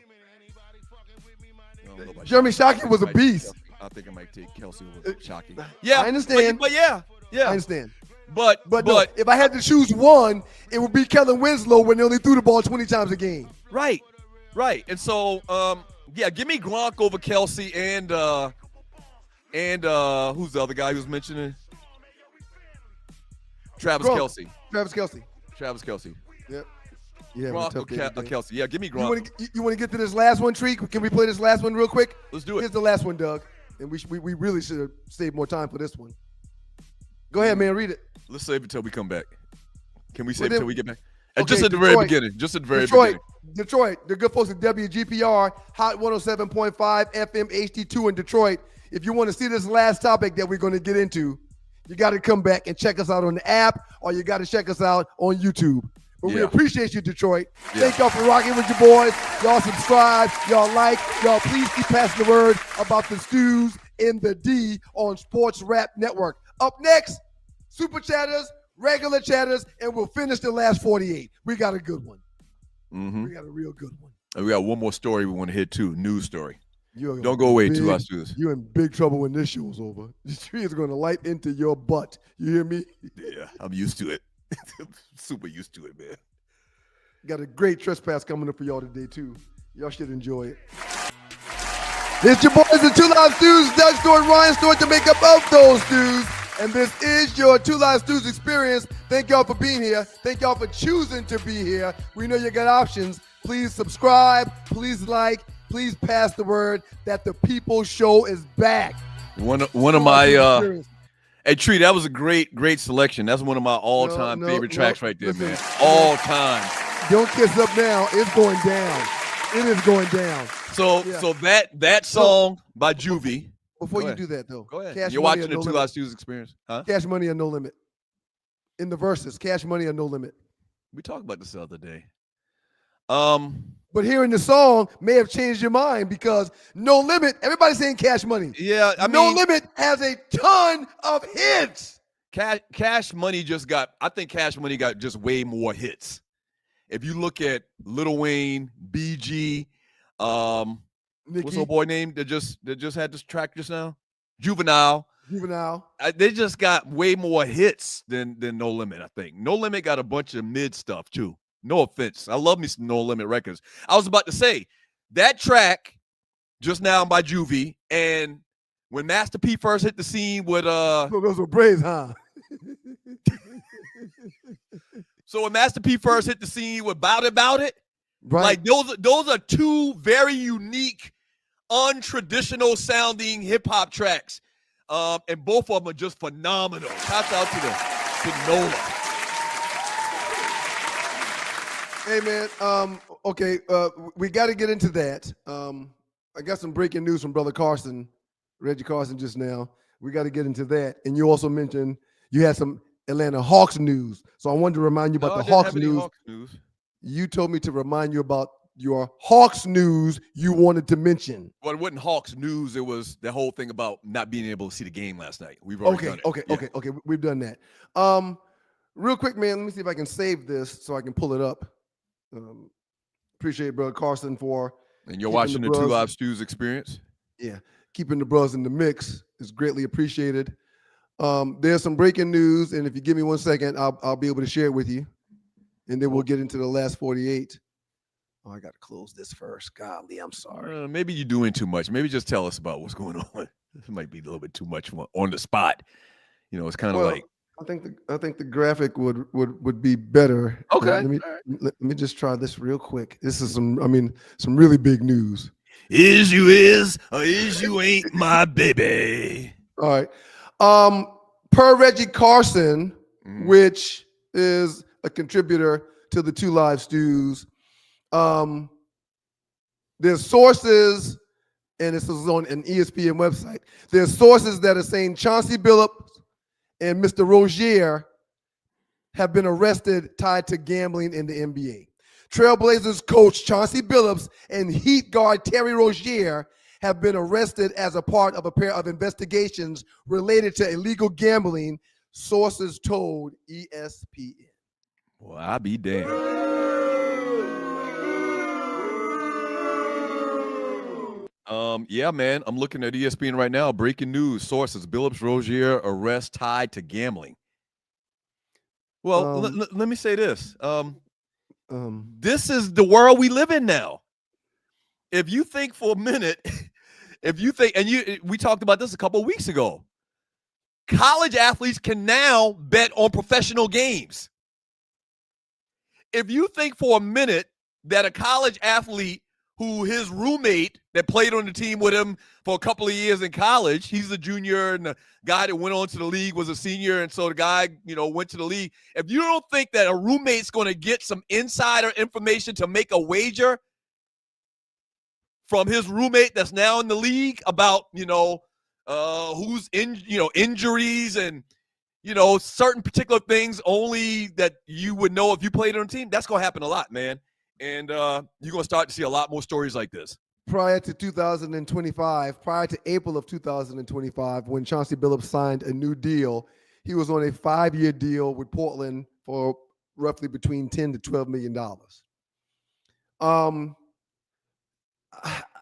Jeremy Shockey was a beast. I think I might take Kelsey over Shockey. Yeah, I understand. But yeah. I understand. But no, if I had to choose one, it would be Kellen Winslow when they only threw the ball 20 times a game. Right. And so, give me Gronk over Kelsey and who's the other guy who's mentioning? Travis Kelce. Travis Kelce. Yep. Gronk or Kelsey. Yeah, give me Gronk. You want to get to this last one, Tree? Can we play this last one real quick? Let's do it. Here's the last one, Doug. And we really should have saved more time for this one. Go ahead, man. Read it. Let's save it till we come back. Can we save it till we get back? Okay, the very beginning. Just at the very beginning. Detroit. The good folks at WGPR, Hot 107.5 FM HD2 in Detroit. If you want to see this last topic that we're going to get into, you got to come back and check us out on the app, or you got to check us out on YouTube. But we appreciate you, Detroit. Thank y'all for rocking with your boys. Y'all subscribe. Y'all like. Y'all please keep passing the word about the Stews in the D on Sports Rap Network. Up next, Super Chatters, regular chatters, and we'll finish the last 48. We got a good one. Mm-hmm. We got a real good one. And we got one more story we want to hit too. News story. Don't go away too much. You're in big trouble when this show's over. This tree is going to light into your butt. You hear me? Yeah, I'm used to it. Super used to it, man. Got a great trespass coming up for y'all today too. Y'all should enjoy it. It's your boys, the Two Loud Stews, Doug Stewart, Ryan Stewart, the makeup of those stews. And this is your Two Loud Stews Experience. Thank y'all for being here. Thank y'all for choosing to be here. We know you got options. Please subscribe. Please like. Please pass the word that the People Show is back. One of my hey Tree, that was a great selection. That's one of my all-time favorite tracks right there, man. All time. Don't kiss up now. It's going down. It is going down. So that song by Juvie. Before you do that though, go ahead. Cash You're Money watching the Two Loud Stews Experience, huh? Cash Money or No Limit. In the verses, Cash Money or No Limit. We talked about this the other day. But hearing the song may have changed your mind because No Limit, everybody's saying Cash Money. Yeah, No Limit has a ton of hits. Cash Money I think Cash Money got just way more hits. If you look at Lil Wayne, BG, what's her boy name that just had this track just now? Juvenile. They just got way more hits than No Limit, I think. No Limit got a bunch of mid stuff too. No offense. I love me some No Limit records. I was about to say that track just now by Juvie, and when Master P first hit the scene with those were braids, huh? So when Master P first hit the scene with Bout It, right? Like those are two very unique untraditional sounding hip hop tracks. And both of them are just phenomenal. Shouts out to Nola. Hey man, okay, we got to get into that. I got some breaking news from Brother Carson, Reggie Carson just now. We got to get into that. And you also mentioned you had some Atlanta Hawks news. So I wanted to remind you about the Hawks news. You told me to remind you about your Hawks news you wanted to mention. Well, it wasn't Hawks news. It was the whole thing about not being able to see the game last night. We've already done it. Okay. We've done that. Real quick, man, let me see if I can save this so I can pull it up. Appreciate Brother Carson for. And you're watching the Two Live Stews experience? Yeah. Keeping the bros in the mix is greatly appreciated. There's some breaking news, and if you give me 1 second, I'll be able to share it with you. And then we'll get into the last 48. Oh, I got to close this first. Golly, I'm sorry. Maybe you're doing too much. Maybe just tell us about what's going on. This might be a little bit too much on the spot. You know, it's kind of like. I think the graphic would be better. Okay. Let me just try this real quick. This is some really big news. Is you is or is you ain't my baby. All right. Per Reggie Carson, which is a contributor to the Two Live Stews, there's sources, and this is on an ESPN website. There's sources that are saying Chauncey Billups and Mr. Rozier have been arrested tied to gambling in the NBA. Trailblazers coach Chauncey Billups and Heat guard Terry Rozier have been arrested as a part of a pair of investigations related to illegal gambling, sources told ESPN. Well, I'll be damned. Yeah, man, I'm looking at ESPN right now. Breaking news. Sources, Billups Rozier arrest tied to gambling. Well, let me say this. This is the world we live in now. If you think for a minute, we talked about this a couple of weeks ago. College athletes can now bet on professional games. If you think for a minute that a college athlete who his roommate that played on the team with him for a couple of years in college, he's a junior, and the guy that went on to the league was a senior, and so the guy, went to the league. If you don't think that a roommate's going to get some insider information to make a wager from his roommate that's now in the league about, who's in, injuries and, certain particular things only that you would know if you played on a team, that's going to happen a lot, man. And you're going to start to see a lot more stories like this. Prior to April of 2025, when Chauncey Billups signed a new deal, he was on a 5-year deal with Portland for roughly between $10 to $12 million.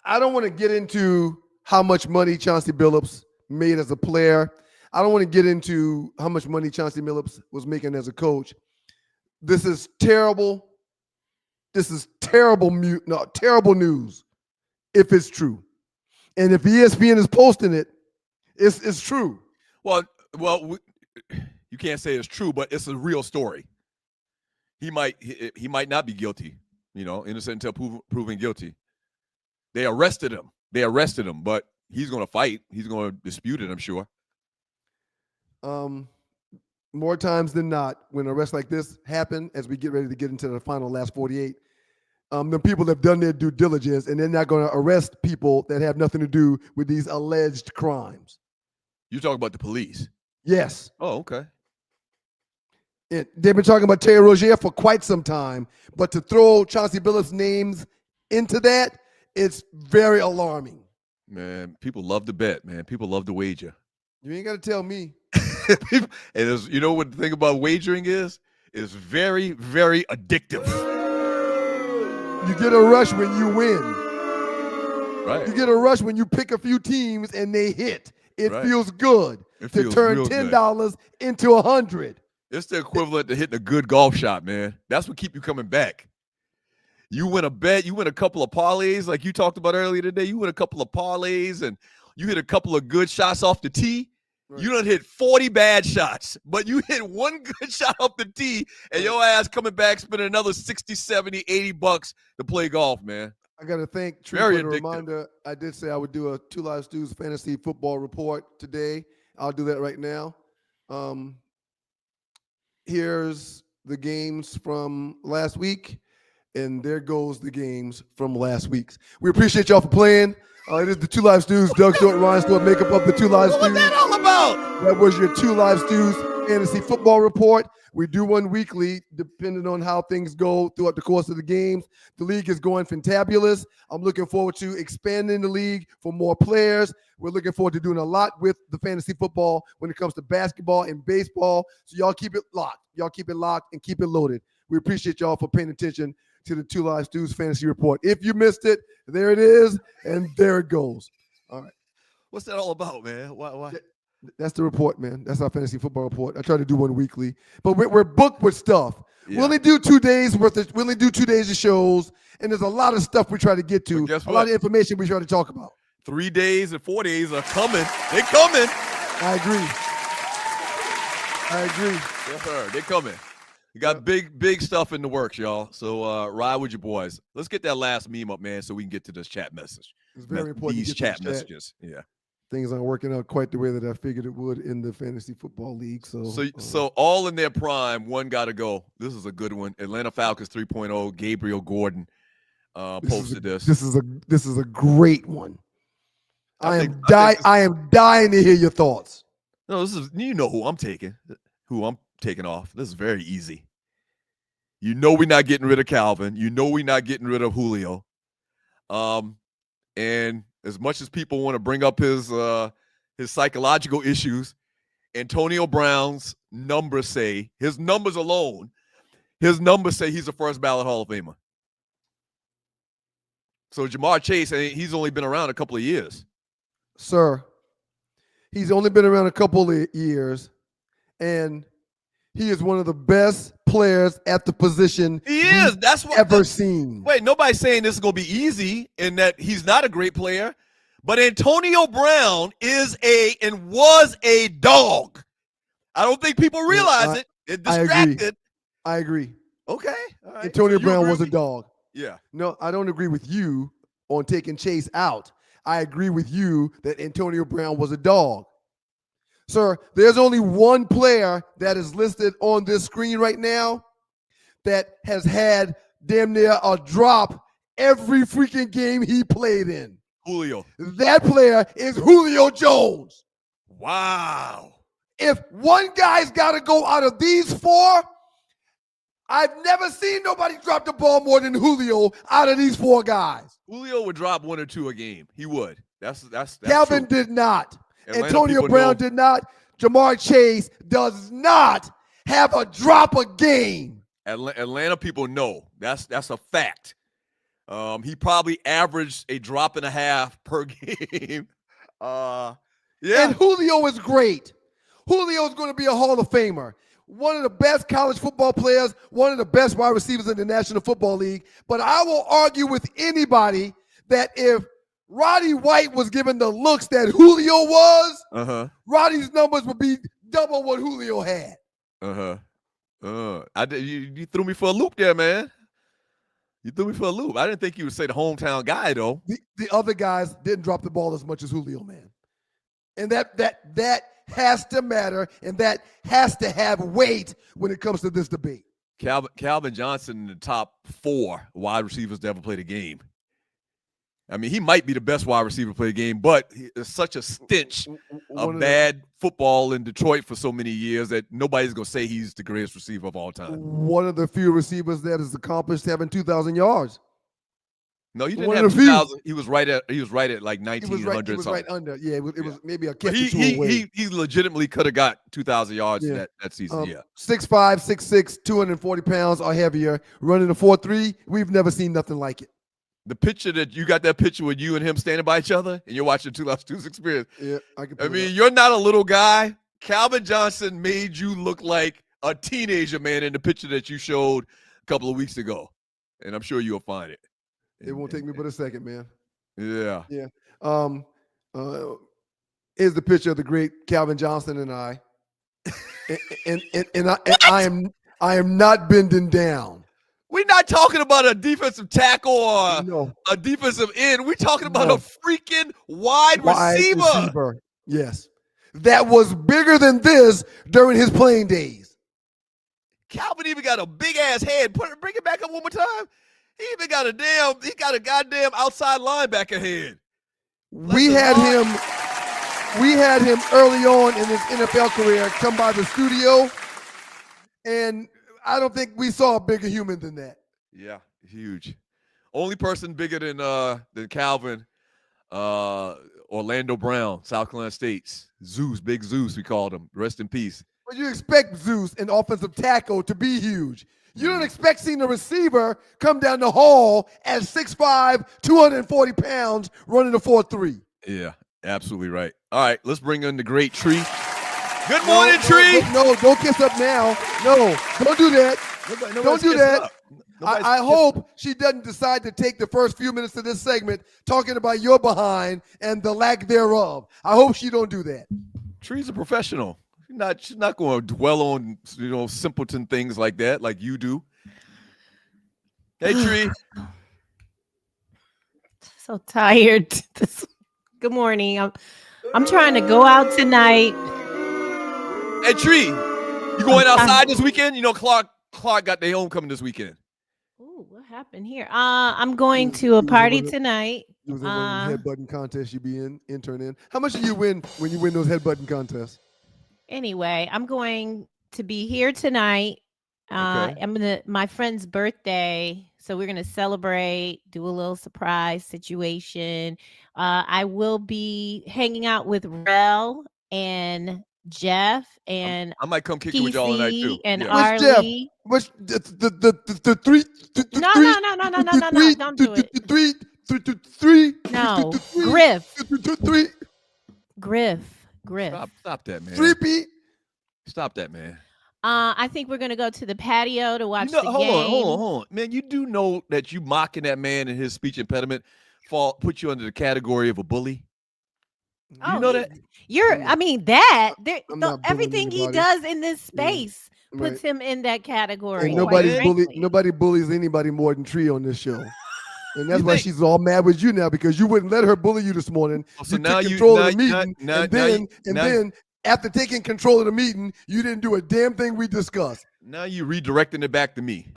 I don't want to get into how much money Chauncey Billups made as a player. I don't want to get into how much money Chauncey Billups was making as a coach. This is terrible. This is terrible news if it's true. And if ESPN is posting it, it's true. Well, you can't say it's true, but it's a real story. He might not be guilty, innocent until proven guilty. They arrested him, but he's going to fight. He's going to dispute it, I'm sure. More times than not, when arrests like this happen, as we get ready to get into the final last 48, the people have done their due diligence, and they're not going to arrest people that have nothing to do with these alleged crimes. You're talking about the police? Yes. Oh, okay. They've been talking about Terry Rozier for quite some time, but to throw Chauncey Billups' names into that, it's very alarming. Man, people love to bet, man. People love to wager. You ain't got to tell me. And you know what the thing about wagering is? It's very, very addictive. You get a rush when you win. Right. You get a rush when you pick a few teams and they hit. It right. feels good to turn $10 into $100. It's the equivalent to hitting a good golf shot, man. That's what keep you coming back. You win a bet, you win a couple of parlays like you talked about earlier today. You win a couple of parlays and you hit a couple of good shots off the tee. Right. You done hit 40 bad shots, but you hit one good shot off the tee and your ass coming back spending another $60, $70, $80 to play golf, man. I got to thank Tree Very for the addictive. reminder. I did say I would do a Two Live Stews fantasy football report today. I'll do that right now. Here's the games from last week, and there goes the games from last week's. We appreciate y'all for playing. It is the Two Live Stews. Doug Stewart, Ryan Stewart, make up the Two Live Stews. What was that all about? That was your Two Live Stews fantasy football report. We do one weekly, depending on how things go throughout the course of the games. The league is going fantabulous. I'm looking forward to expanding the league for more players. We're looking forward to doing a lot with the fantasy football when it comes to basketball and baseball. So y'all keep it locked. Y'all keep it locked and keep it loaded. We appreciate y'all for paying attention to the Two Live Stews fantasy report. If you missed it, there it is, and there it goes. All right. What's that all about, man? Why? That's the report, man. That's our fantasy football report. I try to do one weekly, but we're booked with stuff. Yeah. We only do 2 days worth. We only do 2 days of shows, and there's a lot of stuff we try to get to. A lot of information we try to talk about. 3 days and 4 days are coming. They're coming. I agree. Yes, sir. They're coming. You got big stuff in the works, y'all. So ride with your boys. Let's get that last meme up, man, so we can get to this chat message. It's very important. These chat messages. Yeah. Things aren't working out quite the way that I figured it would in the fantasy football league. So all in their prime, one got to go. This is a good one. Atlanta Falcons 3.0. Gabriel Gordon posted this. This is a great one. I am dying to hear your thoughts. No, this is, you know who I'm taking off. This is very easy. You know we're not getting rid of Calvin. You know we're not getting rid of Julio. And as much as people want to bring up his psychological issues, Antonio Brown's numbers say, his numbers say he's a first ballot Hall of Famer. So Jamar Chase, he's only been around a couple of years. Sir, he's only been around a couple of years, and he is one of the best players at the position That's what ever seen. Wait, nobody's saying this is going to be easy and that he's not a great player, but Antonio Brown is was a dog. I don't think people realize it. It's distracted. I agree. Okay. All right. Antonio Brown was a dog. Yeah. No, I don't agree with you on taking Chase out. I agree with you that Antonio Brown was a dog. Sir, there's only one player that is listed on this screen right now that has had damn near a drop every freaking game he played in. Julio. That player is Julio Jones. Wow. If one guy's got to go out of these 4, I've never seen nobody drop the ball more than Julio out of these 4 guys. Julio would drop 1 or 2 a game. He would. That's Calvin true. did not. Atlanta Antonio Brown did not. Jamar Chase does not have a drop a game. Atlanta people know. That's a fact. He probably averaged a drop and a half per game. Yeah. And Julio is great. Julio is going to be a Hall of Famer. One of the best college football players, one of the best wide receivers in the National Football League. But I will argue with anybody that if Roddy White was given the looks that Julio was, Roddy's numbers would be double what Julio had. You threw me for a loop there, man. You threw me for a loop. I didn't think you would say the hometown guy, though. The other guys didn't drop the ball as much as Julio, man. And that has to matter, and that has to have weight when it comes to this debate. Calvin Johnson in the top 4 wide receivers to ever play the game. I mean, he might be the best wide receiver to play the game, but it's such a stench of bad football in Detroit for so many years that nobody's going to say he's the greatest receiver of all time. One of the few receivers that has accomplished having 2,000 yards. No, he didn't have 2,000. He was right at like 1,900. He was right under. Yeah, it was maybe a catch he legitimately could have got 2,000 yards that season. 6'5", 6'6", 240 pounds or heavier, running a 4.3. We've never seen nothing like it. The picture that you got, that picture with you and him standing by each other, and you're watching Two Live Stews experience. Yeah, I mean, you're not a little guy. Calvin Johnson made you look like a teenager, man, in the picture that you showed a couple of weeks ago, and I'm sure you'll find it. It won't take me but a second, man. Yeah. Yeah. Here's the picture of the great Calvin Johnson and I. and I am not bending down. We're not talking about a defensive tackle or a defensive end. We're talking about a freaking wide receiver. Yes. That was bigger than this during his playing days. Calvin even got a big ass head. Bring it back up one more time. He even got a goddamn outside linebacker head. We had him early on in his NFL career come by the studio, and I don't think we saw a bigger human than that. Yeah, huge. Only person bigger than Calvin, Orlando Brown, South Carolina State's Zeus, Big Zeus, we called him. Rest in peace. But you expect Zeus, an offensive tackle, to be huge. You don't expect seeing a receiver come down the hall at 6'5", 240 pounds, running a 4.3. Yeah, absolutely right. All right, let's bring in the great Tree. Good morning, Tree. No, don't kiss up now. No, don't do that. Don't do that. I hope she doesn't decide to take the first few minutes of this segment talking about your behind and the lack thereof. I hope she don't do that. Tree's a professional. She's not going to dwell on simpleton things like that, like you do. Hey, Tree. So tired. Good morning. I'm trying to go out tonight. Hey, Tree, you going outside this weekend? You know, Clark got their homecoming this weekend. Ooh, what happened here? I'm going to a party tonight. It was in one of the headbutting contests you be intern in. How much do you win when you win those headbutting contests? Anyway, I'm going to be here tonight. Okay. My friend's birthday, so we're gonna celebrate, do a little surprise situation. I will be hanging out with Rel and Jeff and I might come kick it with y'all tonight too. And yeah. Arlie. What's the three? No, don't do it. Three. No, Griff. Griff. Stop that, man. 3P. Stop that, man. I think we're gonna go to the patio to watch the game. Hold on. Man, you do know that you mocking that man and his speech impediment put you under the category of a bully? You know that? Everything he does in this space puts him in that category. And nobody bullies anybody more than Tree on this show. And that's why she's all mad with you now, because you wouldn't let her bully you this morning. So you now took control of the meeting, and then after taking control of the meeting, you didn't do a damn thing we discussed. Now you redirecting it back to me.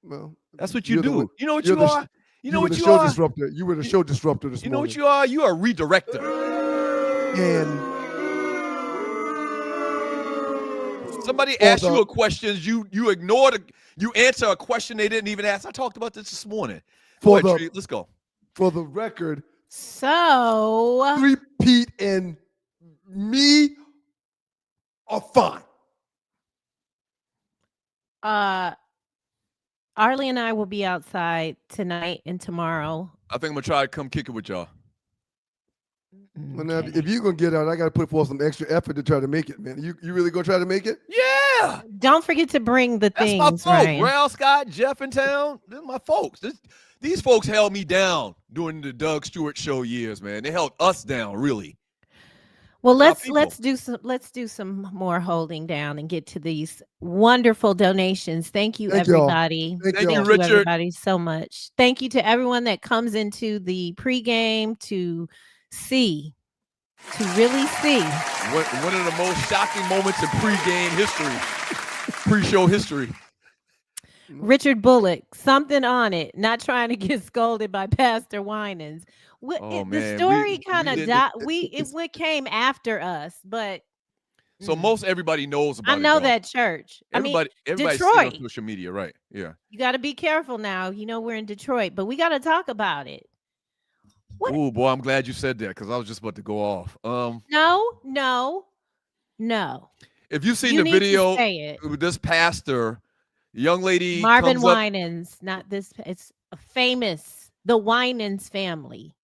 Well, that's what you do. You know what you are? You know what you are? Disruptor. You were the show disruptor this morning. You know what you are? You are a redirector. And somebody asks you a question, you ignore you answer a question they didn't even ask. I talked about this morning. Let's go. For the record, so 3Pete and me are fine. Arlie and I will be outside tonight and tomorrow. I think I'm gonna try to come kick it with y'all. Well, now, if you're gonna get out, I gotta put forth some extra effort to try to make it, man. You really gonna try to make it? Yeah. Don't forget to bring the things. That's my folks. Ryan. Brown, Scott, Jeff in town. They're my folks. These folks held me down during the Doug Stewart show years, man. They held us down, really. Well, let's do some more holding down and get to these wonderful donations. Thank you, everybody. Thank you, Richard. Everybody, so much. Thank you to everyone that comes into the pregame to really see. One of the most shocking moments in pregame history, pre-show history. Richard Bullock, something on it. Not trying to get scolded by Pastor Winans. The story kind of died. It came after us, but so most everybody knows about it. I know that church. Everybody's Detroit. on social media, right? Yeah. You got to be careful now. You know we're in Detroit, but we got to talk about it. Oh boy, I'm glad you said that because I was just about to go off. No. If you've seen the video with this pastor, young lady Marvin Winans, not this. It's the Winans family.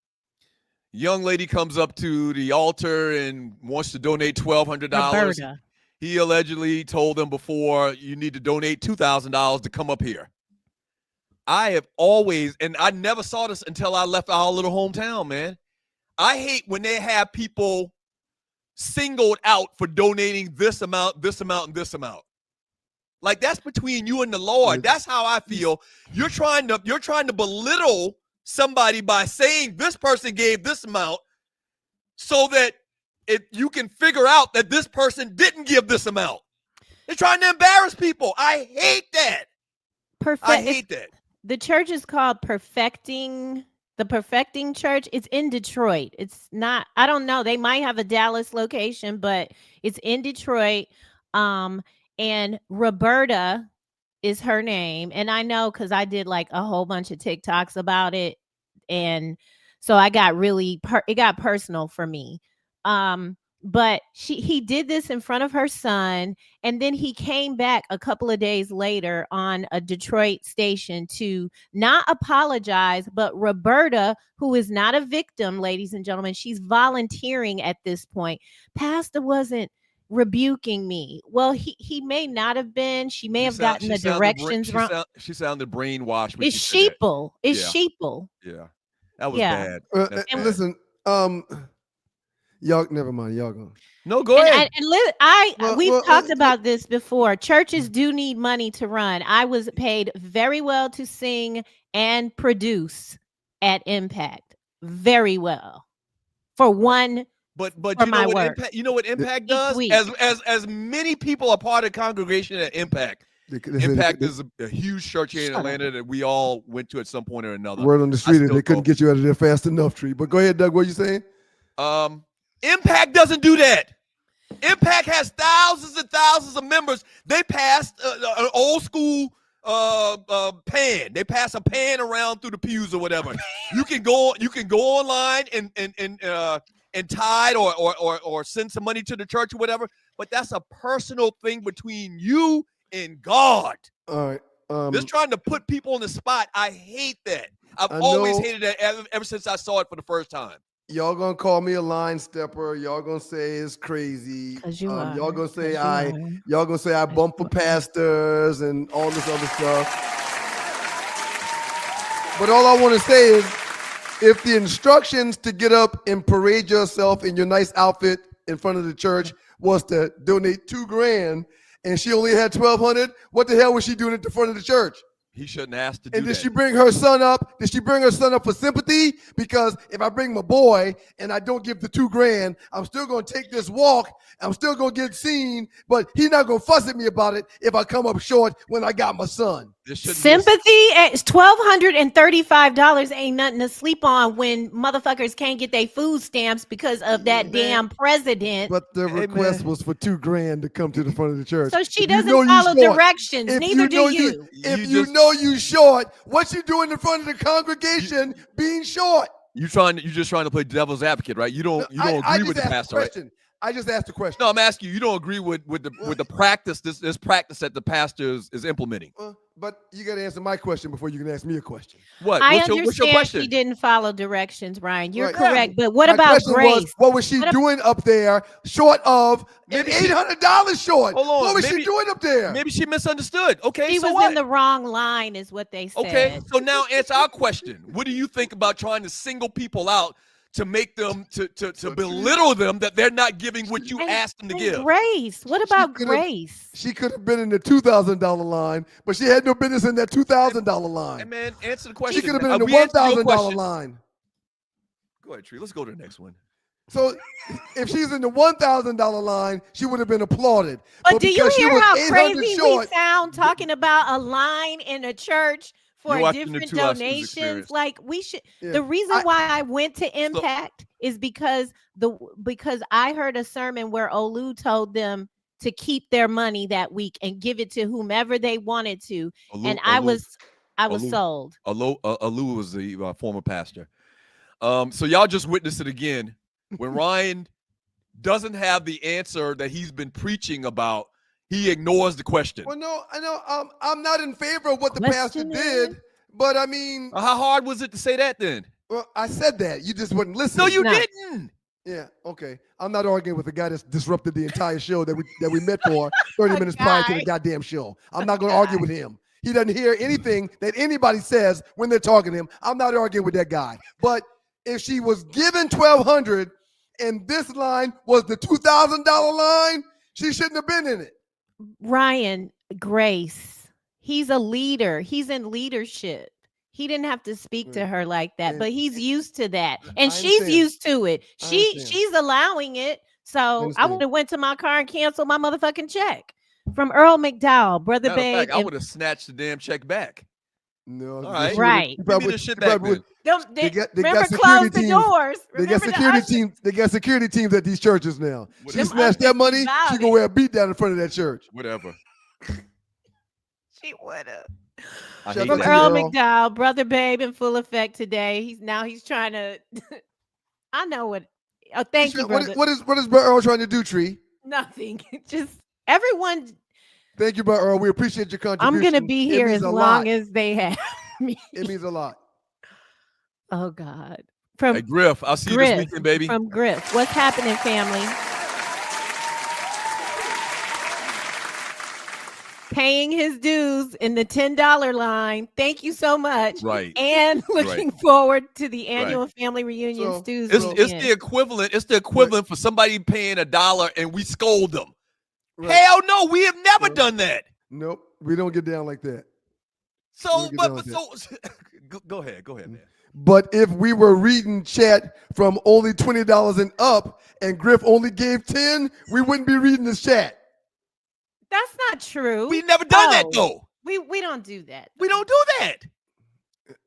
Young lady comes up to the altar and wants to donate $1,200. He allegedly told them before, you need to donate $2,000 to come up here. I have always, and I never saw this until I left our little hometown, man. I hate when they have people singled out for donating this amount, and this amount. Like that's between you and the Lord. That's how I feel. You're trying to belittle somebody by saying this person gave this amount so that you can figure out that this person didn't give this amount. They're trying to embarrass people. I hate that. I hate that. The church is called the Perfecting Church. It's in Detroit. It's not, I don't know. They might have a Dallas location, but it's in Detroit. And Roberta is her name. And I know because I did like a whole bunch of TikToks about it. And so I got it got personal for me. But he did this in front of her son, and then he came back a couple of days later on a Detroit station to not apologize. But Roberta, who is not a victim, ladies and gentlemen, she's volunteering at this point. Pastor wasn't rebuking me. Well, he may not have been. She may have gotten the directions wrong. She sounded brainwashed. It's sheeple. It's sheeple. Yeah, that was bad. And listen, y'all, never mind. Y'all go. No, go ahead. We've talked about this before. Churches do need money to run. I was paid very well to sing and produce at Impact. Very well. For one. But you know what Impact does? As many people are part of the congregation at Impact. Impact is a huge church here in Atlanta that we all went to at some point or another. Word on the street, they couldn't get you out of there fast enough, Tree. But go ahead, Doug. What are you saying? Impact doesn't do that. Impact has thousands and thousands of members. They passed an old school pan. They pass a pan around through the pews or whatever. You can go online and tithe or send some money to the church or whatever. But that's a personal thing between you and God. All right. Just trying to put people on the spot. I hate that. I've always hated that ever since I saw it for the first time. Y'all gonna call me a line stepper. Y'all gonna say it's crazy. Y'all gonna say I bump for pastors and all this other stuff. But all I want to say is, if the instructions to get up and parade yourself in your nice outfit in front of the church was to donate $2,000 and she only had $1,200, what the hell was she doing at the front of the church? He shouldn't ask to do that. And did she bring her son up? Did she bring her son up for sympathy? Because if I bring my boy and I don't give the $2,000, I'm still going to take this walk. I'm still going to get seen, but he's not going to fuss at me about it if I come up short when I got my son. Sympathy at $1,235 ain't nothing to sleep on when motherfuckers can't get their food stamps because of that damn president. But the request was for $2,000 to come to the front of the church. So she doesn't follow directions. Neither do you. If you know you short, what you doing in front of the congregation being short? You're just trying to play devil's advocate, right? You don't agree with the pastor, right? I just asked a question. No, I'm asking you. You don't agree with the practice, this practice that the pastor is implementing. But you got to answer my question before you can ask me a question. What? I What's your understand question? she didn't follow directions, Ryan. You're correct. But what about Grace? What was she doing up there short of $800 short? Hold on. What was she doing up there? Maybe she misunderstood. Okay, she so was in the wrong line is what they said. Okay, so now answer our question. What do you think about trying to single people out to make them to belittle them that they're not giving what you asked them to give? Grace, what about Grace? She could have been in the $2,000 line, but she had no business in that $2,000 line. Hey man, answer the question. She could have been in the $1,000 line. Go ahead, Tree. Let's go to the next one. So if she's in the $1,000 line, she would have been applauded. But do you hear how crazy we sound talking about a line in a church for different donations? Like we should. Yeah. The reason why I went to Impact is because I heard a sermon where Olu told them to keep their money that week and give it to whomever they wanted to, I was sold. Olu was the former pastor. So y'all just witnessed it again. When Ryan doesn't have the answer that he's been preaching about, he ignores the question. Well, no, I know. I'm not in favor of what the pastor did, but I mean, how hard was it to say that then? Well, I said that. You just wouldn't listen. No, you didn't. Yeah, okay. I'm not arguing with the guy that's disrupted the entire show that we met for 30 minutes prior to the goddamn show. I'm not going to argue with him. He doesn't hear anything that anybody says when they're talking to him. I'm not arguing with that guy. But if she was given $1,200 and this line was the $2,000 line, she shouldn't have been in it. Ryan, Grace. He's a leader. He's in leadership. He didn't have to speak to her like that, but he's used to that, and she's used to it. She's allowing it. So I would have went to my car and canceled my motherfucking check. From Earl McDowell, brother Matter of babe. fact, I would have snatched the damn check back. No, all right, right. Give me the shit back then. Remember, close the doors. They got security teams. They got security teams at these churches now. She snatched that money. She gonna wear a beat down in front of that church. Whatever. She would have. From Earl McDowell, brother babe, in full effect today. He's trying to. I know what. Oh, thank you, brother. What is Brother Earl trying to do, Tree? Nothing. Just everyone. Thank you, Brother Earl. We appreciate your contribution. I'm gonna be here as long as they have me. It means a lot. Oh God. From hey, Griff, I'll see you this weekend, baby. From Griff. What's happening, family? Paying his dues in the $10 line. Thank you so much. Right. And looking forward to the annual family reunion stews. It's the equivalent. It's the equivalent for somebody paying $1 and we scold them. Right. Hell no, we have never done that. Nope, we don't get down like that. So, go ahead, man. But if we were reading chat from only $20 and up, and Griff only gave 10, we wouldn't be reading this chat. That's not true. We've never done that though. We don't do that. We don't do that.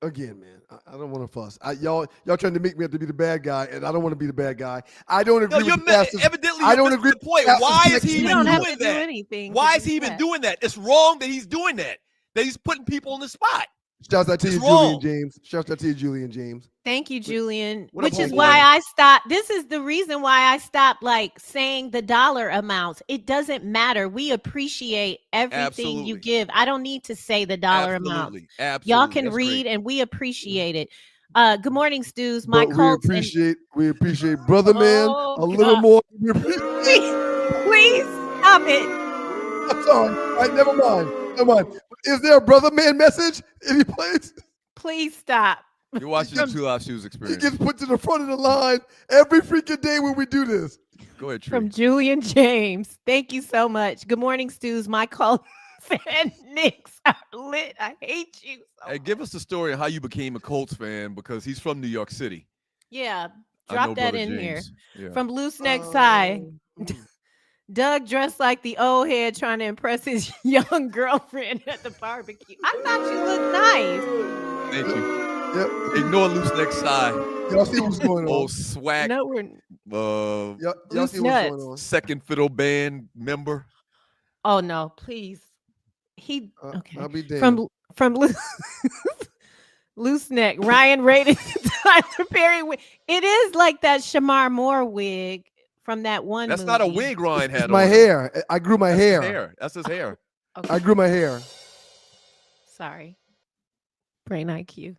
Again, man, I don't want to fuss. Y'all trying to make me have to be the bad guy, and I don't want to be the bad guy. I don't agree with evidently. I don't agree with the point. Why is he even doing that? Why is he even doing that? It's wrong that he's doing that. That he's putting people on the spot. Shouts out to you, Julian James. Shouts out to you, Julian James. Thank you, Julian. Which is why I stopped. This is the reason why I stopped saying the dollar amounts. It doesn't matter. We appreciate everything you give. I don't need to say the dollar amount. Absolutely. Y'all can read and we appreciate it. Good morning, Stews. We appreciate Brother Man a little more. Please stop it. I'm sorry. All right, never mind. Is there a Brother Man message any place? Please stop. You're watching the 2 Live Shoes experience. He gets put to the front of the line every freaking day when we do this. Go ahead, Tree. From Julian James. Thank you so much. Good morning, Stews. My Colts fan Knicks are lit. I hate you so Hey, give us the story of how you became a Colts fan because he's from New York City. Yeah. Drop that in James. here. Yeah. From Loose Neck Side. Doug dressed like the old head trying to impress his young girlfriend at the barbecue. I thought you looked nice. Thank you. Yep. Ignore Loose Neck Side. Y'all see what's going on. Old swag. No, we're y'all see what's going on. Second fiddle band member. Oh no, please. Okay. I'll be damned. From Loose Neck. Ryan rated Tyler Perry wig. It is like that Shamar Moore wig from that one. That's movie. not a wig Ryan had. It's my hair. I grew my hair. That's his hair. Okay. I grew my hair. Sorry. Brain IQ.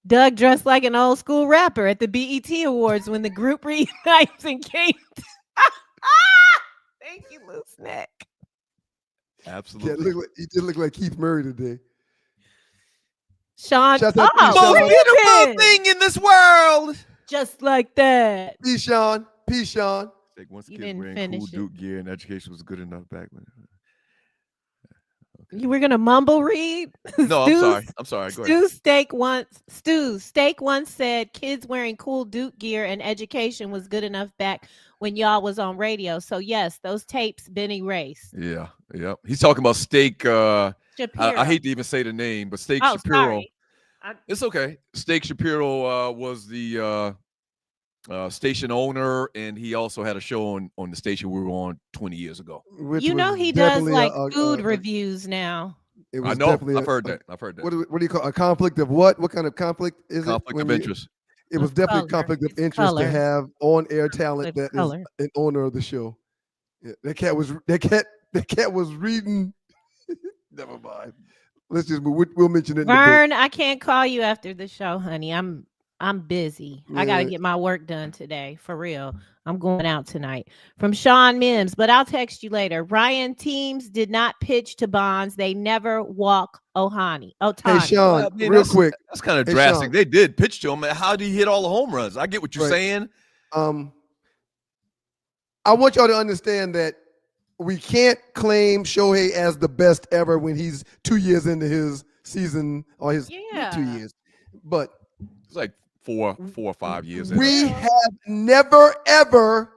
Doug dressed like an old school rapper at the BET Awards when the group reunites and came. Thank you, Loose Neck. Absolutely. He did look like Keith Murray today. Sean, most beautiful thing in this world. Just like that. Peace, Sean. Peace, Sean. Once kids wearing cool Duke gear and education was good enough back when. You were gonna mumble read? No, I'm sorry. Go ahead. Steak once said kids wearing cool Duke gear and education was good enough back when y'all was on radio. So yes, those tapes been erased. Yeah. He's talking about Steak. Shapiro. I hate to even say the name, but Steak Shapiro. Sorry. It's okay. Steak Shapiro was the station owner, and he also had a show on the station we were on 20 years ago. You know he does like food reviews now. I know. I've heard that. What do you call a conflict of what? What kind of conflict is it? Conflict of interest. It was definitely a conflict of interest to have on-air talent that is an owner of the show. Yeah, that cat was reading. Never mind. Let's just move. We'll mention it. Vern, I can't call you after the show, honey. I'm busy. Yeah. I got to get my work done today. For real. I'm going out tonight. From Sean Mims, but I'll text you later. Ryan, teams did not pitch to Bonds. They never walk Ohtani. Hey, Sean, real quick. That's kind of drastic. Sean. They did pitch to him. How did he hit all the home runs? I get what you're saying. I want y'all to understand that we can't claim Shohei as the best ever when he's 2 years into his season or his 2 years. But it's like four or 5 years. We have never, ever,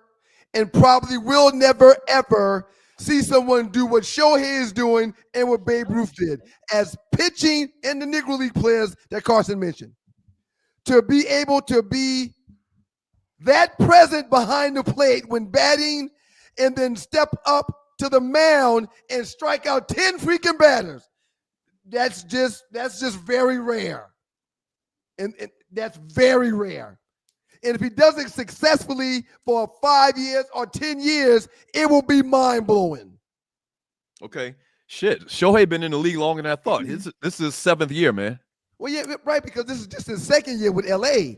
and probably will never, ever see someone do what Shohei is doing and what Babe Ruth did as pitching and the Negro League players that Carson mentioned. To be able to be that present behind the plate when batting and then step up to the mound and strike out 10 freaking batters. That's just very rare. And that's very rare. And if he does it successfully for 5 years or 10 years, it will be mind-blowing. Okay. Shit. Shohei been in the league longer than I thought. This is his 7th year, man. Well, yeah, right, because this is just his 2nd year with LA.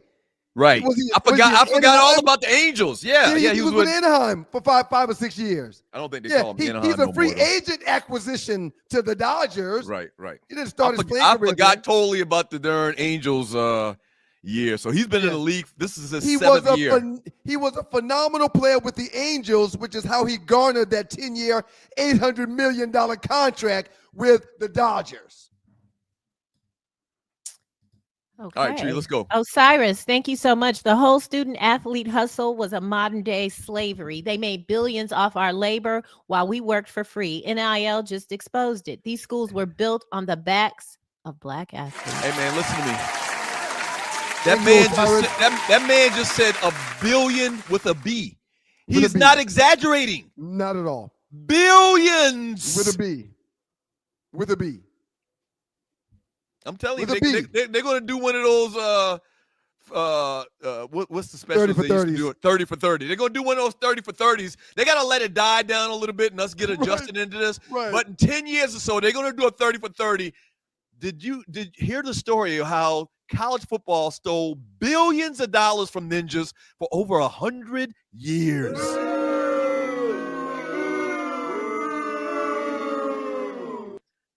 Right. I forgot all about the Angels. Yeah. He was with Anaheim for 5 or 6 years. I don't think they call him Anaheim. He's a free agent acquisition to the Dodgers. Right. He didn't start his playing career. I forgot totally about the darn Angels year. So he's been in the league. This is his 7th year. He was a phenomenal player with the Angels, which is how he garnered that 10-year, $800 million contract with the Dodgers. Okay. All right, Tree, let's go. Osiris, thank you so much. The whole student-athlete hustle was a modern-day slavery. They made billions off our labor while we worked for free. NIL just exposed it. These schools were built on the backs of Black athletes. Hey, man, listen to me. That man just said a billion with a B. He's not exaggerating. Not at all. Billions. With a B. With a B. I'm telling you, they're going to do one of those, what's the special 30 for 30s. 30 for 30. They're going to do one of those 30 for 30s. They got to let it die down a little bit and us get adjusted into this. Right. But in 10 years or so, they're going to do a 30 for 30. Did you hear the story of how college football stole billions of dollars from ninjas for over 100 years?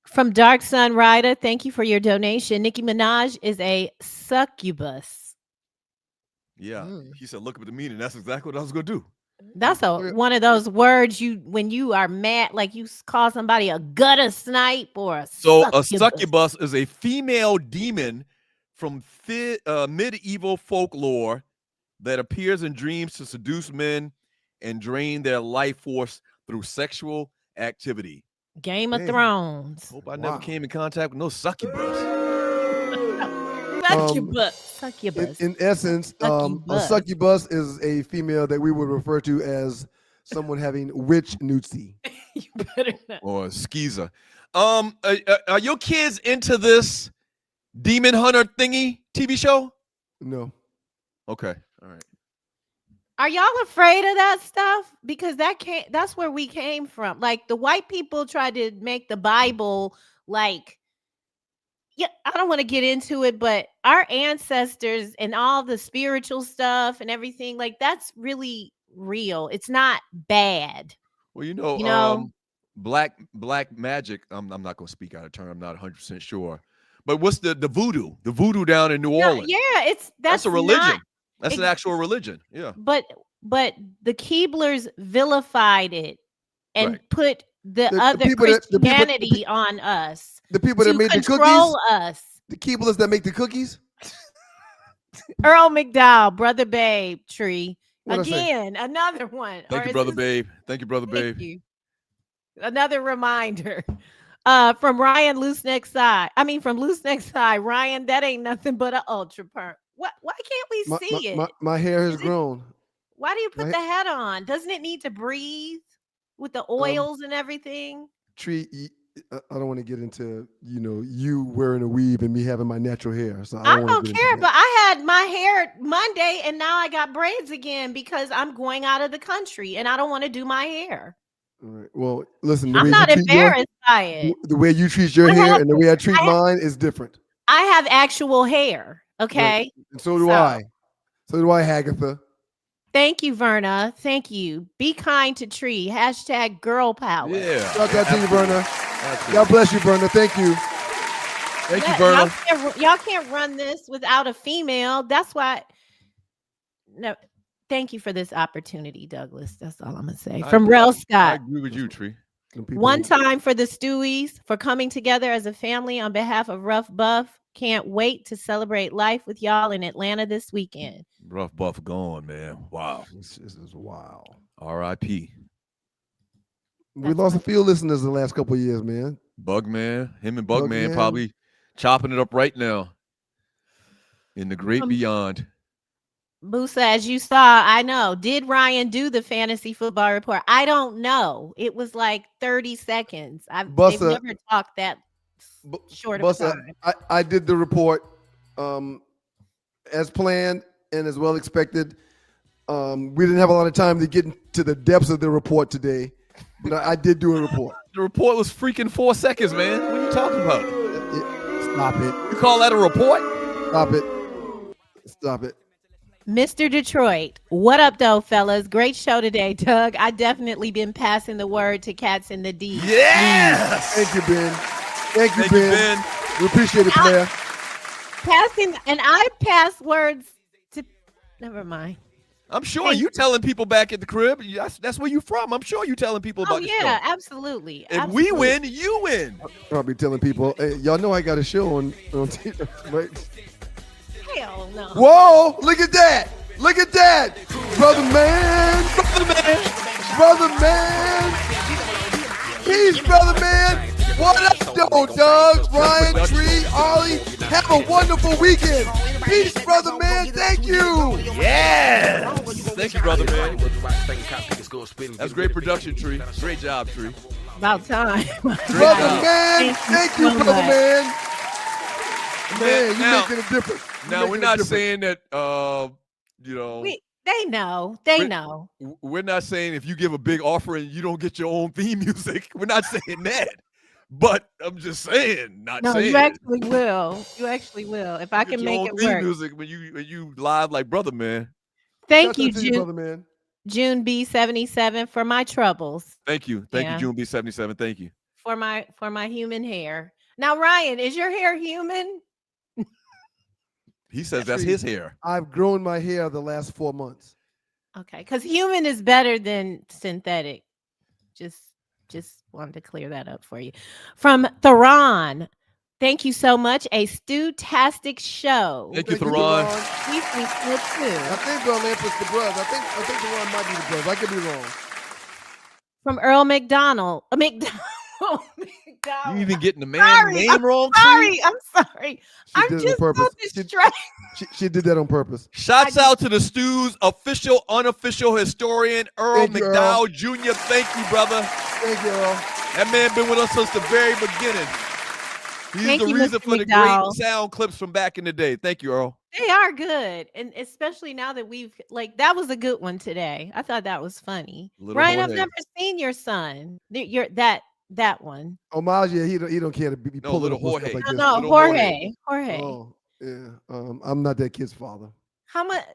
From Dark Sun Rider, thank you for your donation. Nicki Minaj is a succubus. Yeah, he said, look up the meaning. That's exactly what I was going to do. That's one of those words when you are mad, like you call somebody a gutter snipe or a succubus. A succubus is a female demon from medieval folklore that appears in dreams to seduce men and drain their life force through sexual activity. Game of Thrones. Hope I never came in contact with no succubus. Succubus. In essence, a succubus is a female that we would refer to as someone having witch nudity. You better not. Or a skeezer. Are your kids into this Demon Hunter thingy TV show? No. Okay. All right. Are y'all afraid of that stuff? Because that's where we came from. Like the white people tried to make the Bible like, yeah, I don't want to get into it, but our ancestors and all the spiritual stuff and everything, like that's really real. It's not bad. Well, you know, black magic. I'm not going to speak out of turn. I'm not 100% sure. But what's the voodoo? The voodoo down in New Orleans. Yeah, that's a religion. That's an actual religion. Yeah. But the Keeblers vilified it and put the other Christianity on us. The people that made the cookies. Control us. The Keeblers that make the cookies. Earl McDowell, Brother Babe, Tree. What'd I say? Again, another one. Thank you, Brother Babe. Thank you, Brother Babe. Thank you. Another reminder. From Ryan Loose Neck Side. I mean, from Loose Neck Side. Ryan, that ain't nothing but an ultra perm. Why can't we see it? My hair has grown. Why do you put the hat on? Doesn't it need to breathe with the oils and everything? Tree, I don't want to get into, you wearing a weave and me having my natural hair. So I don't care, but I had my hair Monday and now I got braids again because I'm going out of the country and I don't want to do my hair. All right. Well, listen, I'm not embarrassed by it. The way you treat your hair and the way I treat mine is different. I have actual hair. Okay. Right. And so do I. So do I, Hagatha. Thank you, Verna. Thank you. Be kind to Tree. # girl power. Yeah. Shout out to you, Verna. God bless you, Verna. Thank you. Thank you, Verna. Y'all can't run this without a female. That's why. No. thank you for this opportunity, Douglas. That's all I'm gonna say. From Rel I Scott. agree with you, Tree. One time for the Stewies for coming together as a family on behalf of Rough Buff. Can't wait to celebrate life with y'all in Atlanta this weekend. Rough Buff gone, man. Wow. This is wow. R.I.P. We lost a few listeners the last couple of years, man. Bugman, him and Bugman Bugman. probably chopping it up right now in the great beyond. Boosa, as you saw, I know. Did Ryan do the fantasy football report? I don't know. It was like 30 seconds. They've never talked that short of a time. I did the report as planned and as well expected. We didn't have a lot of time to get into the depths of the report today, but I did do a report. The report was freaking 4 seconds, man. What are you talking about? Stop it. You call that a report? Stop it. Stop it. Mr. Detroit, what up, though, fellas? Great show today, Doug. I definitely been passing the word to cats in the D. Yes! Thank you, Ben. Thank you, Ben. We appreciate it, player. I pass words to. Never mind. I'm sure you telling people back at the crib. That's where you from. I'm sure you telling people about the show. Absolutely. If we win, you win. Probably telling people, hey, y'all know I got a show on TV, right? Hell no. Whoa, look at that. Look at that. Brother man. Brother man. Peace, brother man. What up, though, Doug, Ryan, Tree, Ollie? Have a wonderful weekend. Peace, brother man. Thank you. Yeah. Thank you, brother man. That's great production, Tree. Great job, Tree. About time. Brother man. Thank you, brother man. Man, you're making a difference. Now, we're not saying that, They know. They know. We're not saying if you give a big offering, you don't get your own theme music. We're not saying that. But I'm just saying, You actually will. You actually will. If I can make it work. Music when you live like brother man. Thank you, June. Brother man. June B77 for my troubles. Thank you, June B77. Thank you for my human hair. Now, Ryan, is your hair human? He says that's his hair. I've grown my hair the last 4 months. Okay, because human is better than synthetic. Just wanted to clear that up for you. From Theron, thank you so much. A stew-tastic show. Thank you, Theron. We think so too. I think Lampus the brother. I think Theron might be the brother. I could be wrong. From Earl McDonald. You even getting the man's name wrong? I'm sorry. I'm just so distracted. She did that on purpose. Shouts out to the Stew's official, unofficial historian, Earl McDowell Jr. Thank you, brother. Thank you, Earl. That man been with us since the very beginning. He's the reason for the great sound clips from back in the day. Thank you, Earl. They are good. And especially now that that was a good one today. I thought that was funny. Ryan, I've never seen your son. That one. Homage, yeah, he don't care to be pulling up Jorge. stuff like this. No, Jorge. Oh, yeah. I'm not that kid's father. How much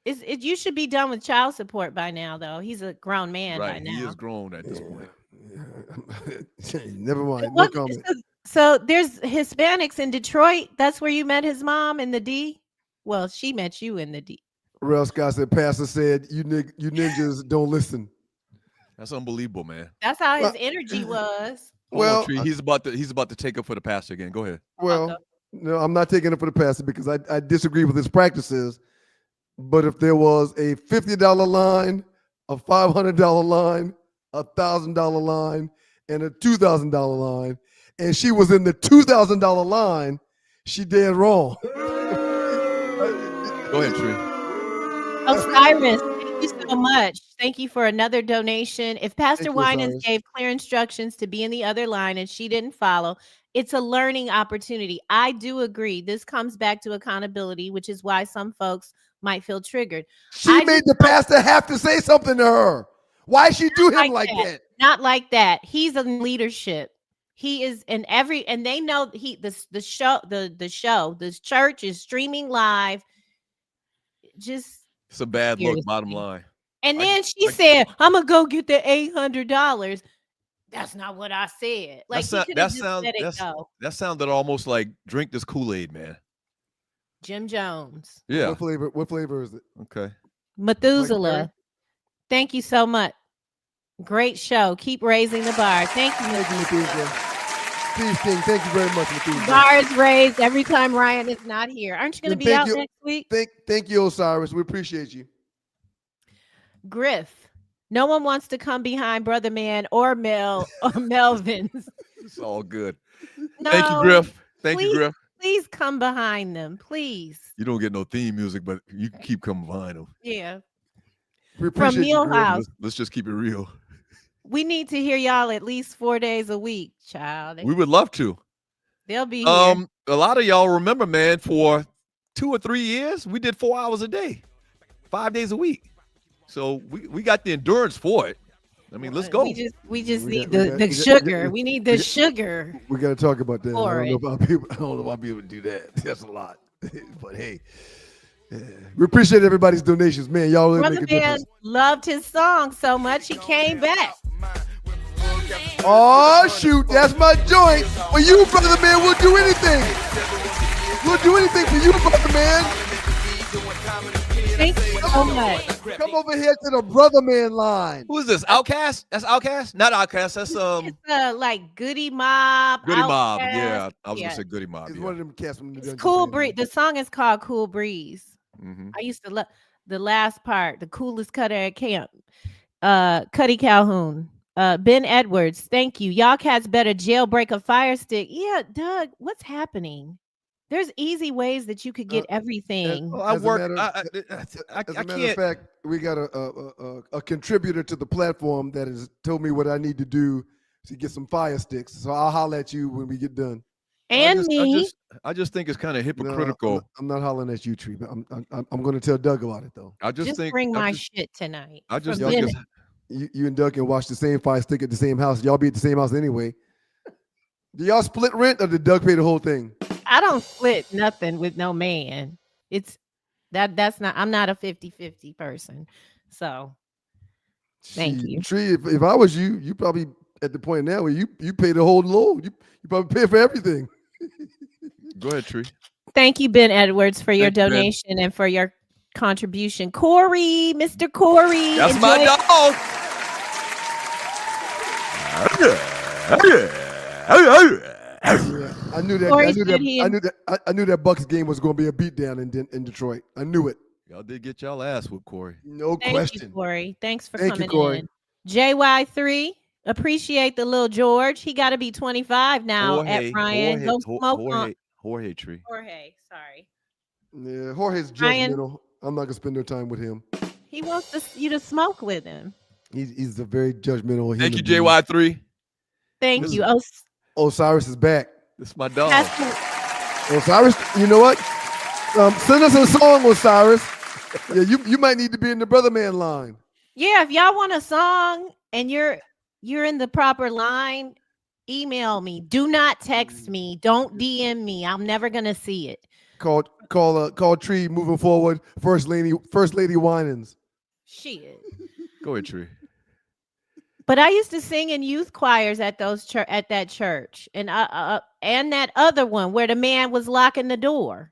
is it? You should be done with child support by now, though. He's a grown man by now. He is grown at this point. Yeah. Never mind. No comment. So there's Hispanics in Detroit. That's where you met his mom in the D. Well, she met you in the D. Rel Scott said, Pastor said, you ninjas don't listen. That's unbelievable, man. That's how his energy was. Well, he's about to take up for the pastor again. Go ahead. Well, no, I'm not taking it for the pastor because I disagree with his practices. But if there was a $50 line, a $500 line, a $1,000 line, and a $2,000 line, and she was in the $2,000 line, she dead wrong. Go ahead, Tree. Osiris, thank you so much. Thank you for another donation. If Pastor Winans gave clear instructions to be in the other line and she didn't follow, it's a learning opportunity. I do agree. This comes back to accountability, which is why some folks might feel triggered. She made the pastor have to say something to her. Why she do him like that? Not like that. He's in leadership. He is in and they know the church is streaming live. It's a bad look, bottom line. And then she said, I'm gonna go get the $800. That's not what I said. Like that sounded almost like drink this Kool-Aid, man. Jim Jones. Yeah. What flavor is it? Okay. Methuselah. Thank you so much. Great show. Keep raising the bar. Thank you, Methuselah. Please, King. Thank you very much, Methuselah. Bar is raised every time Ryan is not here. Aren't you going to be out next week? Thank you, Osiris. We appreciate you. Griff. No one wants to come behind Brother Man or Mel or Melvin's. It's all good. No, Thank you, Griff. Thank you, Griff. Please come behind them, please. You don't get no theme music, but you can keep coming behind them. Yeah. We appreciate you, Griff. Let's just keep it real. We need to hear y'all at least 4 days a week, child. We would love to. They'll be here. A lot of y'all remember, man, for 2 or 3 years, we did 4 hours a day, 5 days a week. So we got the endurance for it. I mean, let's go. We just need the sugar. We need the sugar. We got to talk about that. I For don't know why people do that. That's a lot. But hey, we appreciate everybody's donations, man. Y'all really Brother make a Man difference. loved his song so much he came back. Oh shoot, that's my joint. For you, Brother Man, we'll do anything. We'll do anything for you, Brother Man. Thank you so much. Come over here to the Brother Man line. Who is this? Outcast? That's Outcast? Not Outcast. That's It's like Goody Mob. Goody Mob. Outkast. Yeah, I was gonna say Goody Mob. It's Yeah. one of them cats from the It's Cool Breeze. The song is called Cool Breeze. Mhm. I used to love the last part, the coolest cutter at camp. Cuddy Calhoun. Ben Edwards, thank you. Y'all cats better jailbreak a fire stick. Yeah, Doug, what's happening? There's easy ways that you could get everything. As a matter of fact, we got a contributor to the platform that has told me what I need to do to get some fire sticks. So I'll holler at you when we get done. And me. I just think it's kind of hypocritical. No, I'm not hollering at you, Tree. But I'm going to tell Doug about it though. I just think bring my shit tonight. I just from think Bennett. You and Doug can watch the same fire stick at the same house. Y'all be at the same house anyway. Do y'all split rent or did Doug pay the whole thing? I don't split nothing with no man. It's that's not, I'm not a 50-50 person. So thank you. Tree, if I was you, you probably at the point now where you pay the whole load. You probably pay for everything. Go ahead, Tree. Thank you, Ben Edwards, for your Thank you, Ben. donation and for your contribution. Corey, Mr. Corey. That's my enjoy- dog. I knew that. Corey I knew said that. he- I knew that Bucks game was going to be a beatdown in Detroit. I knew it. Y'all did get y'all ass with Corey. No Thank question. you, Corey. Thanks for Thank you, coming Corey. in. JY3, appreciate the little George. He got to be 25 now at Ryan. Go smoke on. Jorge Tree. Jorge, sorry. Yeah, Jorge's Ryan- judgmental. I'm not gonna spend no time with him. He wants you to smoke with him. He's a very judgmental. Thank you, human being. JY3. Thank This you. is- Osiris is back. This is my dog. Osiris, you know what? Send us a song, Osiris. Yeah, you might need to be in the Brother Man line. Yeah, if y'all want a song and you're in the proper line, email me. Do not text me. Don't DM me. I'm never gonna see it. Call Tree moving forward. First lady Winans. Shit. Go ahead, Tree. But I used to sing in youth choirs at at that church, and that other one where the man was locking the door.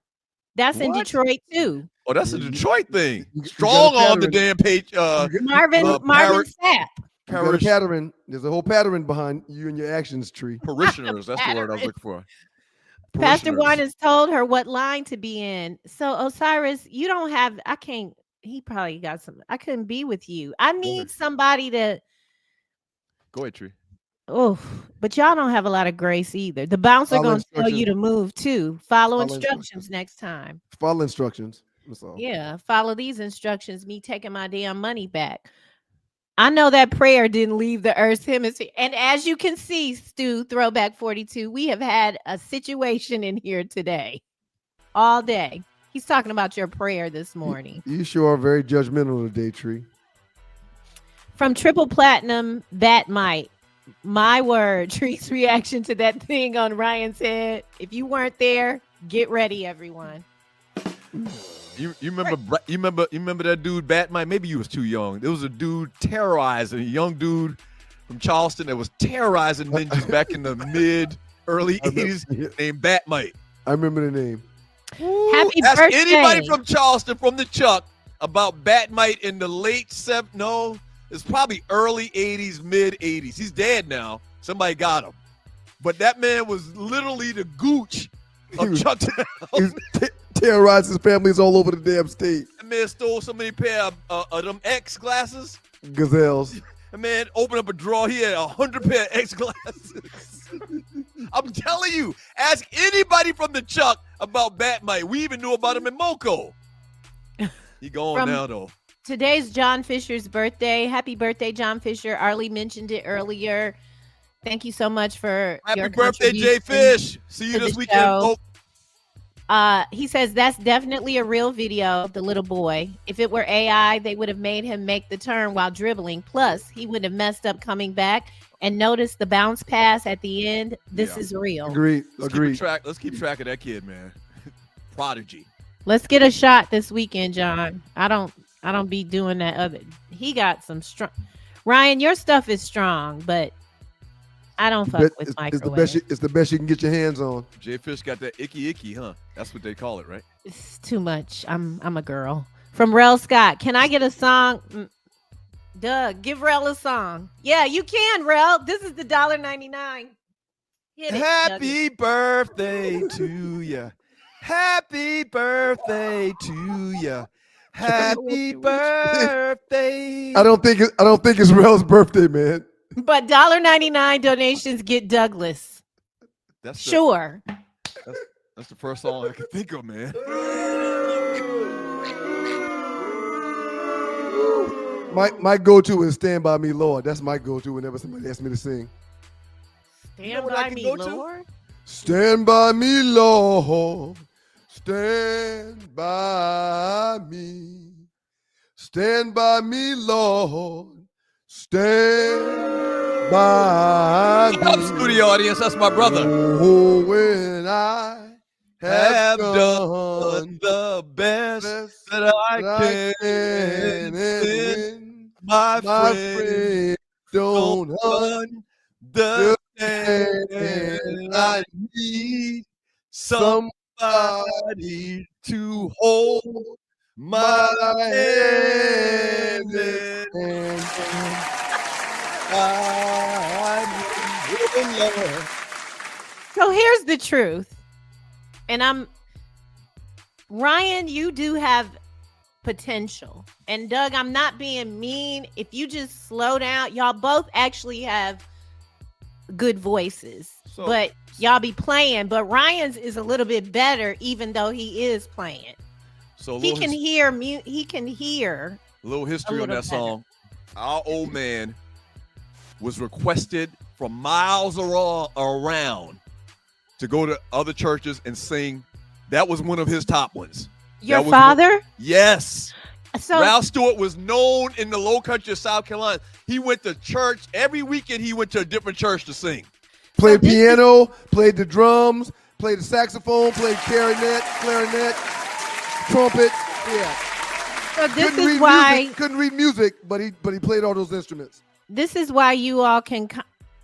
That's in What? Detroit too. Oh, that's a Detroit thing. Strong on the damn page. Marvin Sapp. There's a pattern. There's a whole pattern behind you and your actions, Tree. Parishioners. That's the word I was looking for. Pastor Parishioners. Winans told her what line to be in. So Osiris, you don't have. I can't. He probably got some. I couldn't be with you. I need somebody to. Go ahead, Tree. Oh, but y'all don't have a lot of grace either. The bouncer Follow gonna tell you to move too. Follow Follow instructions next time. Follow instructions. That's all. Yeah, follow these instructions. Me taking my damn money back. I know that prayer didn't leave the Earth's hemisphere. And as you can see, Stu, Throwback 42, we have had a situation in here today, all day. He's talking about your prayer this morning. You sure are very judgmental today, Tree. From Triple Platinum, Batmite. My word, Tree's reaction to that thing on Ryan's head. If you weren't there, get ready, everyone. You remember that dude Batman? Maybe you was too young. There was a dude terrorizing, a young dude from Charleston that was terrorizing ninjas back in the early 80s named Batmite. I remember the name. Happy Ask birthday. anybody from Charleston from the Chuck about Batmite in the late it's probably early 80s, mid 80s. He's dead now. Somebody got him. But that man was literally the gooch of Chucktown. He was terrorizing families all over the damn state. That man stole so many pair of them X glasses. Gazelles. That man opened up a drawer. He had 100 pair of X glasses. I'm telling you, ask anybody from the Chuck about Batmite. We even knew about him in Moco. He gone now, though. Today's John Fisher's birthday. Happy birthday, John Fisher. Arlie mentioned it earlier. Thank you so much for Happy your birthday, Jay Fish. See you this weekend, folks. He says that's definitely a real video of the little boy. If it were AI, they would have made him make the turn while dribbling. Plus, he would have messed up coming back and noticed the bounce pass at the end. This is real. Agreed. Let's keep track of that kid, man. Prodigy. Let's get a shot this weekend, John. I don't be doing that other. He got some strong. Ryan, your stuff is strong, but I don't fuck with microwave. It's the best you can get your hands on. Jay Fish got that icky, huh? That's what they call it, right? It's too much. I'm a girl. From Rel Scott, can I get a song? Doug, give Rel a song. Yeah, you can, Rel. This is the $1.99. Hit it, Happy birthday to you. Happy birthday to you. Happy birthday. I don't think it's Rel's birthday, man. But $1.99 donations get Douglas. That's sure. That's the first song I can think of, man. My go-to is "Stand by Me, Lord." That's my go-to whenever somebody asks me to sing. Stand by me, Lord. Stand by me, Lord. Stand by me. Stand by me, Lord. Stand by me. Studio audience, that's my brother. Oh, when I have done the best that I can, and when my friend don't understand, I need somebody to hold my hand. So here's the truth. And Ryan, you do have potential. And Doug, I'm not being mean. If you just slow down, y'all both actually have good voices. But y'all be playing. But Ryan's is a little bit better, even though he is playing. So he can hear. He can hear. A little history on that song. Our old man was requested from miles around to go to other churches and sing. That was one of his top ones. Your father? Yes. So Ralph Stewart was known in the Low Country of South Carolina. He went to church every weekend. He went to a different church to sing. Played piano, played the drums, played the saxophone, played clarinet, trumpet. Yeah. So this is why couldn't read music, but he played all those instruments. This is why you all can,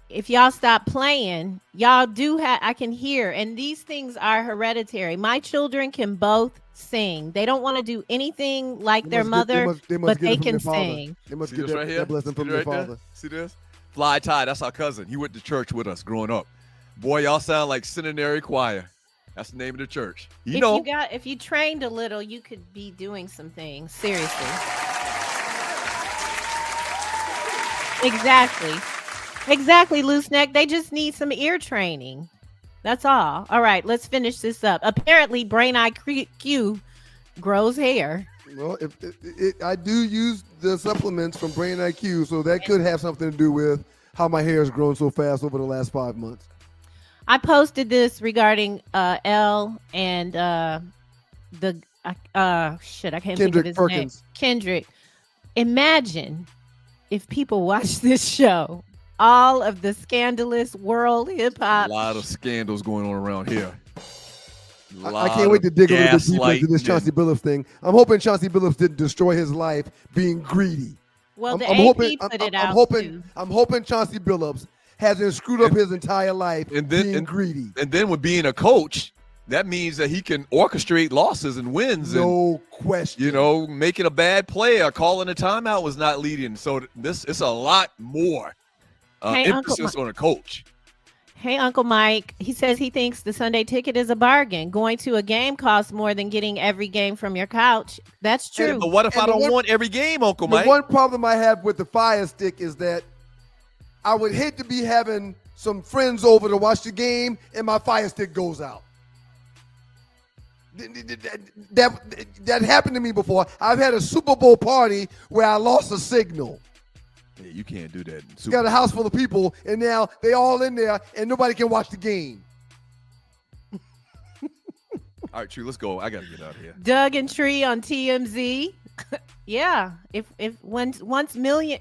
if y'all stop playing, y'all do have. I can hear, and these things are hereditary. My children can both sing. They don't want to do anything like their mother, but they can sing. They must get that blessing from their father. See this? Fly Ty, that's our cousin. He went to church with us growing up. Boy, y'all sound like Centenary Choir. That's the name of the church. If you trained a little, you could be doing some things. Seriously. Exactly, loose neck. They just need some ear training. That's all. All right, let's finish this up. Apparently, Brain IQ grows hair. Well, I do use the supplements from Brain IQ, so that could have something to do with how my hair has grown so fast over the last 5 months. I posted this regarding L and I can't think of his name. Kendrick. Imagine if people watch this show, all of the scandalous world hip hop. A lot of scandals going on around here. I can't wait to dig a little bit deeper into this Chauncey Billups thing. I'm hoping Chauncey Billups didn't destroy his life being greedy. Well, I'm hoping Chauncey Billups hasn't screwed up his entire life being greedy. And then with being a coach, that means that he can orchestrate losses and wins. No question. You know, making a bad play or calling a timeout was not leading. So it's a lot more emphasis on a coach. Hey, Uncle Mike. He says he thinks the Sunday ticket is a bargain. Going to a game costs more than getting every game from your couch. That's true. Hey, but what if I don't want every game, Uncle Mike? The one problem I have with the Fire Stick is that I would hate to be having some friends over to watch the game and my Fire Stick goes out. That happened to me before. I've had a Super Bowl party where I lost a signal. Yeah, you can't do that. You got a house full of people, and now they all in there, and nobody can watch the game. All right, Tree, let's go. I got to get out of here. Doug and Tree on TMZ. Yeah, if once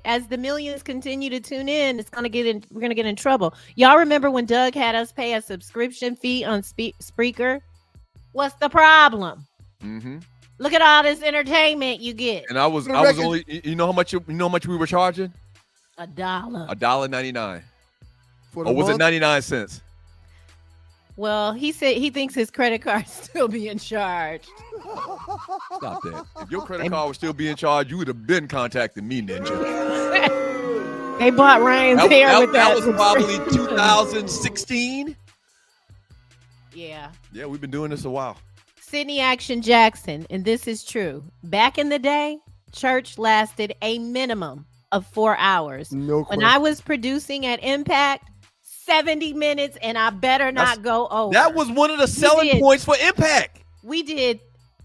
as the millions continue to tune in, we're gonna get in trouble. Y'all remember when Doug had us pay a subscription fee on Spreaker? What's the problem? Mm-hmm. Look at all this entertainment you get. And I was only, you know how much we were charging? $1. $1.99. Or was it 99 cents? Well, he said he thinks his credit card's still being charged. Stop that. If your credit card was still being charged, you would have been contacting me, Ninja. They bought Ryan's hair with that. That was probably 2016. Yeah. Yeah, we've been doing this a while. Sydney Action Jackson, and this is true. Back in the day, church lasted a minimum of 4 hours. No question. When I was producing at Impact, 70 minutes, and I better not go over. That was one of the selling points for Impact. We did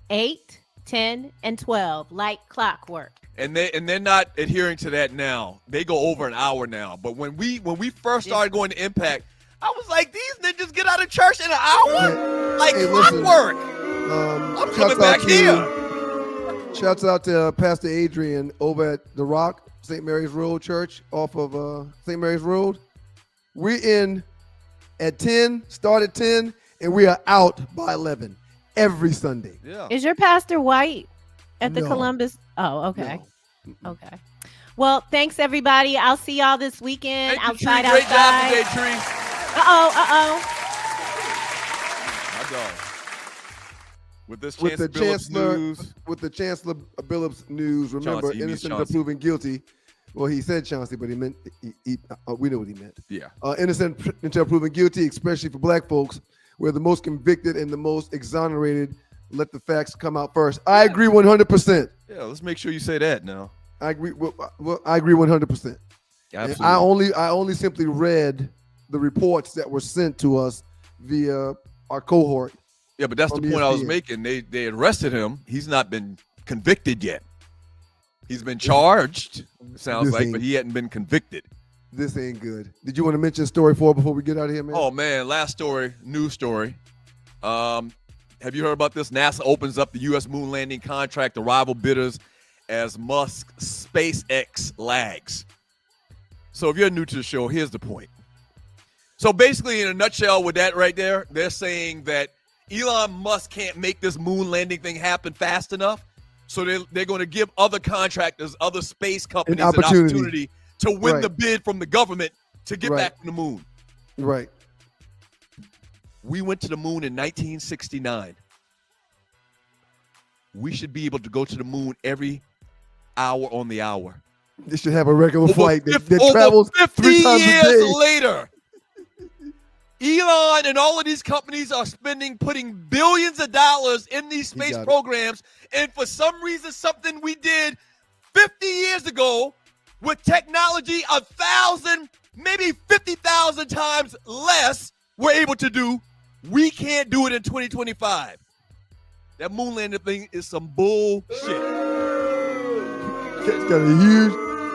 8, 10, and 12, like clockwork. And they're not adhering to that now. They go over an hour now. But when we first started going to Impact, I was like, these ninjas get out of church in an hour? Like clockwork. I'm coming back here. Shouts out to Pastor Adrian over at The Rock, St. Mary's Road Church, off of St. Mary's Road. We're in at 10, start at 10, and we are out by 11 every Sunday. Yeah. Is your pastor white at the No. Columbus? Oh, okay. No. Okay. Well, thanks, everybody. I'll see y'all this weekend. Thank you, outside. Tree. Great job today, Tree. Uh-oh. My dog. With this With the Chancellor Billups news. With the Chancellor Billups news, remember, Chauncey, he means innocent until Chauncey. proven guilty. Well, he said Chauncey, but he meant, we know what he meant. Yeah. Innocent until proven guilty, especially for black folks, we're the most convicted and the most exonerated. Let the facts come out first. I agree 100%. Yeah, let's make sure you say that now. I agree. Well, I agree 100%. Absolutely. I only simply read the reports that were sent to us via our cohort. Yeah, but that's the from point I was ESPN. making. They arrested him. He's not been convicted yet. He's been charged, sounds This like, ain't- but he hadn't been convicted. This ain't good. Did you want to mention story 4 before we get out of here, man? Oh, man, last story, news story. Have you heard about this? NASA opens up the U.S. moon landing contract to rival bidders as Musk's SpaceX lags. So if you're new to the show, here's the point. So basically, in a nutshell with that right there, they're saying that Elon Musk can't make this moon landing thing happen fast enough. So they're going to give other contractors, other space companies an opportunity to win the bid from the government to get back from the moon. Right. We went to the moon in 1969. We should be able to go to the moon every hour on the hour. They should have a regular flight that Over travels 50 3 times a years day. later, Elon and all of these companies are putting billions of dollars in these space programs. And for some reason, something we did 50 years ago with technology 1,000, maybe 50,000 times less, we're able to do. We can't do it in 2025. That moon landing thing is some bullshit.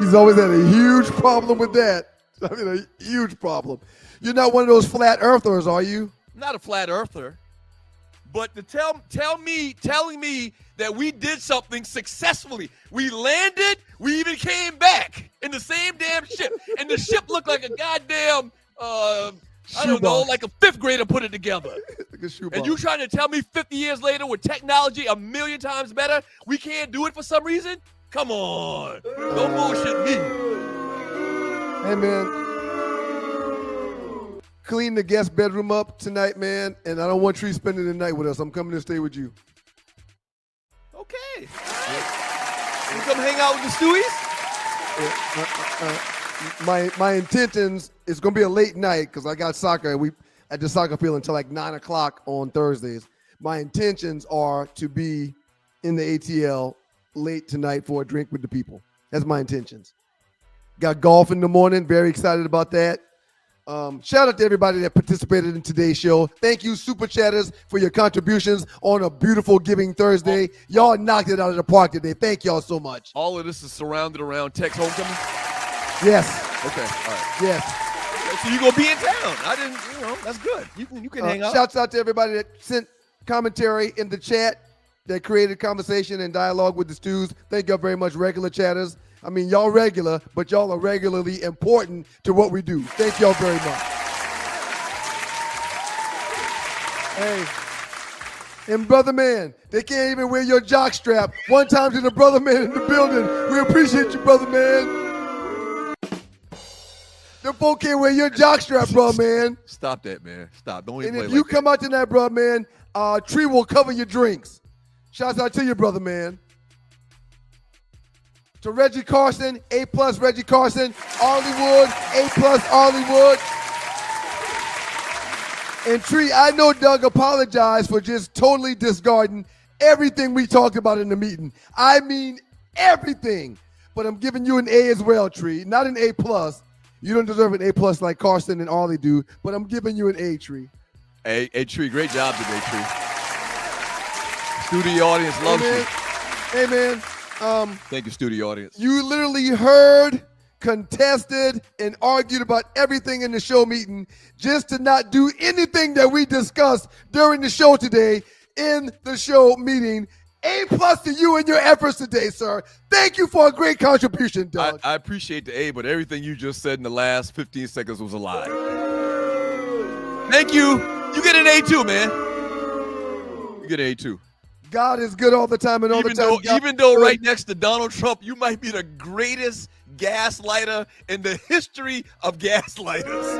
He's always had a huge problem with that. I mean, a huge problem. You're not one of those flat earthers, are you? Not a flat earther, but to telling me that we did something successfully. We landed, we even came back in the same damn ship, and the ship looked like a goddamn I don't know, like a 5th grader put it together. And you trying to tell me 50 years later with technology 1,000,000 times better, we can't do it for some reason? Come on. Don't bullshit me. Hey, man. clean the guest bedroom up tonight, man. And I don't want Tree spending the night with us. I'm coming to stay with you. Okay. You come hang out with the Stewies? My intentions is going to be a late night because I got soccer and we at the soccer field until like 9 o'clock on Thursdays. My intentions are to be in the ATL late tonight for a drink with the people. That's my intentions. Got golf in the morning. Very excited about that. Shout out to everybody that participated in today's show. Thank you, Super Chatters, for your contributions on a beautiful Giving Thursday. Y'all knocked it out of the park today. Thank y'all so much. All of this is surrounded around Tech's homecoming? Yes. Okay, all right. Yes. So you're going to be in town. I didn't, that's good. You can hang out. Shouts out to everybody that sent commentary in the chat that created conversation and dialogue with the Stews. Thank y'all very much, regular chatters. I mean, y'all regular, but y'all are regularly important to what we do. Thank y'all very much. Hey, and Brother Man, they can't even wear your jock strap. One time to the Brother Man in the building. We appreciate you, Brother Man. The folk can't wear your jock strap, Brother Man. Stop that, man. Stop. Don't even And play if like you that. come out tonight, Brother Man, Tree will cover your drinks. Shouts out to you, Brother Man. To Reggie Carson, A+ Reggie Carson. Arlewood, A+ Arlewood. And Tree, I know Doug apologized for just totally discarding everything we talked about in the meeting. I mean everything. But I'm giving you an A as well, Tree. Not an A+. You don't deserve an A+ like Carson and Arlie do, but I'm giving you an A, Tree. Hey, Tree, great job today, Tree. Studio audience loves you. Hey, man. Thank you, studio audience. You literally heard, contested, and argued about everything in the show meeting just to not do anything that we discussed during the show today in the show meeting. A+ to you and your efforts today, sir. Thank you for a great contribution, Doug. I appreciate the A, but everything you just said in the last 15 seconds was a lie. Thank you. You get an A too, man. You get an A too. God is good all the time and all the time. Even though right next to Donald Trump, you might be the greatest gaslighter in the history of gaslighters.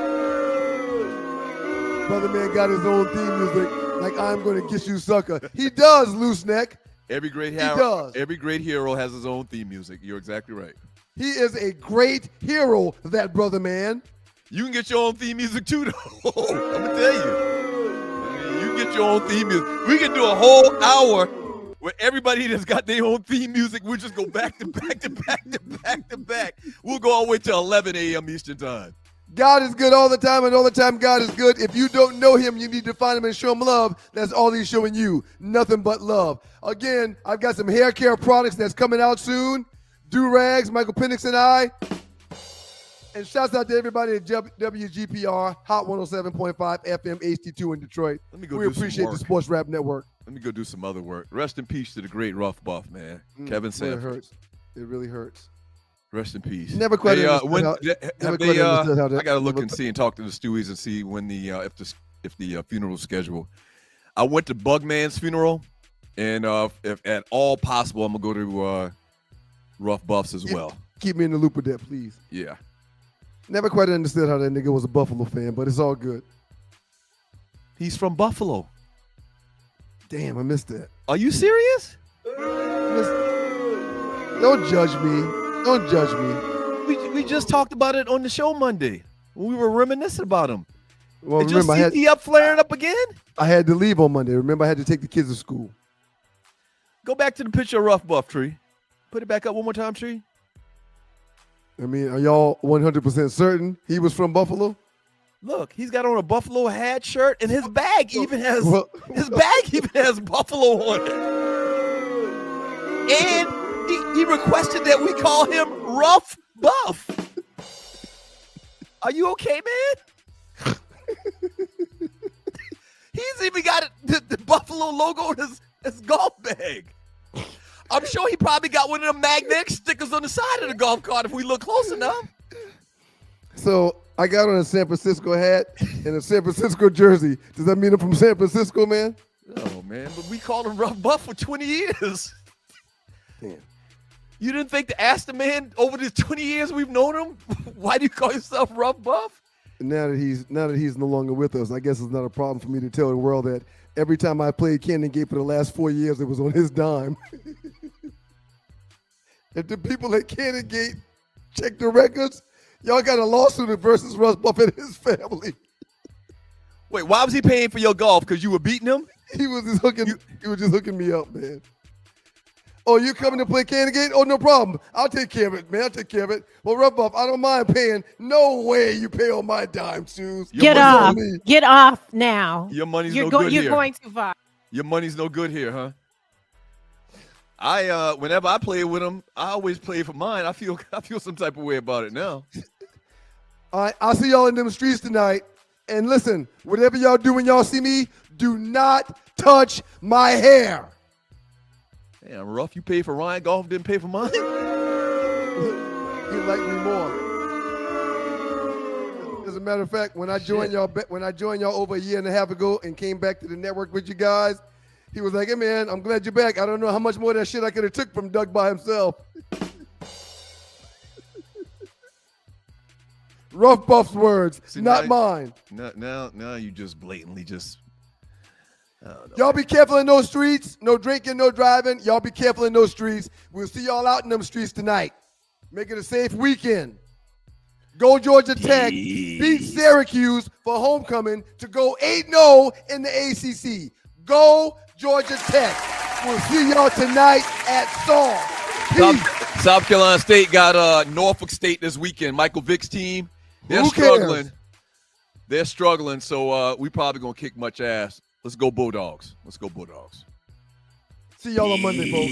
Brother Man got his own theme music, like I'm going to get you, sucker. He does, loose neck. Every great He hero, does. every great hero has his own theme music. You're exactly right. He is a great hero, that Brother Man. You can get your own theme music too, though. I'm gonna tell you. You can get your own theme music. We can do a whole hour where everybody that's got their own theme music, we'll just go back to back to back to back to back. We'll go all the way to 11 a.m. Eastern time. God is good all the time, and all the time God is good. If you don't know him, you need to find him and show him love. That's all he's showing you. Nothing but love. Again, I've got some hair care products that's coming out soon. Do-Rags, Michael Penix and I. And shouts out to everybody at WGPR, Hot 107.5 FM HD2 in Detroit. Let me go We do some appreciate the work. Sports Rap Network. Let me go do some other work. Rest in peace to the great Rough Buff, man. Kevin It Sanford. hurts. It really hurts. Rest in peace. Never quite Hey, understood when, how- have never they, quite understood how that- I gotta look and see and talk to the Stewies and see when the if the funeral schedule. I went to Bugman's funeral, and if at all possible, I'm gonna go to Rough Buff's as well. Keep me in the loop with that, please. Yeah. Never quite understood how that nigga was a Buffalo fan, but it's all good. He's from Buffalo. Damn, I missed that. Are you serious? Don't judge me. Don't judge me. We just talked about it on the show Monday when we were reminiscing about him. Well, Did your remember, CT up flaring up again? I had to leave on Monday. Remember, I had to take the kids to school. Go back to the picture of Rough Buff, Tree. Put it back up one more time, Tree. I mean, are y'all 100% certain he was from Buffalo? Look, he's got on a Buffalo hat, shirt, and his bag even has Well- Buffalo on it. And he requested that we call him Rough Buff. Are you okay, man? He's even got the Buffalo logo on his golf bag. I'm sure he probably got one of them magnetic stickers on the side of the golf cart if we look close enough. So I got on a San Francisco hat and a San Francisco jersey. Does that mean I'm from San Francisco, man? Oh, man, but we called him Rough Buff for 20 years. Damn. You didn't think to ask the man over the 20 years we've known him, why do you call yourself Rough Buff? now that he's no longer with us, I guess it's not a problem for me to tell the world that every time I played Canyon Gate for the last 4 years, it was on his dime. If the people at Canyon Gate check the records, y'all got a lawsuit versus Russ Buffett and his family. Wait, why was he paying for your golf? Because you were beating him? He was just hooking me up, man. Oh, you coming to play Canyon Gate? Oh, no problem. I'll take care of it, man. I'll take care of it. Well, Russ Buff, I don't mind paying. No way you pay on my dime, Shoes. Get off. Get off now. Your money's you're no good here. You're going too far. Your money's no good here, huh? Whenever I play with him, I always play for mine. I feel some type of way about it now. All right, I'll see y'all in them streets tonight. And listen, whatever y'all do when y'all see me, do not touch my hair. Damn, Ruff, you paid for Ryan Golf, didn't pay for mine? He liked me more. As a matter of fact, when I joined y'all over a year and a half ago and came back to the network with you guys, he was like, "Hey man, I'm glad you're back. I don't know how much more of that shit I could have took from Doug by himself." Rough Buff's words, see, not mine. Now you just blatantly just. Y'all be careful in those streets. No drinking, no driving. Y'all be careful in those streets. We'll see y'all out in them streets tonight. Make it a safe weekend. Go Georgia Tech. Beat Syracuse for homecoming to go 8-0 in the ACC. Go Georgia Tech. We'll see y'all tonight at Saul. South Carolina State got Norfolk State this weekend. Michael Vick's team. They're struggling. They're struggling, so we probably going to kick much ass. Let's go Bulldogs. Let's go Bulldogs. See y'all on Monday, folks.